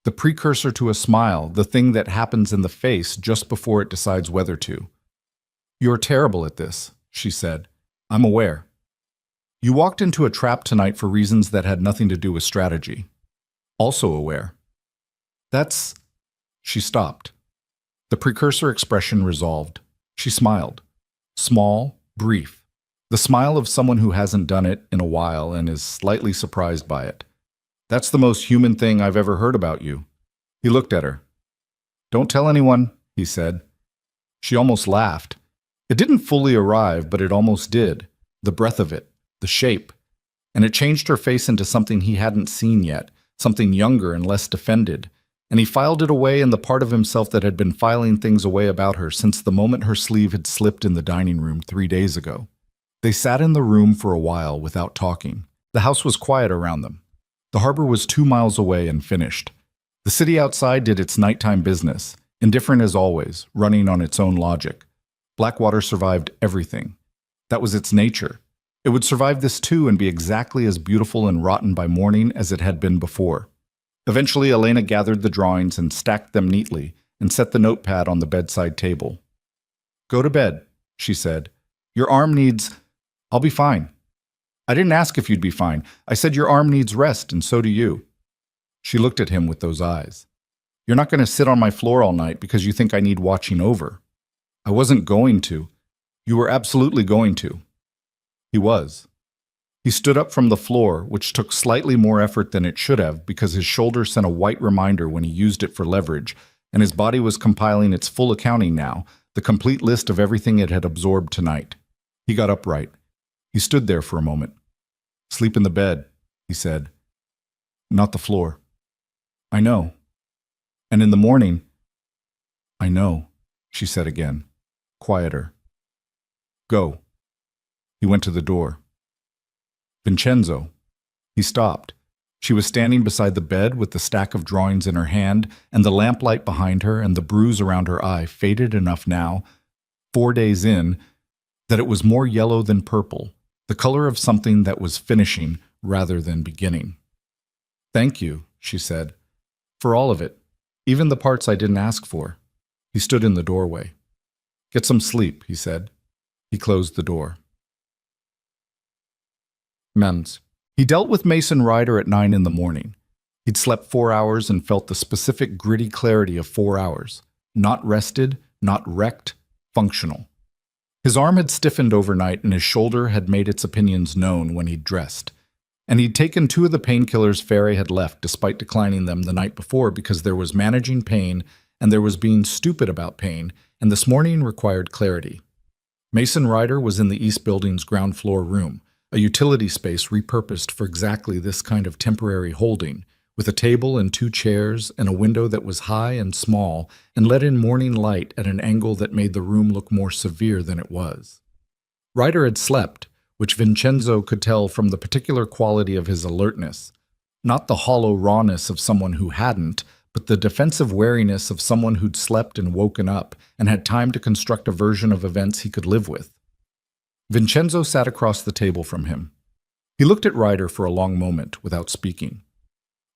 The precursor to a smile, the thing that happens in the face just before it decides whether to. You're terrible at this, she said. I'm aware. You walked into a trap tonight for reasons that had nothing to do with strategy. Also aware. That's... She stopped. The precursor expression resolved. She smiled. Small, brief. The smile of someone who hasn't done it in a while and is slightly surprised by it. That's the most human thing I've ever heard about you. He looked at her. Don't tell anyone, he said. She almost laughed. It didn't fully arrive, but it almost did. The breath of it, the shape. And it changed her face into something he hadn't seen yet, something younger and less defended. And he filed it away in the part of himself that had been filing things away about her since the moment her sleeve had slipped in the dining room 3 days ago. They sat in the room for a while without talking. The house was quiet around them. The harbor was 2 miles away and finished. The city outside did its nighttime business, indifferent as always, running on its own logic. Blackwater survived everything. That was its nature. It would survive this too and be exactly as beautiful and rotten by morning as it had been before. Eventually, Elena gathered the drawings and stacked them neatly and set the notepad on the bedside table. Go to bed, she said. Your arm needs... I'll be fine. I didn't ask if you'd be fine. I said your arm needs rest, and so do you. She looked at him with those eyes. You're not going to sit on my floor all night because you think I need watching over. I wasn't going to. You were absolutely going to. He was. He stood up from the floor, which took slightly more effort than it should have because his shoulder sent a white reminder when he used it for leverage, and his body was compiling its full accounting now, the complete list of everything it had absorbed tonight. He got upright. He stood there for a moment. Sleep in the bed, he said. Not the floor. I know. And in the morning... I know, she said again, quieter. Go. He went to the door. Vincenzo. He stopped. She was standing beside the bed with the stack of drawings in her hand, and the lamplight behind her and the bruise around her eye faded enough now, 4 days in, that it was more yellow than purple, the color of something that was finishing rather than beginning. Thank you, she said, for all of it, even the parts I didn't ask for. He stood in the doorway. Get some sleep, he said. He closed the door. Men's. He dealt with Mason Ryder at 9 in the morning. He'd slept 4 hours and felt the specific gritty clarity of 4 hours. Not rested, not wrecked, functional. His arm had stiffened overnight and his shoulder had made its opinions known when he'd dressed. And he'd taken 2 of the painkillers Ferre had left despite declining them the night before because there was managing pain and there was being stupid about pain, and this morning required clarity. Mason Ryder was in the East Building's ground floor room, a utility space repurposed for exactly this kind of temporary holding, with a table and 2 chairs and a window that was high and small and let in morning light at an angle that made the room look more severe than it was. Ryder had slept, which Vincenzo could tell from the particular quality of his alertness, not the hollow rawness of someone who hadn't, but the defensive wariness of someone who'd slept and woken up and had time to construct a version of events he could live with. Vincenzo sat across the table from him. He looked at Ryder for a long moment without speaking.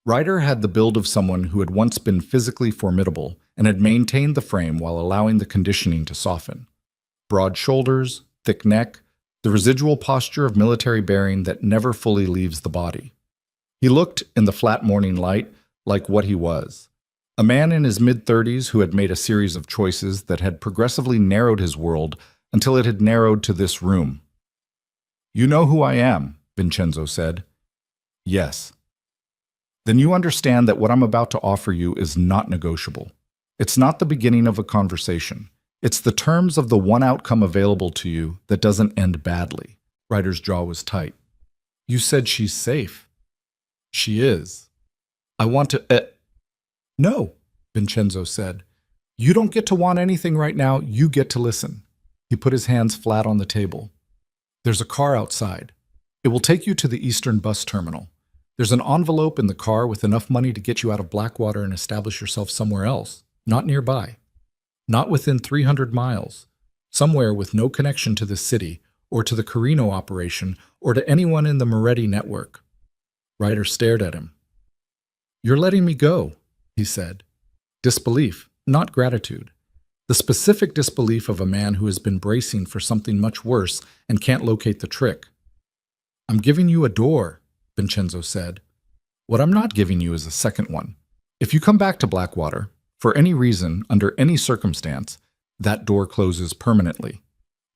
Ryder had the build of someone who had once been physically formidable and had maintained the frame while allowing the conditioning to soften. Broad shoulders, thick neck, the residual posture of military bearing that never fully leaves the body. He looked, in the flat morning light, like what he was. A man in his mid-30s who had made a series of choices that had progressively narrowed his world until it had narrowed to this room. "You know who I am," Vincenzo said. "Yes." "Then you understand that what I'm about to offer you is not negotiable. It's not the beginning of a conversation. It's the terms of the one outcome available to you that doesn't end badly." Ryder's jaw was tight. "You said she's safe." "She is. I want to—" "No," Vincenzo said. "You don't get to want anything right now. You get to listen." He put his hands flat on the table. "There's a car outside. It will take you to the Eastern bus terminal. There's an envelope in the car with enough money to get you out of Blackwater and establish yourself somewhere else, not nearby. Not within 300 miles, somewhere with no connection to the city, or to the Carino operation, or to anyone in the Moretti network." Ryder stared at him. "You're letting me go," he said. Disbelief, not gratitude. The specific disbelief of a man who has been bracing for something much worse and can't locate the trick. "I'm giving you a door," Vincenzo said. "What I'm not giving you is a second one. If you come back to Blackwater, for any reason, under any circumstance, that door closes permanently.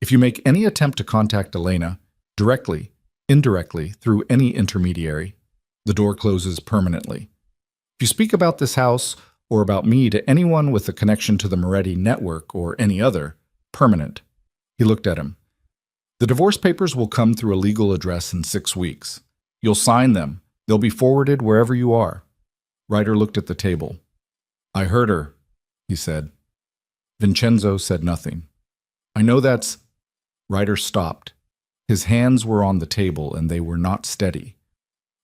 If you make any attempt to contact Elena, directly, indirectly, through any intermediary, the door closes permanently. If you speak about this house or about me to anyone with a connection to the Moretti network or any other, permanent." He looked at him. "The divorce papers will come through a legal address in 6 weeks. You'll sign them. They'll be forwarded wherever you are." Ryder looked at the table. "I heard her," he said. Vincenzo said nothing. "I know that's—" Ryder stopped. His hands were on the table and they were not steady.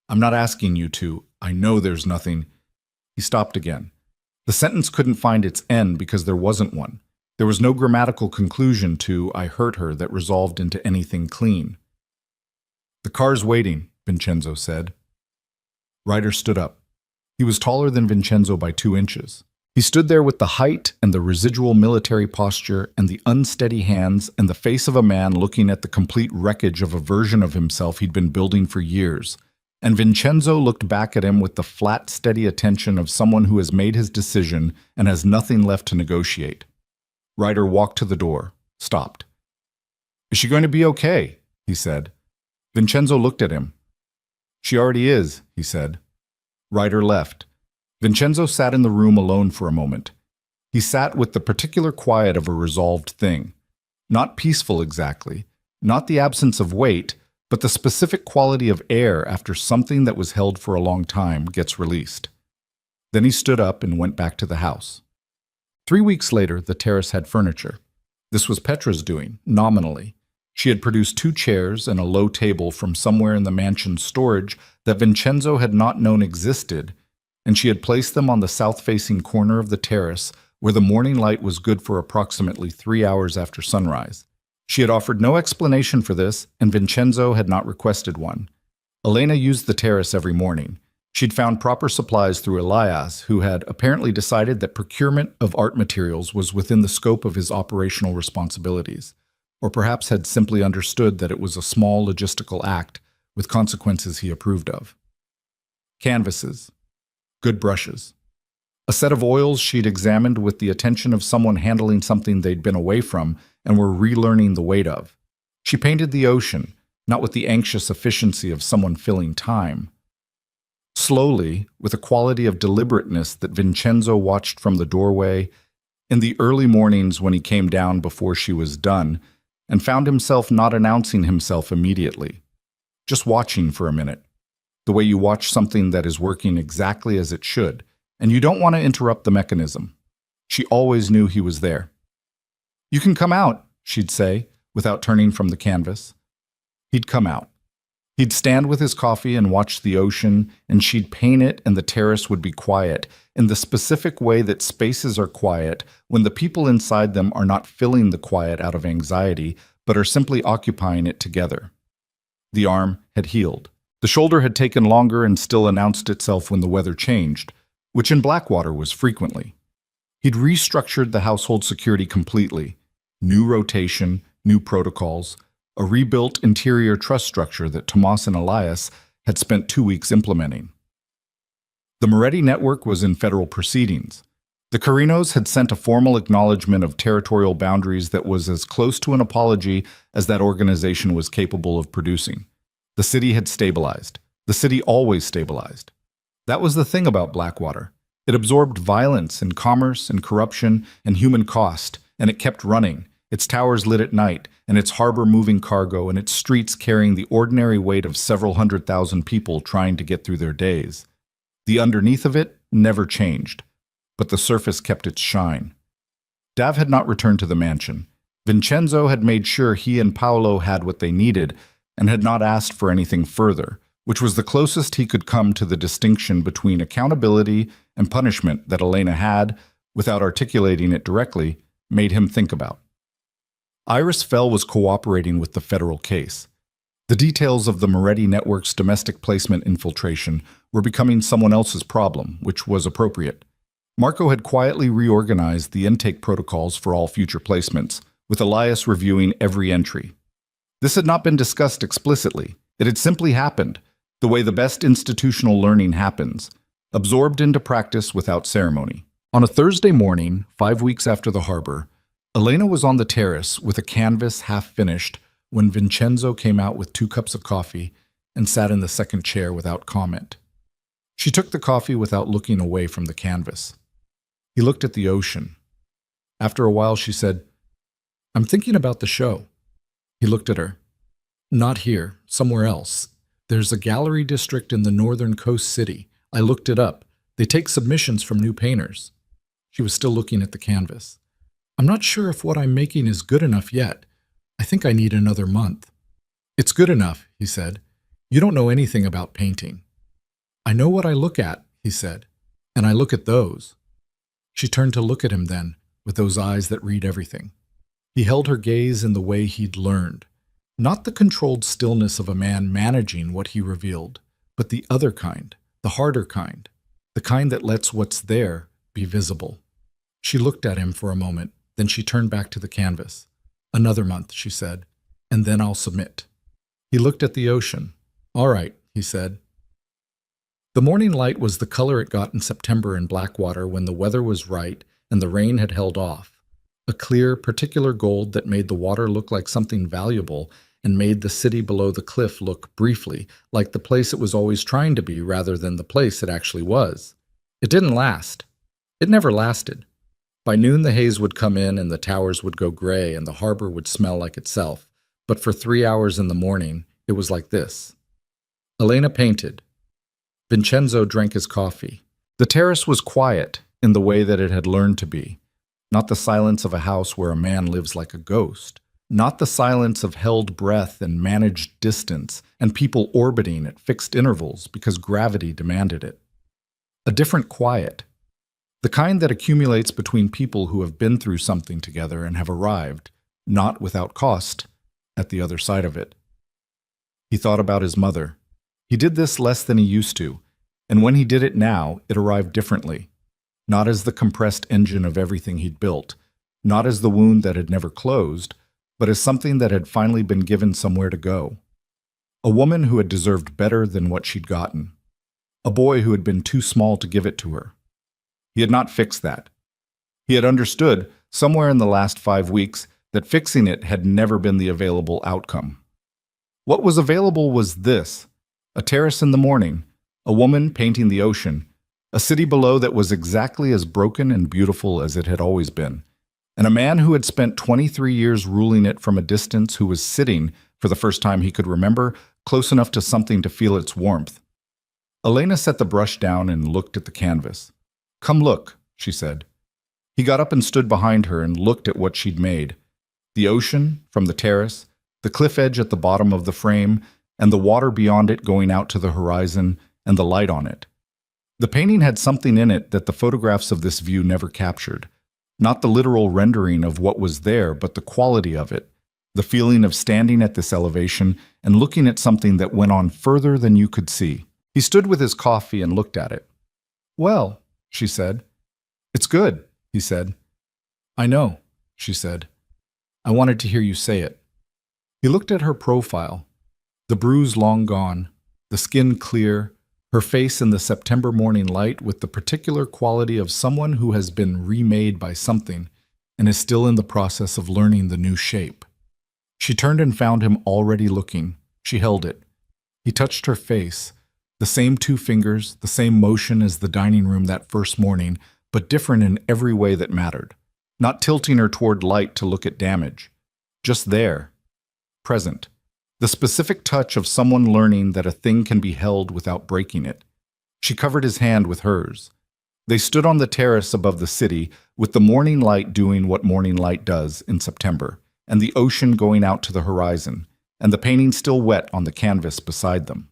"I'm not asking you to. I know there's nothing—" He stopped again. The sentence couldn't find its end because there wasn't one. There was no grammatical conclusion to "I hurt her" that resolved into anything clean. "The car's waiting," Vincenzo said. Ryder stood up. He was taller than Vincenzo by 2 inches. He stood there with the height and the residual military posture and the unsteady hands and the face of a man looking at the complete wreckage of a version of himself he'd been building for years. And Vincenzo looked back at him with the flat, steady attention of someone who has made his decision and has nothing left to negotiate. Ryder walked to the door, stopped. "Is she going to be okay?" he said. Vincenzo looked at him. "She already is," he said. Ryder left. Vincenzo sat in the room alone for a moment. He sat with the particular quiet of a resolved thing. Not peaceful exactly, not the absence of weight, but the specific quality of air after something that was held for a long time gets released. Then he stood up and went back to the house. 3 weeks later, the terrace had furniture. This was Petra's doing, nominally. She had produced 2 chairs and a low table from somewhere in the mansion's storage that Vincenzo had not known existed, and she had placed them on the south-facing corner of the terrace where the morning light was good for approximately 3 hours after sunrise. She had offered no explanation for this, and Vincenzo had not requested one. Elena used the terrace every morning. She'd found proper supplies through Elias, who had apparently decided that procurement of art materials was within the scope of his operational responsibilities, or perhaps had simply understood that it was a small logistical act with consequences he approved of. Canvases. Good brushes. A set of oils she'd examined with the attention of someone handling something they'd been away from and were relearning the weight of. She painted the ocean, not with the anxious efficiency of someone filling time. Slowly, with a quality of deliberateness that Vincenzo watched from the doorway, in the early mornings when he came down before she was done, and found himself not announcing himself immediately, just watching for a minute, the way you watch something that is working exactly as it should, and you don't want to interrupt the mechanism. She always knew he was there. "You can come out," she'd say, without turning from the canvas. He'd come out. He'd stand with his coffee and watch the ocean, and she'd paint it and the terrace would be quiet, in the specific way that spaces are quiet when the people inside them are not filling the quiet out of anxiety, but are simply occupying it together. The arm had healed. The shoulder had taken longer and still announced itself when the weather changed, which in Blackwater was frequently. He'd restructured the household security completely. New rotation, new protocols, a rebuilt interior trust structure that Tomas and Elias had spent 2 weeks implementing. The Moretti network was in federal proceedings. The Carinos had sent a formal acknowledgement of territorial boundaries that was as close to an apology as that organization was capable of producing. The city had stabilized. The city always stabilized. That was the thing about Blackwater. It absorbed violence and commerce and corruption and human cost, and it kept running, its towers lit at night, and its harbor moving cargo, and its streets carrying the ordinary weight of several 100,000 people trying to get through their days. The underneath of it never changed, but the surface kept its shine. Dav had not returned to the mansion. Vincenzo had made sure he and Paolo had what they needed, and had not asked for anything further, which was the closest he could come to the distinction between accountability and punishment that Elena had, without articulating it directly, made him think about. Iris Fell was cooperating with the federal case. The details of the Moretti network's domestic placement infiltration were becoming someone else's problem, which was appropriate. Marco had quietly reorganized the intake protocols for all future placements, with Elias reviewing every entry. This had not been discussed explicitly. It had simply happened, the way the best institutional learning happens, absorbed into practice without ceremony. On a Thursday morning, 5 weeks after the harbor, Elena was on the terrace with a canvas half finished when Vincenzo came out with 2 cups of coffee and sat in the second chair without comment. She took the coffee without looking away from the canvas. He looked at the ocean. After a while, she said, "I'm thinking about the show." He looked at her. "Not here, somewhere else. There's a gallery district in the northern coast city. I looked it up. They take submissions from new painters." She was still looking at the canvas. "I'm not sure if what I'm making is good enough yet. I think I need another month." "It's good enough," he said. "You don't know anything about painting." "I know what I look at," he said, "and I look at those." She turned to look at him then, with those eyes that read everything. He held her gaze in the way he'd learned. Not the controlled stillness of a man managing what he revealed, but the other kind, the harder kind, the kind that lets what's there be visible. She looked at him for a moment, then she turned back to the canvas. "Another month," she said, "and then I'll submit." He looked at the ocean. "All right," he said. The morning light was the color it got in September in Blackwater when the weather was right and the rain had held off. A clear, particular gold that made the water look like something valuable and made the city below the cliff look, briefly, like the place it was always trying to be rather than the place it actually was. It didn't last. It never lasted. By noon the haze would come in and the towers would go gray and the harbor would smell like itself. But for 3 hours in the morning, it was like this. Elena painted. Vincenzo drank his coffee. The terrace was quiet in the way that it had learned to be. Not the silence of a house where a man lives like a ghost. Not the silence of held breath and managed distance and people orbiting at fixed intervals because gravity demanded it. A different quiet. The kind that accumulates between people who have been through something together and have arrived, not without cost, at the other side of it. He thought about his mother. He did this less than he used to, and when he did it now, it arrived differently. Not as the compressed engine of everything he'd built, not as the wound that had never closed, but as something that had finally been given somewhere to go. A woman who had deserved better than what she'd gotten. A boy who had been too small to give it to her. He had not fixed that. He had understood, somewhere in the last 5 weeks, that fixing it had never been the available outcome. What was available was this: a terrace in the morning, a woman painting the ocean, a city below that was exactly as broken and beautiful as it had always been, and a man who had spent 23 years ruling it from a distance, who was sitting, for the first time he could remember, close enough to something to feel its warmth. Elena set the brush down and looked at the canvas. "Come look," she said. He got up and stood behind her and looked at what she'd made. The ocean, from the terrace, the cliff edge at the bottom of the frame, and the water beyond it going out to the horizon, and the light on it. The painting had something in it that the photographs of this view never captured. Not the literal rendering of what was there, but the quality of it. The feeling of standing at this elevation and looking at something that went on further than you could see. He stood with his coffee and looked at it. "Well," she said. "It's good," he said. "I know," she said. "I wanted to hear you say it." He looked at her profile. The bruise long gone, the skin clear, her face in the September morning light with the particular quality of someone who has been remade by something and is still in the process of learning the new shape. She turned and found him already looking. She held it. He touched her face. The same 2 fingers, the same motion as the dining room that first morning, but different in every way that mattered. Not tilting her toward light to look at damage. Just there. Present. The specific touch of someone learning that a thing can be held without breaking it. She covered his hand with hers. They stood on the terrace above the city, with the morning light doing what morning light does in September, and the ocean going out to the horizon, and the painting still wet on the canvas beside them.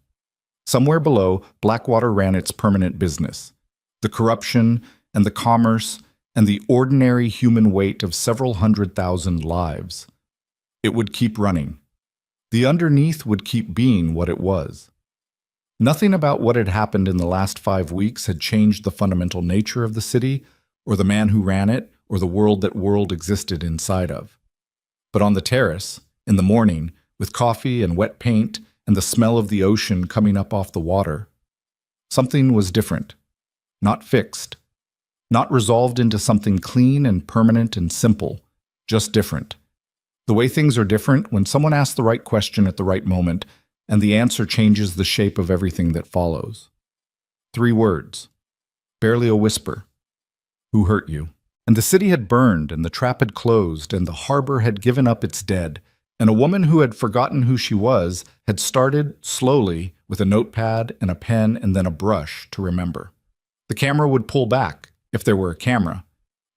Somewhere below, Blackwater ran its permanent business. The corruption and the commerce and the ordinary human weight of several 100,000 lives. It would keep running. The underneath would keep being what it was. Nothing about what had happened in the last 5 weeks had changed the fundamental nature of the city, or the man who ran it, or the world that world existed inside of. But on the terrace, in the morning, with coffee and wet paint and the smell of the ocean coming up off the water, something was different. Not fixed. Not resolved into something clean and permanent and simple. Just different. The way things are different when someone asks the right question at the right moment, and the answer changes the shape of everything that follows. 3 words. Barely a whisper. Who hurt you? And the city had burned, and the trap had closed, and the harbor had given up its dead, and a woman who had forgotten who she was had started, slowly, with a notepad and a pen and then a brush, to remember. The camera would pull back, if there were a camera,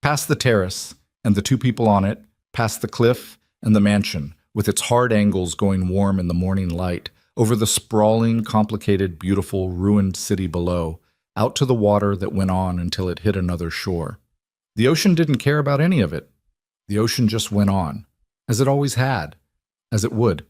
past the terrace, and the 2 people on it, past the cliff and the mansion, with its hard angles going warm in the morning light, over the sprawling, complicated, beautiful, ruined city below, out to the water that went on until it hit another shore. The ocean didn't care about any of it. The ocean just went on, as it always had, as it would.